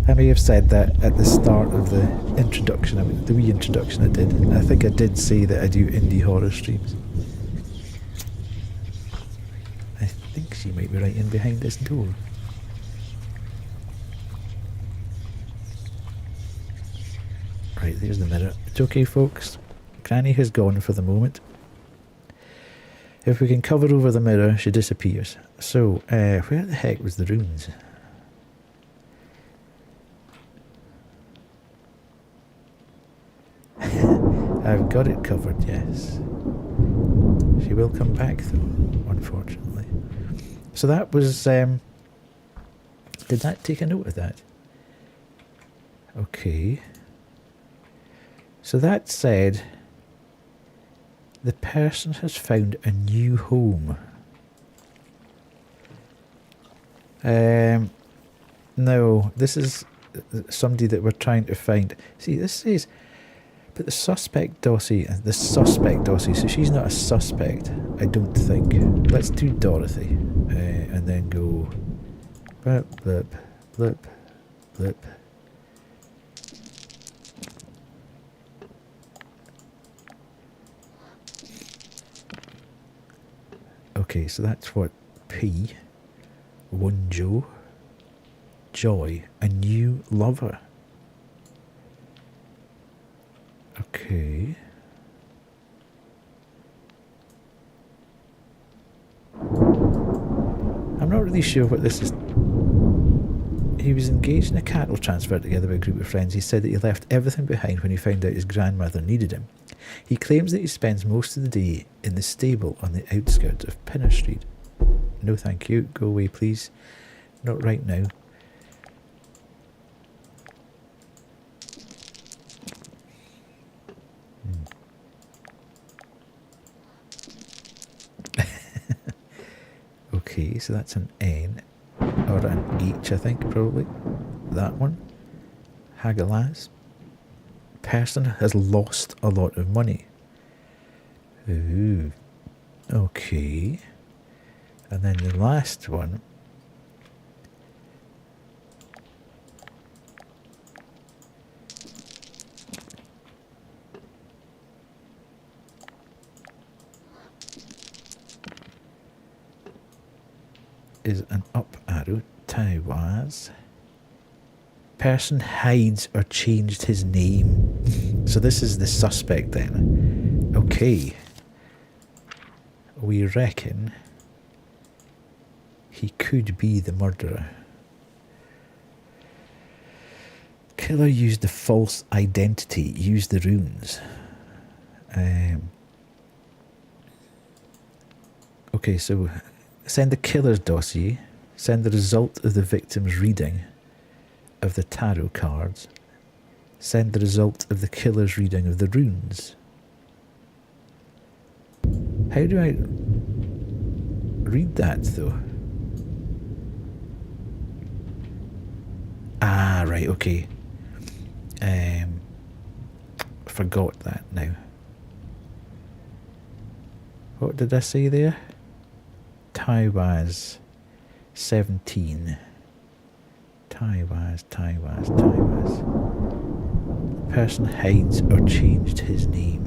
I may have said that at the start of the introduction, the wee introduction I did. I think I did say that I do indie horror streams. I think she might be right in behind this door. Right, there's the mirror. It's okay, folks. Granny has gone for the moment. If we can cover over the mirror, she disappears. So, where the heck was the runes? I've got it covered, yes. She will come back, though, unfortunately. So that was... did that take a note of that? Okay. So that said... The person has found a new home. No, this is somebody that we're trying to find. See, this says... But the suspect dossier, so she's not a suspect, I don't think. Let's do Dorothy, and then go blip, blip, blip, blip. Okay, so that's what P, Wonjo, Joy, a new lover. Okay. I'm not really sure what this is. He was engaged in a cattle transfer together with a group of friends. He said that he left everything behind when he found out his grandmother needed him. He claims that he spends most of the day in the stable on the outskirts of Pinner Street. No thank you. Go away, please. Not right now. Okay, so that's an N. Or an H, I think, probably. That one. Hagalaz. Person has lost a lot of money. Ooh. Okay. And then the last one. Is an up arrow. Taiwaz. Person hides or changed his name. So this is the suspect then. Okay. We reckon he could be the murderer. Killer used the false identity, used the runes. Okay, so send the killer's dossier, send the result of the victim's reading of the tarot cards, send the result of the killer's reading of the runes. How do I read that though? Ah, right, okay. Forgot that now. What did I say there? Taiwaz 17. Taiwaz. Person hides or changed his name.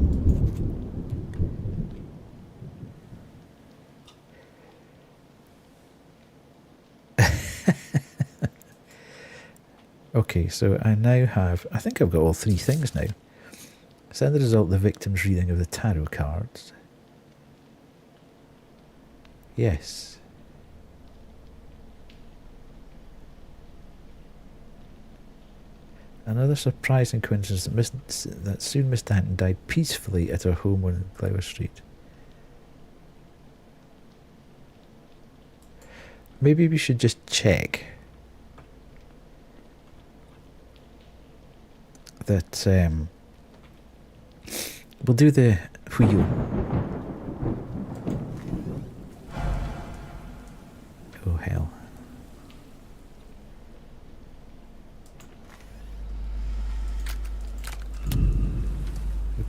Okay, so I now have, I think I've got all three things now. Send the result of the victim's reading of the tarot cards. Yes. Another surprising coincidence that soon Miss Danton died peacefully at her home on Glower Street. Maybe we should just check that we'll do the wheel. Oh hell.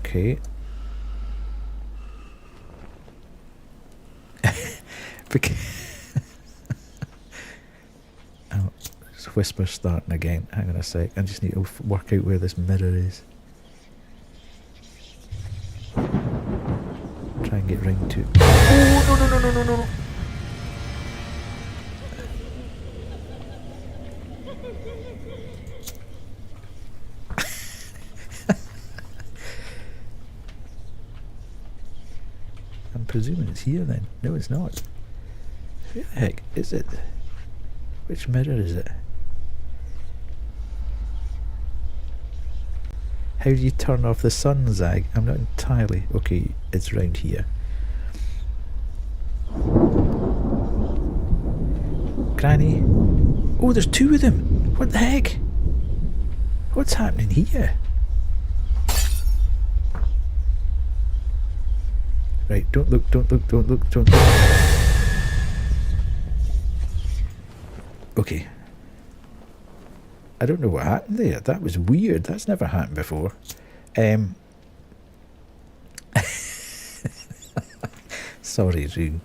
Okay. Oh, this whisper's starting again. Hang on a sec. I just need to work out where this mirror is. Try and get round to. Oh no. I'm presuming it's here then. No, it's not. Who the heck is it? Which mirror is it? How do you turn off the sun, Zag? I'm not entirely... Okay, it's round here. Granny. Oh, there's two of them. What the heck? What's happening here? Right, don't look. Okay. I don't know what happened there. That was weird. That's never happened before. Sorry, Rue.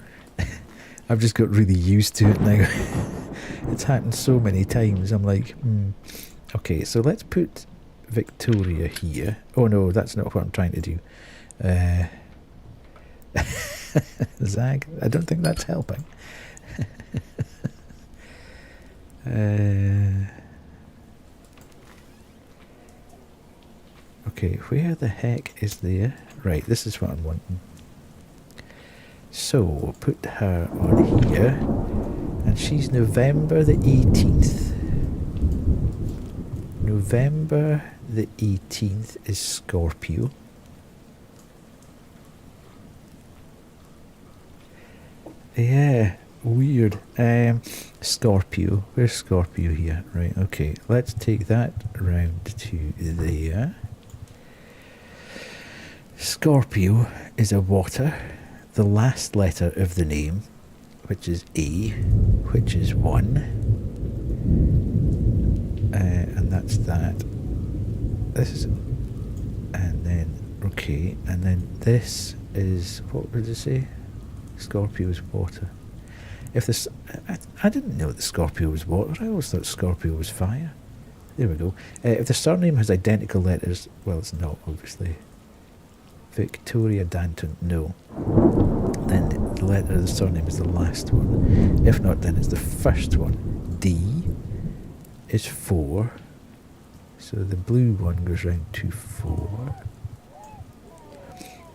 I've just got really used to it now. It's happened so many times. I'm like, Okay, so let's put Victoria here. Oh no, that's not what I'm trying to do. Zag, I don't think that's helping. Okay, where the heck is there? Right, this is what I'm wanting. So, we'll put her on here. And she's November the 18th. November the 18th is Scorpio. Yeah, Weird. Scorpio. Where's Scorpio here? Right, okay. Let's take that round to there. Scorpio is a water. The last letter of the name, which is A, which is 1. And that's that. This is... And then, okay. And then this is... What did it say? Scorpio is water. If this, I didn't know that Scorpio was water. I always thought Scorpio was fire. There we go. If the surname has identical letters, well, it's not, obviously. Victoria Danton, no. Then the letter of the surname is the last one. If not, then it's the first one. D is 4. So the blue one goes round to 4.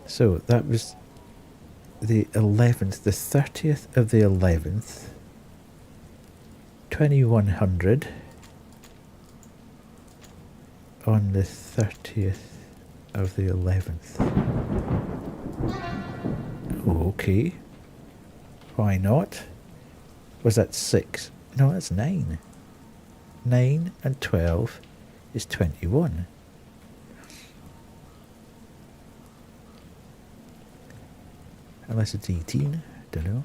So that was the 11th, the 30th of the 11th, 2100, on the 30th of the 11th. Oh, okay. Why not? Was that 6? No, that's 9. 9 and 12 is 21. Unless it's 18, don't know.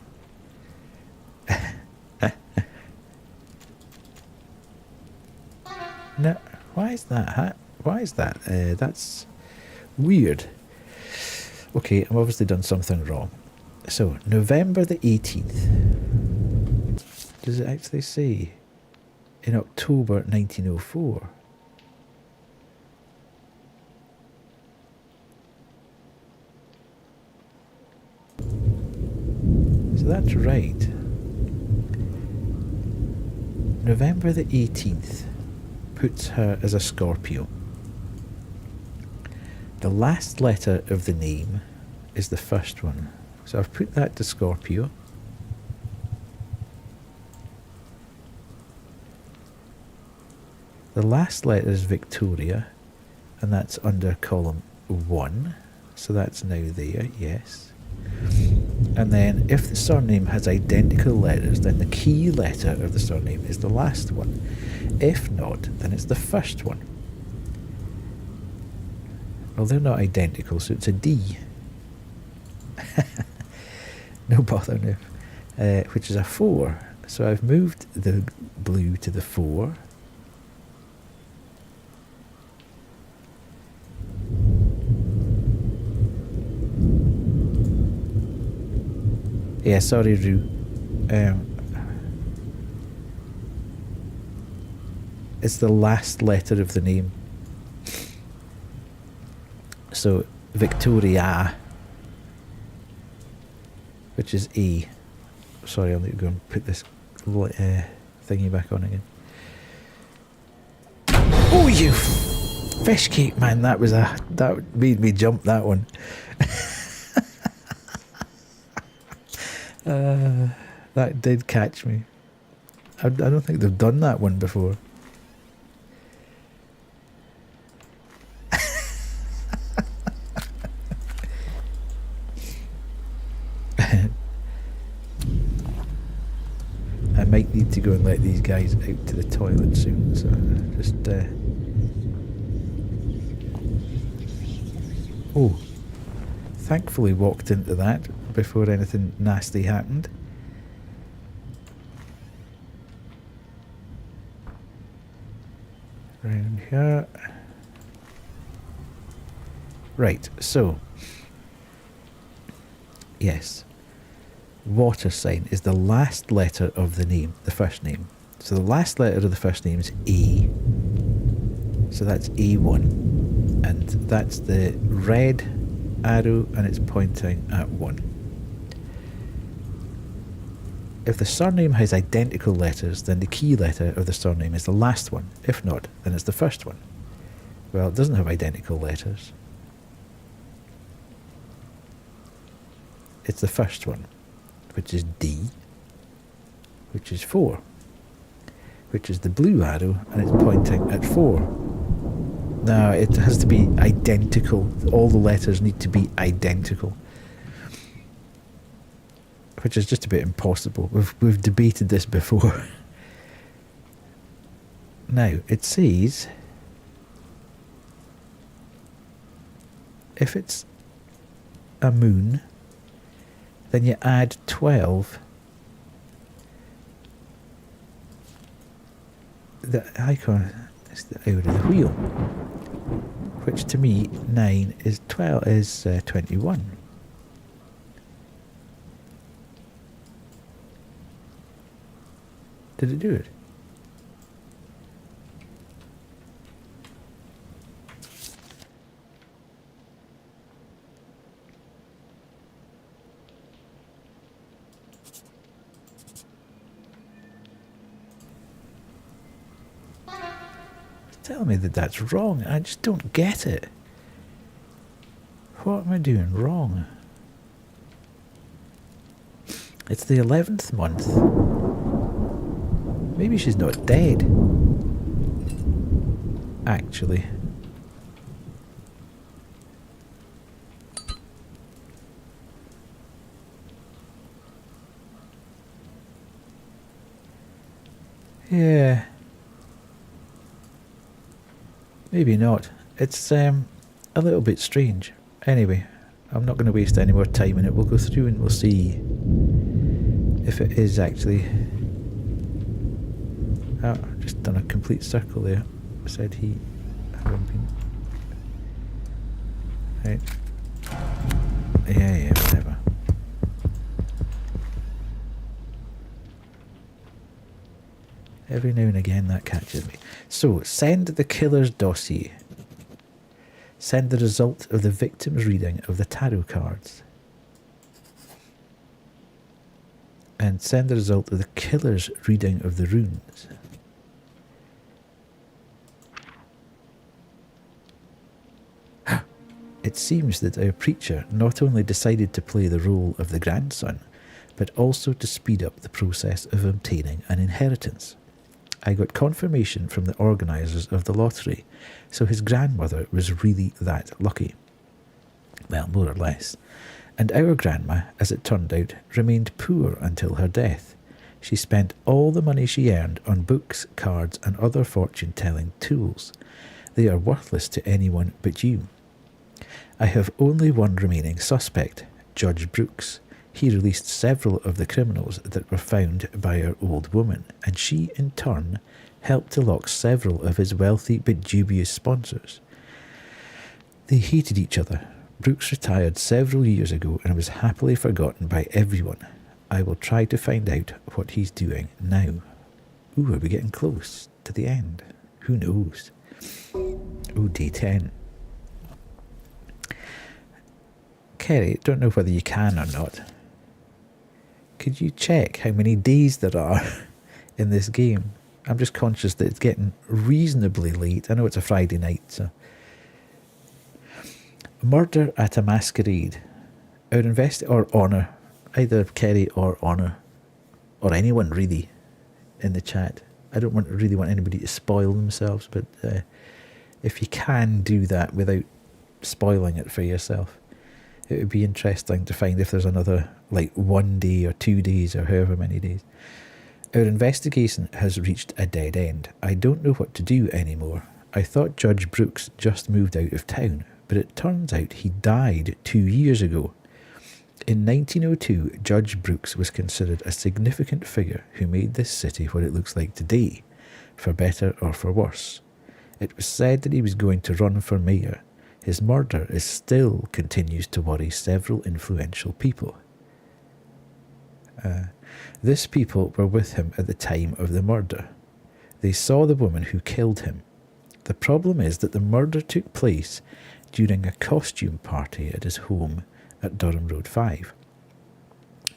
No, why is that? Why is that? That's weird. Okay, I've obviously done something wrong. So, November the 18th. Does it actually say? In October 1904. So that's right. November the 18th puts her as a Scorpio. The last letter of the name is the first one. So I've put that to Scorpio. The last letter is Victoria, and that's under column 1. So that's now there, yes. And then if the surname has identical letters, then the key letter of the surname is the last one. If not, then it's the first one. Well, they're not identical, so it's a D. No bother now. Which is a 4. So I've moved the blue to the 4. Yeah, sorry, Rue. It's the last letter of the name. So, Victoria, which is A. Sorry, I'll need to go and put this thingy back on again. Oh, you fish cake, man! That made me jump, that one. That did catch me. I don't think they've done that one before. I might need to go and let these guys out to the toilet soon, so just oh, thankfully walked into that before anything nasty happened. Round here. Right, so yes, water sign is the last letter of the name, the first name. So the last letter of the first name is A. So that's A1, and that's the red arrow, and it's pointing at 1. If the surname has identical letters, then the key letter of the surname is the last one. If not, then it's the first one. Well, it doesn't have identical letters. It's the first one, which is D, which is 4, which is the blue arrow, and it's pointing at 4. Now, it has to be identical. All the letters need to be identical. which is just about impossible. We've debated this before. Now, it says if it's a moon, then you add 12. The icon is the hour of the wheel, which to me 9 is 21. Did it do it? Tell me that that's wrong. I just don't get it. What am I doing wrong? It's the 11th month. Maybe she's not dead. Actually. Yeah. Maybe not. It's a little bit strange. Anyway, I'm not going to waste any more time in it. We'll go through and we'll see if it is actually... Oh, I've just done a complete circle there. Said he hadn't been... Right. Yeah, whatever. Every now and again that catches me. So, send the killer's dossier. Send the result of the victim's reading of the tarot cards. And send the result of the killer's reading of the runes. It seems that our preacher not only decided to play the role of the grandson, but also to speed up the process of obtaining an inheritance. I got confirmation from the organisers of the lottery, so his grandmother was really that lucky. Well, more or less. And our grandma, as it turned out, remained poor until her death. She spent all the money she earned on books, cards and other fortune-telling tools. They are worthless to anyone but you. I have only one remaining suspect, Judge Brooks. He released several of the criminals that were found by our old woman, and she, in turn, helped to lock several of his wealthy but dubious sponsors. They hated each other. Brooks retired several years ago and was happily forgotten by everyone. I will try to find out what he's doing now. Ooh, are we getting close to the end? Who knows? Ooh, D10. Kerry, don't know whether you can or not. Could you check how many days there are in this game? I'm just conscious that it's getting reasonably late. I know it's a Friday night, so... Murder at a masquerade. Our or Honour. Either Kerry or Honour. Or anyone, really, in the chat. I don't really want anybody to spoil themselves, but if you can do that without spoiling it for yourself, it would be interesting to find if there's another, like, 1 day or 2 days or however many days. Our investigation has reached a dead end. I don't know what to do anymore. I thought Judge Brooks just moved out of town, but it turns out he died 2 years ago. In 1902, Judge Brooks was considered a significant figure who made this city what it looks like today, for better or for worse. It was said that he was going to run for mayor. His murder still continues to worry several influential people. These people were with him at the time of the murder. They saw the woman who killed him. The problem is that the murder took place during a costume party at his home at Durham Road 5.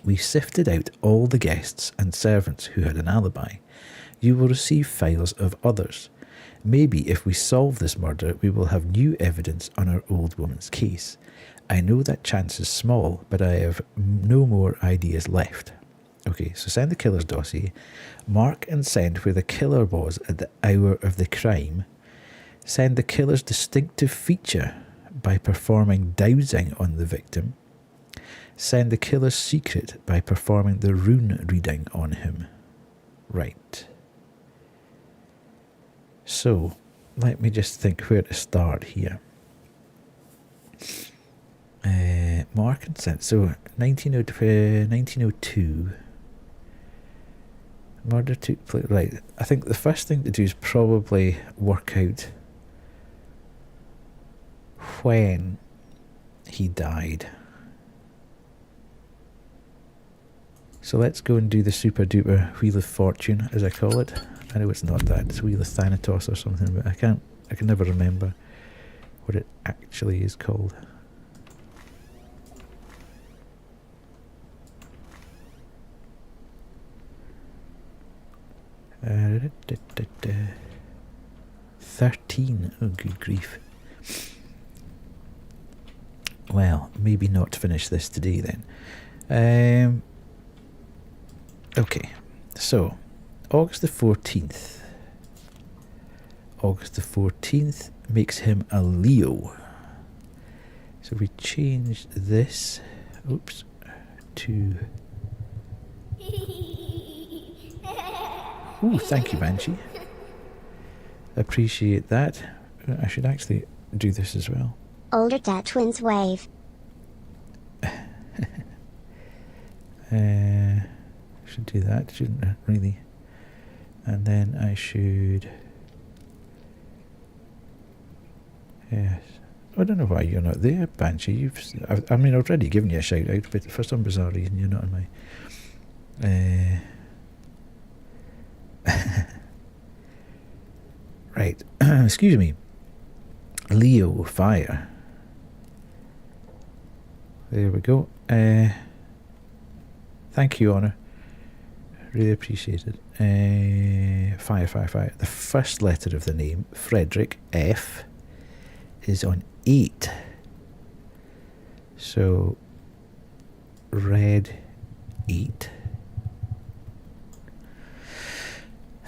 We sifted out all the guests and servants who had an alibi. You will receive files of others. Maybe if we solve this murder, we will have new evidence on our old woman's case. I know that chance is small, but I have no more ideas left. Okay, so send the killer's dossier. Mark and send where the killer was at the hour of the crime. Send the killer's distinctive feature by performing dowsing on the victim. Send the killer's secret by performing the rune reading on him. Right. So, let me just think where to start here. Mark and sent. So, 1902. Murder took place. Right. I think the first thing to do is probably work out when he died. So let's go and do the super duper Wheel of Fortune, as I call it. I know it's not that, it's Wheel of Thanatos or something, but I can never remember what it actually is called. Uh, 13. Oh, good grief. Well, maybe not finish this today then. Okay, so August the 14th. August the 14th makes him a Leo. So we change this, oops, to... Ooh, thank you, Banshee. Appreciate that. I should actually do this as well. Older dad twins wave. Should do that, shouldn't I? Really? And then I should... Yes. I don't know why you're not there, Banshee. I mean, I've already given you a shout out, but for some bizarre reason you're not on my... Right. Excuse me. Leo fire. There we go. Thank you, Honor. Really appreciate it. Fire, fire, fire. The first letter of the name, Frederick, F, is on 8. So, red 8.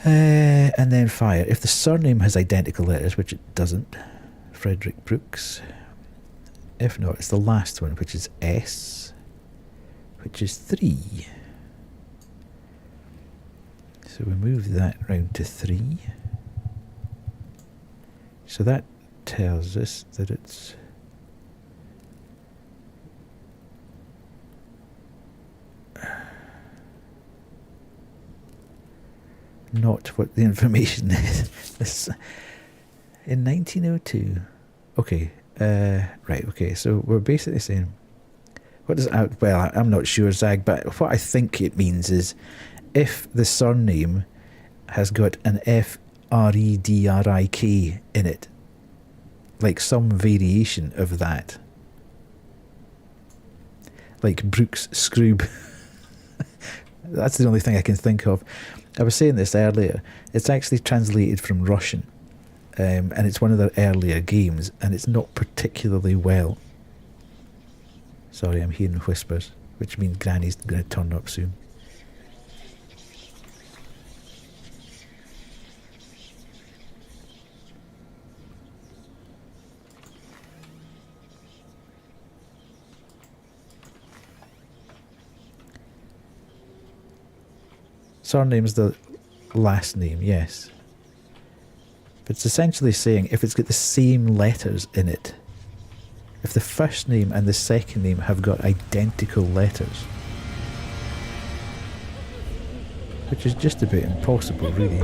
And then fire. If the surname has identical letters, which it doesn't, Frederick Brooks. If not, it's the last one, which is S, which is 3. So we move that round to 3. So that tells us that it's not what the information is. In 1902. Okay, right, okay, so we're basically saying, what does it, well, I'm not sure, Zag, but what I think it means is if the surname has got an Fredrik in it, like some variation of that, like Brooks Scroob. That's the only thing I can think of. I was saying this earlier, it's actually translated from Russian, and it's one of their earlier games, and it's not particularly well. Sorry, I'm hearing whispers, which means Granny's going to turn up soon. Surname's the last name, yes. But it's essentially saying if it's got the same letters in it, if the first name and the second name have got identical letters, which is just a bit impossible, really.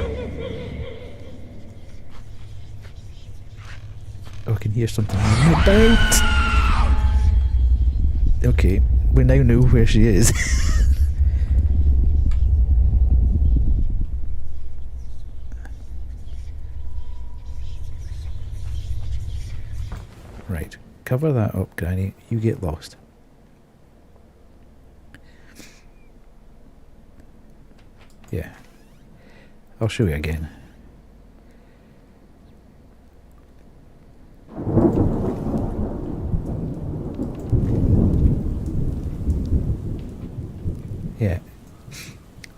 Oh, I can hear something moving about. Okay, we now know where she is. Right, cover that up, Granny. You get lost. Yeah. I'll show you again. Yeah.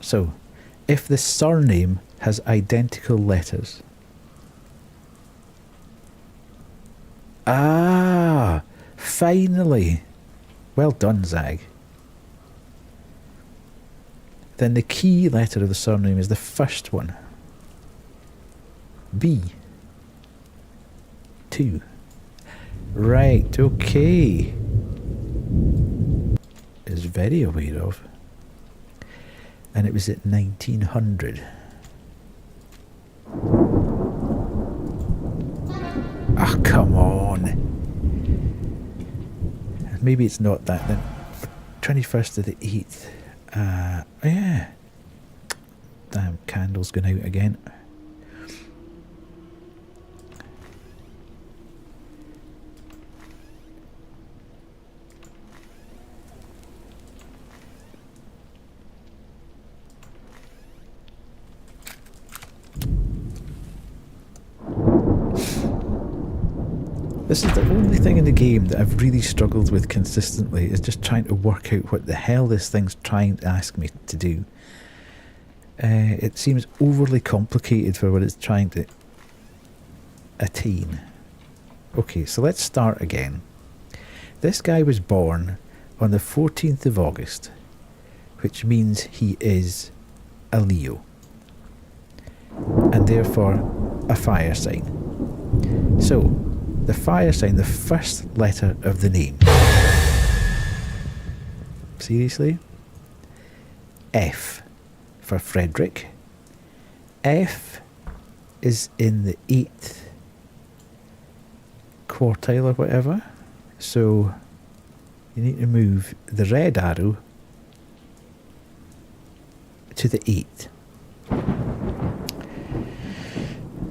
So, if the surname has identical letters... Ah, finally. Well done, Zag. then the key letter of the surname is the first one. B. 2. Right, okay. Is very aware of. And it was at 1900. Ah, come on. Maybe it's not that then. 21st of the 8th. Yeah. Damn, candle's gone out again. This is the only thing in the game that I've really struggled with consistently, is just trying to work out what the hell this thing's trying to ask me to do. It seems overly complicated for what it's trying to attain. Okay, so let's start again. This guy was born on the 14th of August, which means he is a Leo, and therefore a fire sign. So, the fire sign, the first letter of the name. Seriously? F for Frederick. F is in the 8th quartile or whatever. So you need to move the red arrow to the 8th.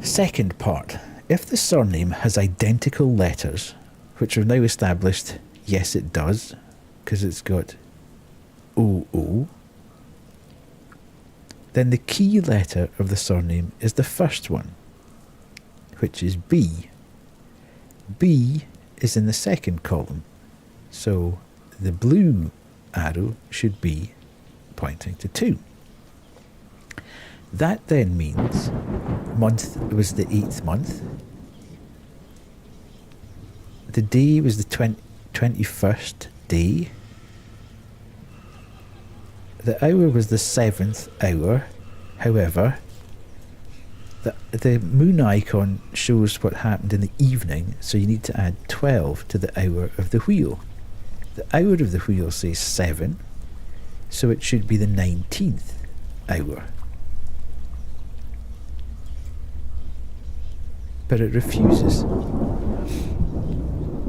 Second part. If the surname has identical letters, which are now established, yes it does, because it's got OO, then the key letter of the surname is the first one, which is B. B is in the second column, so the blue arrow should be pointing to 2. That then means month was the 8th month. The day was the 21st day. The hour was the 7th hour. However, the moon icon shows what happened in the evening, so you need to add 12 to the hour of the wheel. The hour of the wheel says 7, so it should be the 19th hour. But it refuses.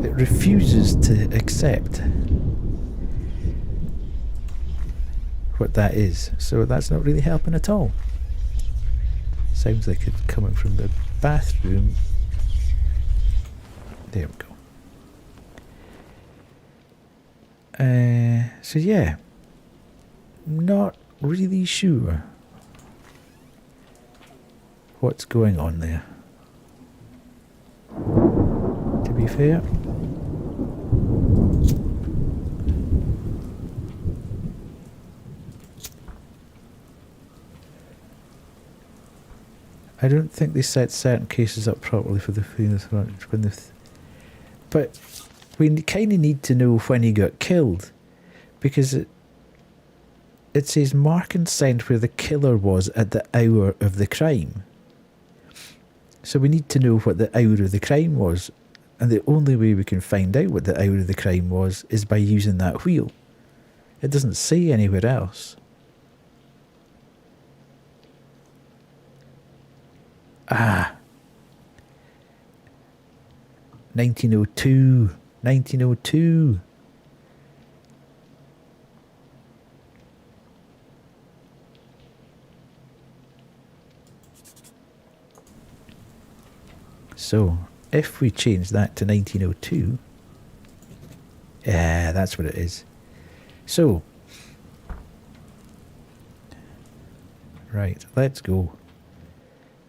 It refuses to accept what that is. So that's not really helping at all. Sounds like it's coming from the bathroom. There we go. So yeah, not really sure what's going on there, to be fair. I don't think they set certain cases up properly for the famous when the. But we kind of need to know when he got killed, because it says mark and send where the killer was at the hour of the crime. So we need to know what the hour of the crime was, and the only way we can find out what the hour of the crime was is by using that wheel. It doesn't say anywhere else. Ah. 1902. 1902. So, if we change that to 1902, yeah, that's what it is. So, right, let's go.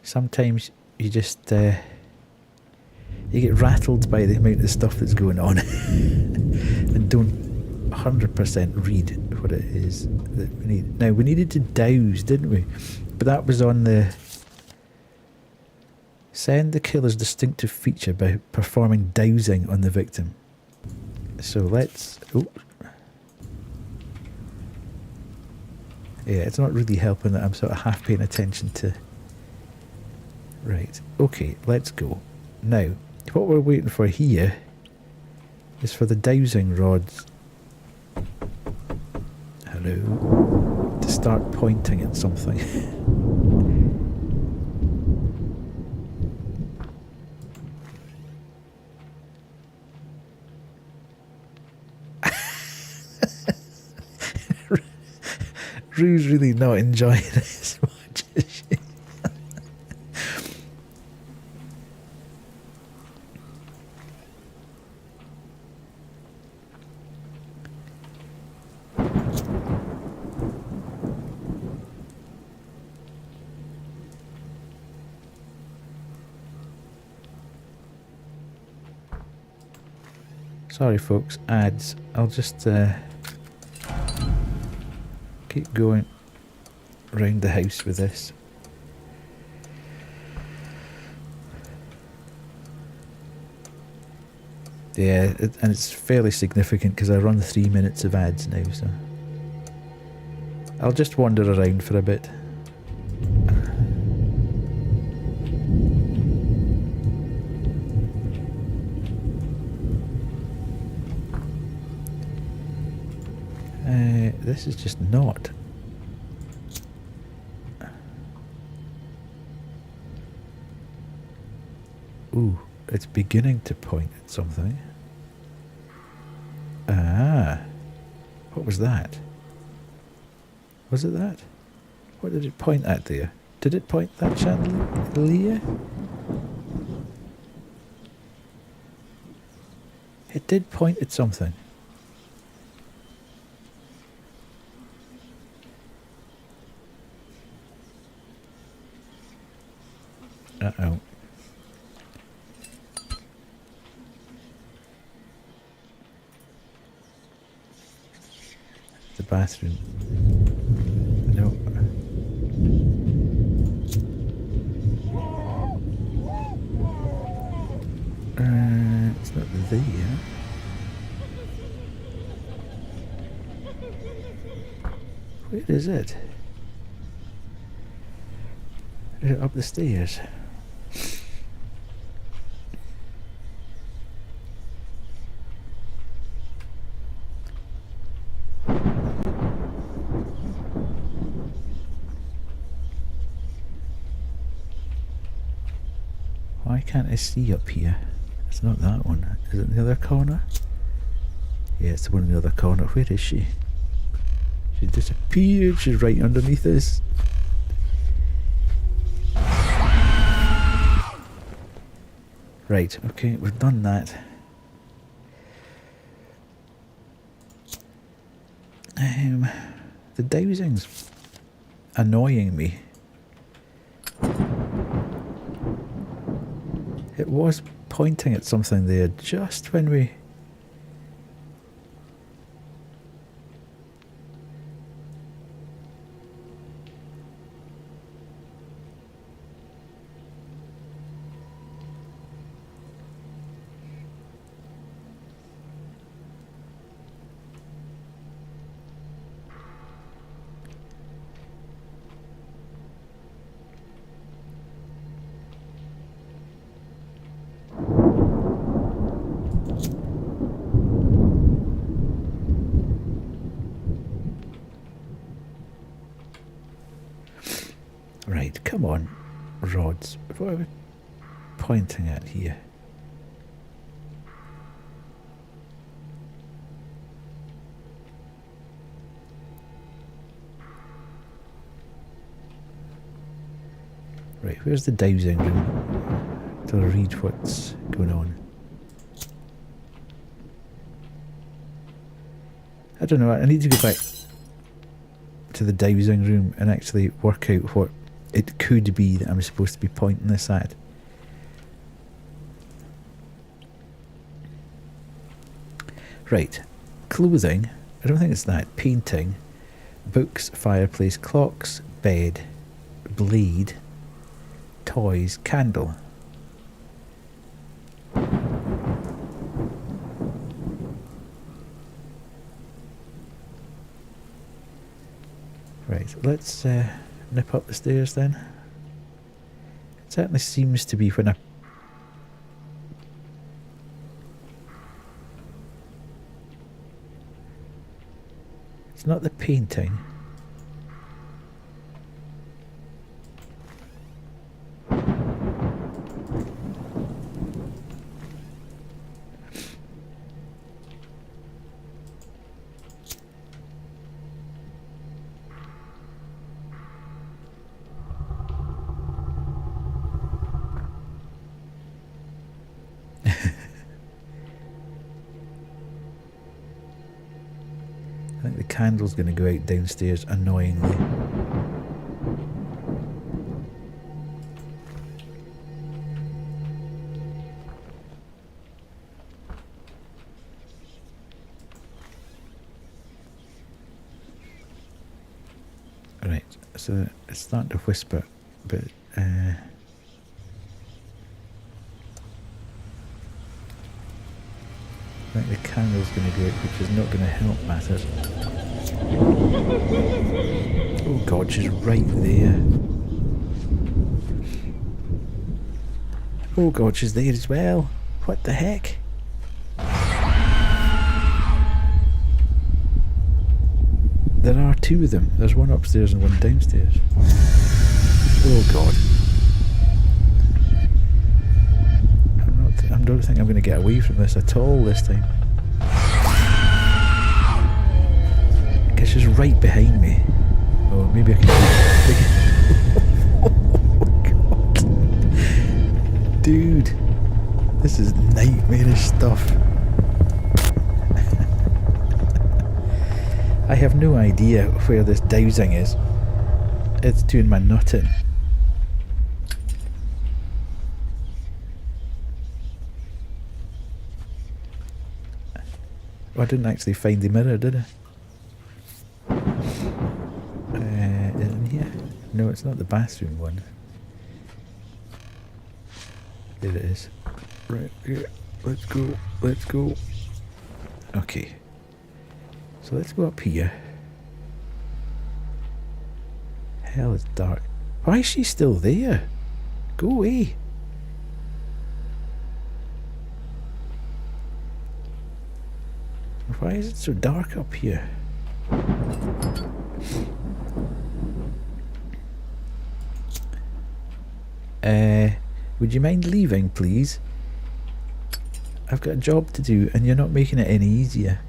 Sometimes you just you get rattled by the amount of stuff that's going on and don't 100% read what it is that we need. Now, we needed to douse, didn't we? But that was on the send the killer's distinctive feature by performing dowsing on the victim. So let's Yeah, it's not really helping that I'm sort of half paying attention to. Right, okay, let's go. Now, what we're waiting for here is for the dowsing rods, hello, to start pointing at something. Rue's really not enjoying it as much as she. Sorry folks, ads. I'll just keep going around the house with this. Yeah, and it's fairly significant because I run 3 minutes of ads now, so I'll just wander around for a bit. This is just not. Ooh, it's beginning to point at something. Ah, what was that? Was it that? What did it point at there? Did it point that chandelier? It did point at something. Uh-oh. The bathroom. No. It's not there. Where is it? Is it up the stairs? Why can't I see up here? It's not that one. Is it in the other corner? Yeah, it's the one in the other corner. Where is she? She disappeared. She's right underneath us. Right, okay, we've done that. The dowsing's annoying me. It was pointing at something there just when we... Right, come on, rods. What are we pointing at here? Right, where's the dowsing room? To read what's going on. I don't know, I need to go back to the dowsing room and actually work out what it could be that I'm supposed to be pointing this at. Right, clothing, I don't think it's that. Painting, books, fireplace, clocks, bed, blade, toys, candle. Right, let's nip up the stairs then. It certainly seems to be when I... It's not the painting. I think the candle's going to go out downstairs annoyingly. Right, so it's starting to whisper, but I think the candle's going to go out, which is not going to help matters. Oh god, she's right there. Oh god, she's there as well. What the heck? There are two of them. There's one upstairs and one downstairs. Oh god. I don't think I'm going to get away from this at all this time. Because she's right behind me. Oh, maybe I can... Oh god. Dude. This is nightmarish stuff. I have no idea where this dowsing is. It's doing my nut in. Oh, I didn't actually find the mirror, did I? In here? No, it's not the bathroom one. There it is. Right, here. Let's go. Let's go. Okay. So let's go up here. Hell, it's dark. Why is she still there? Go away. Why is it so dark up here? Would you mind leaving, please? I've got a job to do and you're not making it any easier.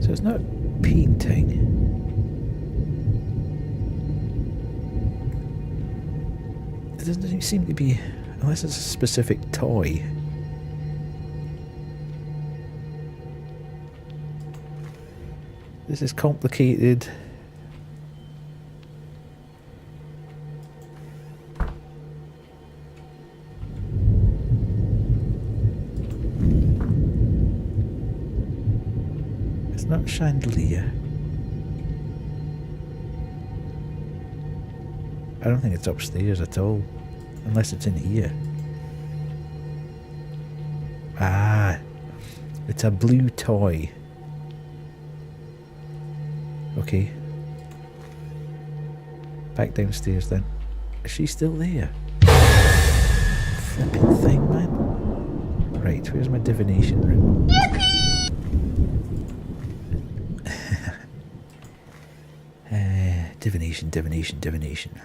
So it's not painting. It doesn't seem to be, unless it's a specific toy. This is complicated. It's not chandelier. I don't think it's upstairs at all, unless it's in here. Ah, it's a blue toy. Okay. Back downstairs then. Is she still there? Flipping thing, man. Right, where's my divination room? Divination.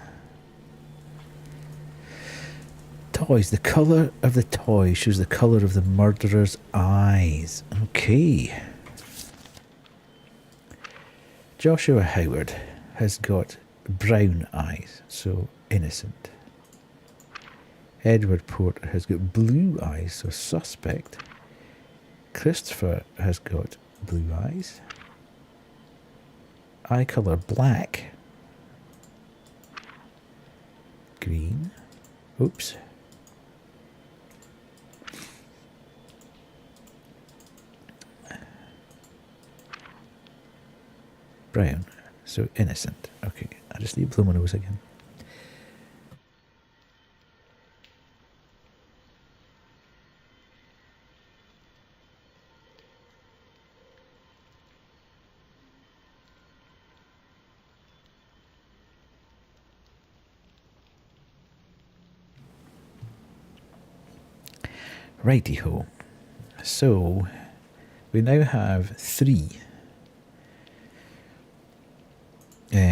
Toys. The colour of the toy shows the colour of the murderer's eyes. Okay. Joshua Howard has got brown eyes, so innocent. Edward Porter has got blue eyes, so suspect. Christopher has got blue eyes. Eye colour black. Green. Oops. Brown. So innocent. Okay, I just need to blow my nose again. Righty-ho. So, we now have 3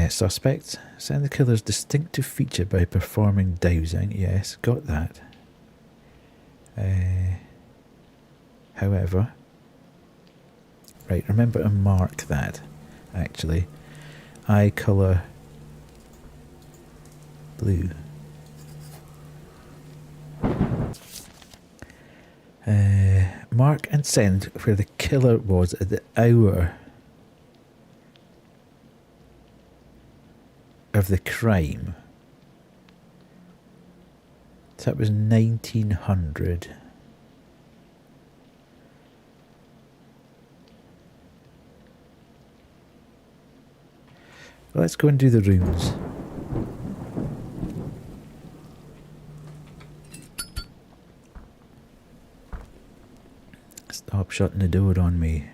suspects. Send the killer's distinctive feature by performing dowsing. Yes, got that. However, right, remember to mark that, actually. Eye colour blue. Mark and send where the killer was at the hour of the crime. So that was 1900. Let's go and do the runes. Stop shutting the door on me.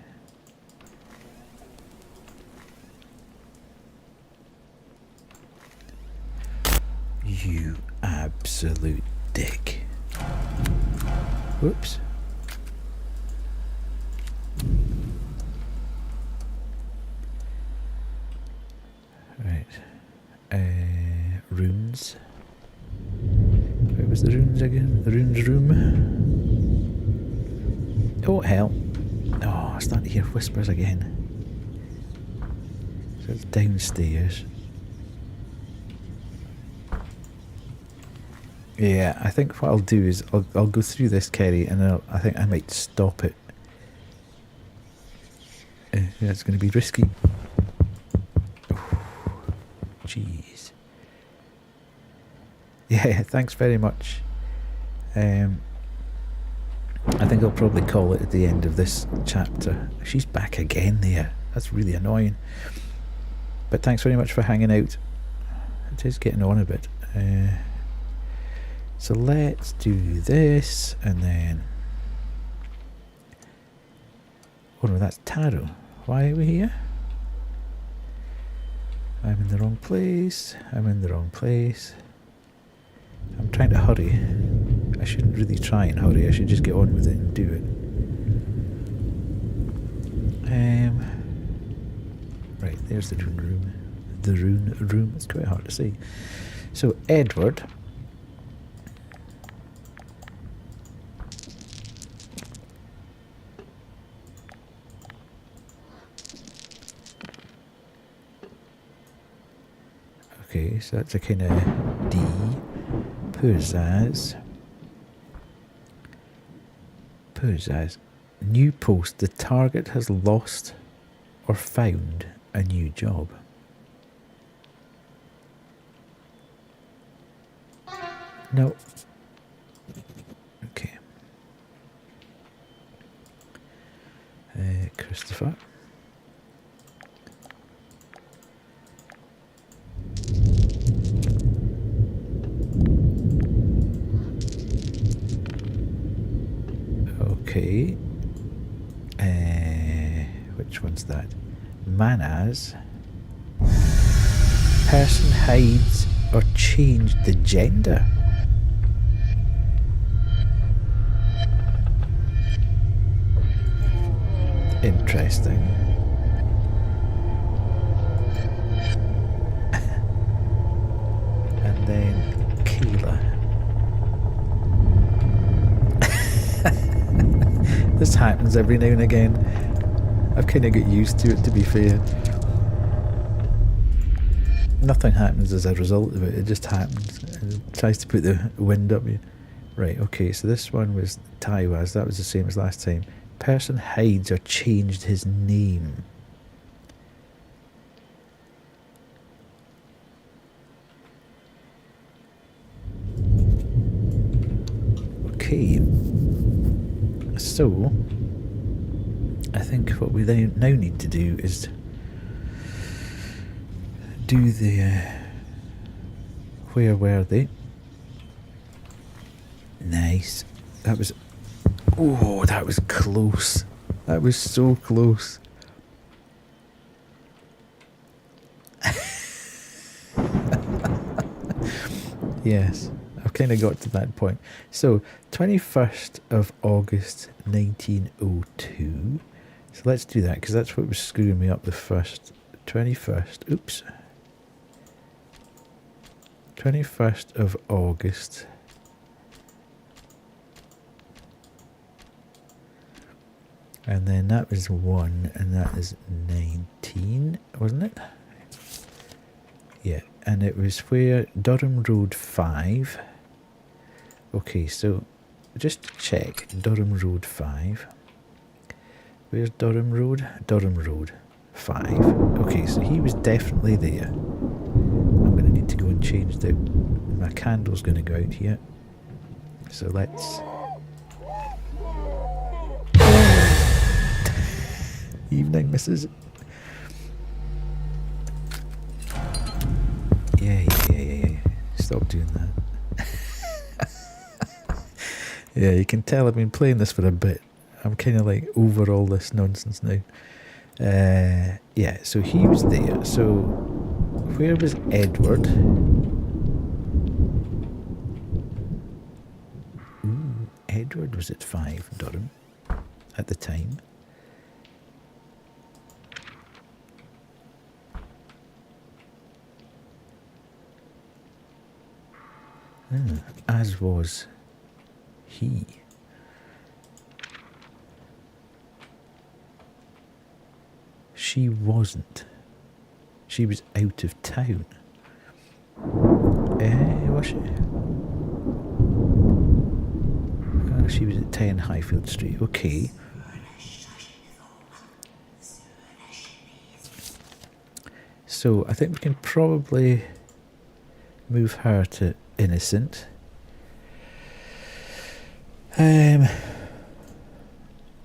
You absolute dick. Whoops. Right. Runes. Where was the runes again? The runes room. Oh hell. Oh, I'm starting to hear whispers again. So it's downstairs. Yeah, I think what I'll do is I'll go through this, Kerry, and I think I might stop it. Yeah, it's going to be risky. Jeez. Yeah, thanks very much. I think I'll probably call it at the end of this chapter. She's back again there. That's really annoying. But thanks very much for hanging out. It is getting on a bit. So let's do this, and then... Oh no, that's tarot. Why are we here? I'm in the wrong place. I'm in the wrong place. I'm trying to hurry. I shouldn't really try and hurry. I should just get on with it and do it. Right, there's the rune room. The rune room. It's quite hard to see. So Edward. Okay, so that's a kind of D. Purzaz. New post. The target has lost or found a new job. No. Okay. Christopher. Okay. Which one's that? Manaz. Person hides or changed the gender. Interesting. And then Keela. This happens every now and again. I've kind of got used to it, to be fair. Nothing happens as a result of it, it just happens. It tries to put the wind up you. Right, okay, so this one was Taiwaz, that was the same as last time. Person hides or changed his name. Okay. So, I think what we now need to do is do the... where were they? Nice. That was... oh, that was close. That was so close. Yes, I've kind of got to that point. So, 21st of August 1902. So let's do that, because that's what was screwing me up the first. 21st, oops. 21st of August. And then that was 1, and that is 19, wasn't it? Yeah, and it was where? Durham Road 5. Okay, so just to check, Durham Road 5. Where's Durham Road? Durham Road 5. Okay, so he was definitely there. I'm going to need to go and change the... my candle's going to go out here. So let's... Evening, Mrs. Yeah. Stop doing that. Yeah, you can tell I've been playing this for a bit. I'm kind of like over all this nonsense now. Yeah, so he was there. So, where was Edward? Ooh, Edward was at 5, Durham, at the time. As was he. She wasn't. She was out of town. Was she? Oh, she was at 10 Highfield Street. Okay. So I think we can probably move her to innocent.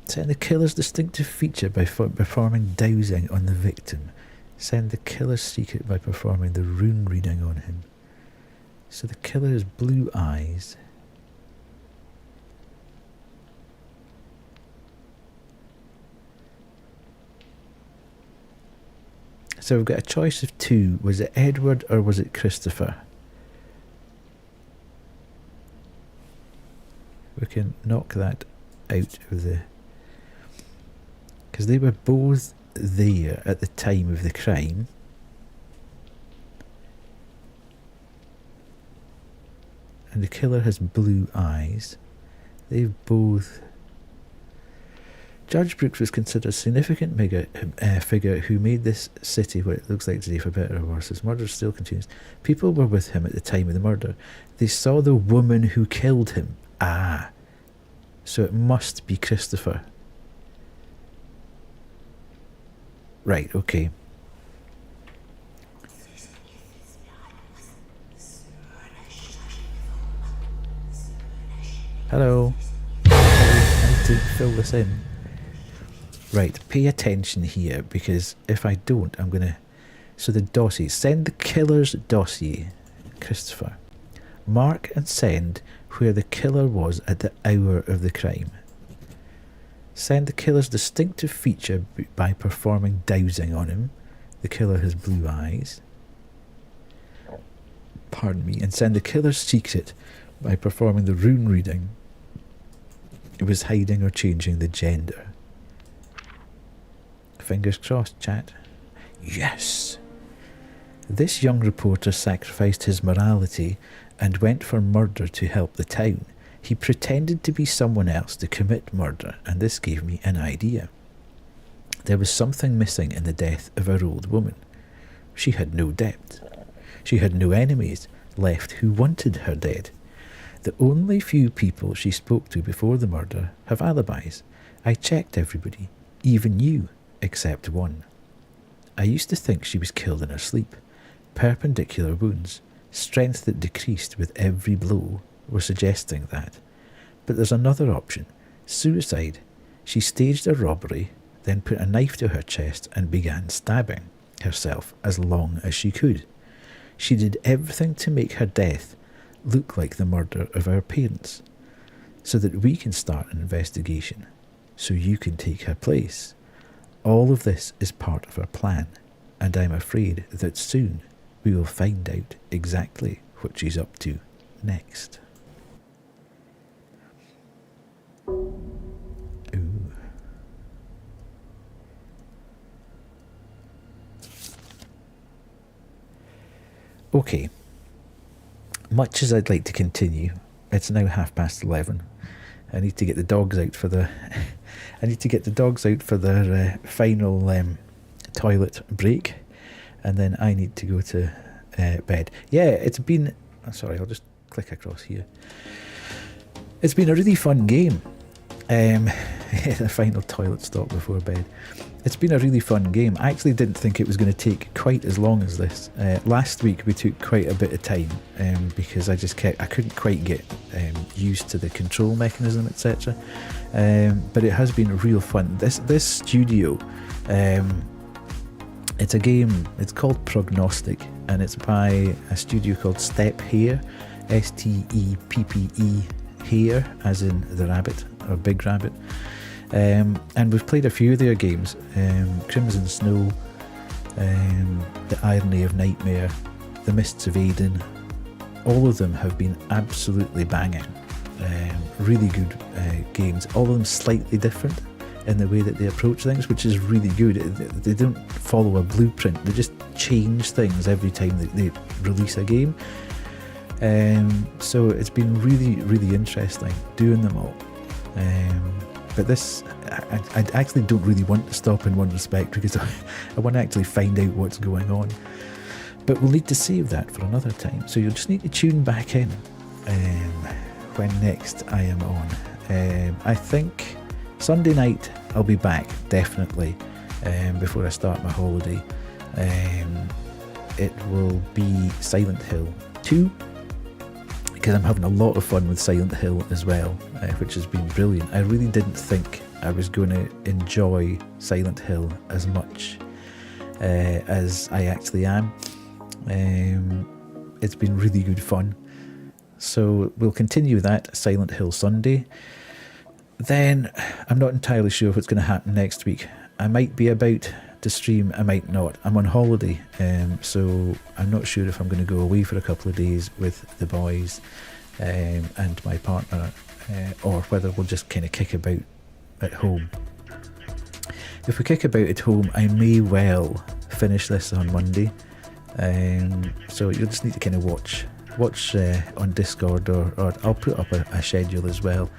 Send the killer's distinctive feature by performing dowsing on the victim. Send the killer's secret by performing the rune reading on him. So the killer has blue eyes. So we've got a choice of 2. Was it Edward or was it Christopher? We can knock that out of the... because they were both there at the time of the crime. And the killer has blue eyes. They've both... Judge Brooks was considered a significant figure who made this city what it looks like today, for better or worse. His murder still continues. People were with him at the time of the murder. They saw the woman who killed him. Ah, so it must be Christopher. Right, okay. Hello. I need to fill this in. Right, pay attention here, because if I don't, I'm going to... So the dossier. Send the killer's dossier. Christopher. Mark and send where the killer was at the hour of the crime. Send the killer's distinctive feature by performing dowsing on him. The killer has blue eyes. Pardon me. And send the killer's secret by performing the rune reading. It was hiding or changing the gender. Fingers crossed, chat. Yes! This young reporter sacrificed his morality and went for murder to help the town. He pretended to be someone else to commit murder, and this gave me an idea. There was something missing in the death of our old woman. She had no debt. She had no enemies left who wanted her dead. The only few people she spoke to before the murder have alibis. I checked everybody, even you, except one. I used to think she was killed in her sleep. Perpendicular wounds, strength that decreased with every blow, were suggesting that. But there's another option. Suicide. She staged a robbery, then put a knife to her chest and began stabbing. herself as long as she could. She did everything to make her death look like the murder of our parents, so that we can start an investigation, so you can take her place. All of this is part of our plan, and I'm afraid that soon we will find out exactly what she's up to next. Ooh. Okay. Much as I'd like to continue, it's now 11:30. I need to get the dogs out for the. I need to get the dogs out for their final toilet break, and then I need to go to bed. Yeah, it's been. Sorry, I'll just click across here. It's been a really fun game. The final toilet stop before bed. It's been a really fun game. I actually didn't think it was going to take quite as long as this. Last week we took quite a bit of time because I couldn't quite get used to the control mechanism, etc. But it has been real fun. This studio, it's a game. It's called Prognostic, and it's by a studio called Step Here, STEPPE Here, as in the rabbit or Big Rabbit. And we've played a few of their games, Crimson Snow, The Irony of Nightmare, The Mists of Aden. All of them have been absolutely banging. Really good games. All of them slightly different in the way that they approach things, which is really good. They don't follow a blueprint. They just change things every time they release a game. So it's been really, really interesting doing them all. But this, I actually don't really want to stop in one respect, because I want to actually find out what's going on. But we'll need to save that for another time. So you'll just need to tune back in when next I am on. I think Sunday night I'll be back, definitely, before I start my holiday. It will be Silent Hill 2, because I'm having a lot of fun with Silent Hill as well, which has been brilliant. I really didn't think I was going to enjoy Silent Hill as much as I actually am. It's been really good fun. So we'll continue that Silent Hill Sunday. Then I'm not entirely sure what's going to happen next week. I might be about to stream, I might not. I'm on holiday, so I'm not sure if I'm going to go away for a couple of days with the boys and my partner, or whether we'll just kind of kick about at home. If we kick about at home, I may well finish this on Monday, so you'll just need to kind of watch on Discord, or I'll put up a schedule as well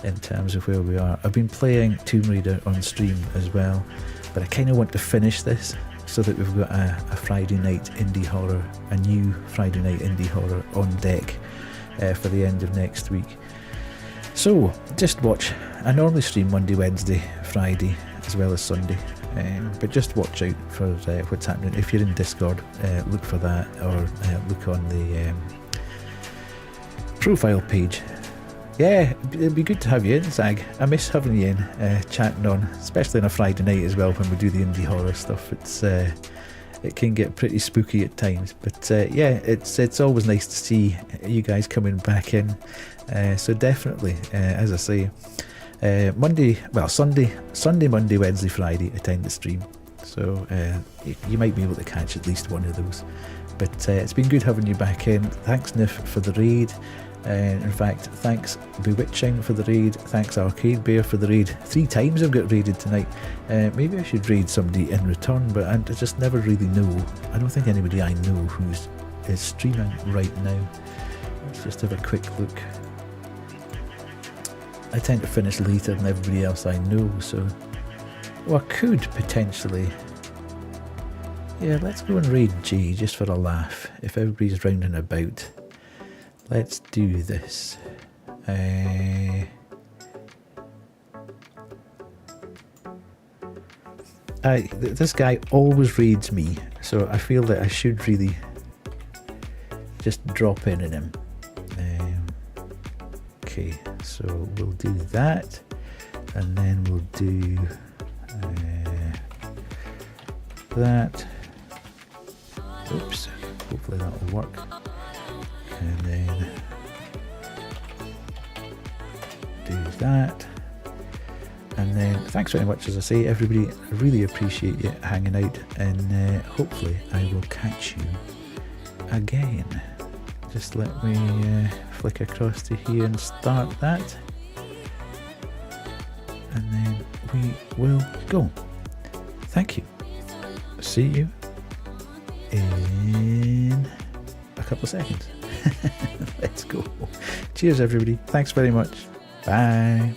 in terms of where we are. I've been playing Tomb Raider on stream as well, but I kind of want to finish this so that we've got a Friday night indie horror, a new Friday night indie horror on deck for the end of next week. So just watch. I normally stream Monday, Wednesday, Friday as well as Sunday, but just watch out for what's happening. If you're in Discord, look for that, or look on the profile page. Yeah, it'd be good to have you in, Zag. I miss having you in, chatting on, especially on a Friday night as well when we do the indie horror stuff. It can get pretty spooky at times, but yeah, it's always nice to see you guys coming back in. So definitely, as I say, Sunday, Monday, Wednesday, Friday, I tend to stream. So you might be able to catch at least one of those. But it's been good having you back in. Thanks, Nif, for the raid. In fact, thanks Bewitching for the raid, thanks Arcade Bear for the raid. 3 times I've got raided tonight. Maybe I should raid somebody in return, but I just never really know. I don't think anybody I know is streaming right now. Let's just have a quick look. I tend to finish later than everybody else I know, so I could potentially. Yeah, let's go and raid Jay just for a laugh, if everybody's round and about. Let's do this. This guy always raids me, so I feel that I should really just drop in on him. Okay, so we'll do that, and then we'll do that. Oops. Hopefully that will work. And then do that. And then thanks very much, as I say, everybody. I really appreciate you hanging out, and hopefully I will catch you again. Just let me flick across to here and start that, and then we will go. Thank you. See you in a couple of seconds. Let's go. Cheers, everybody. Thanks very much. Bye.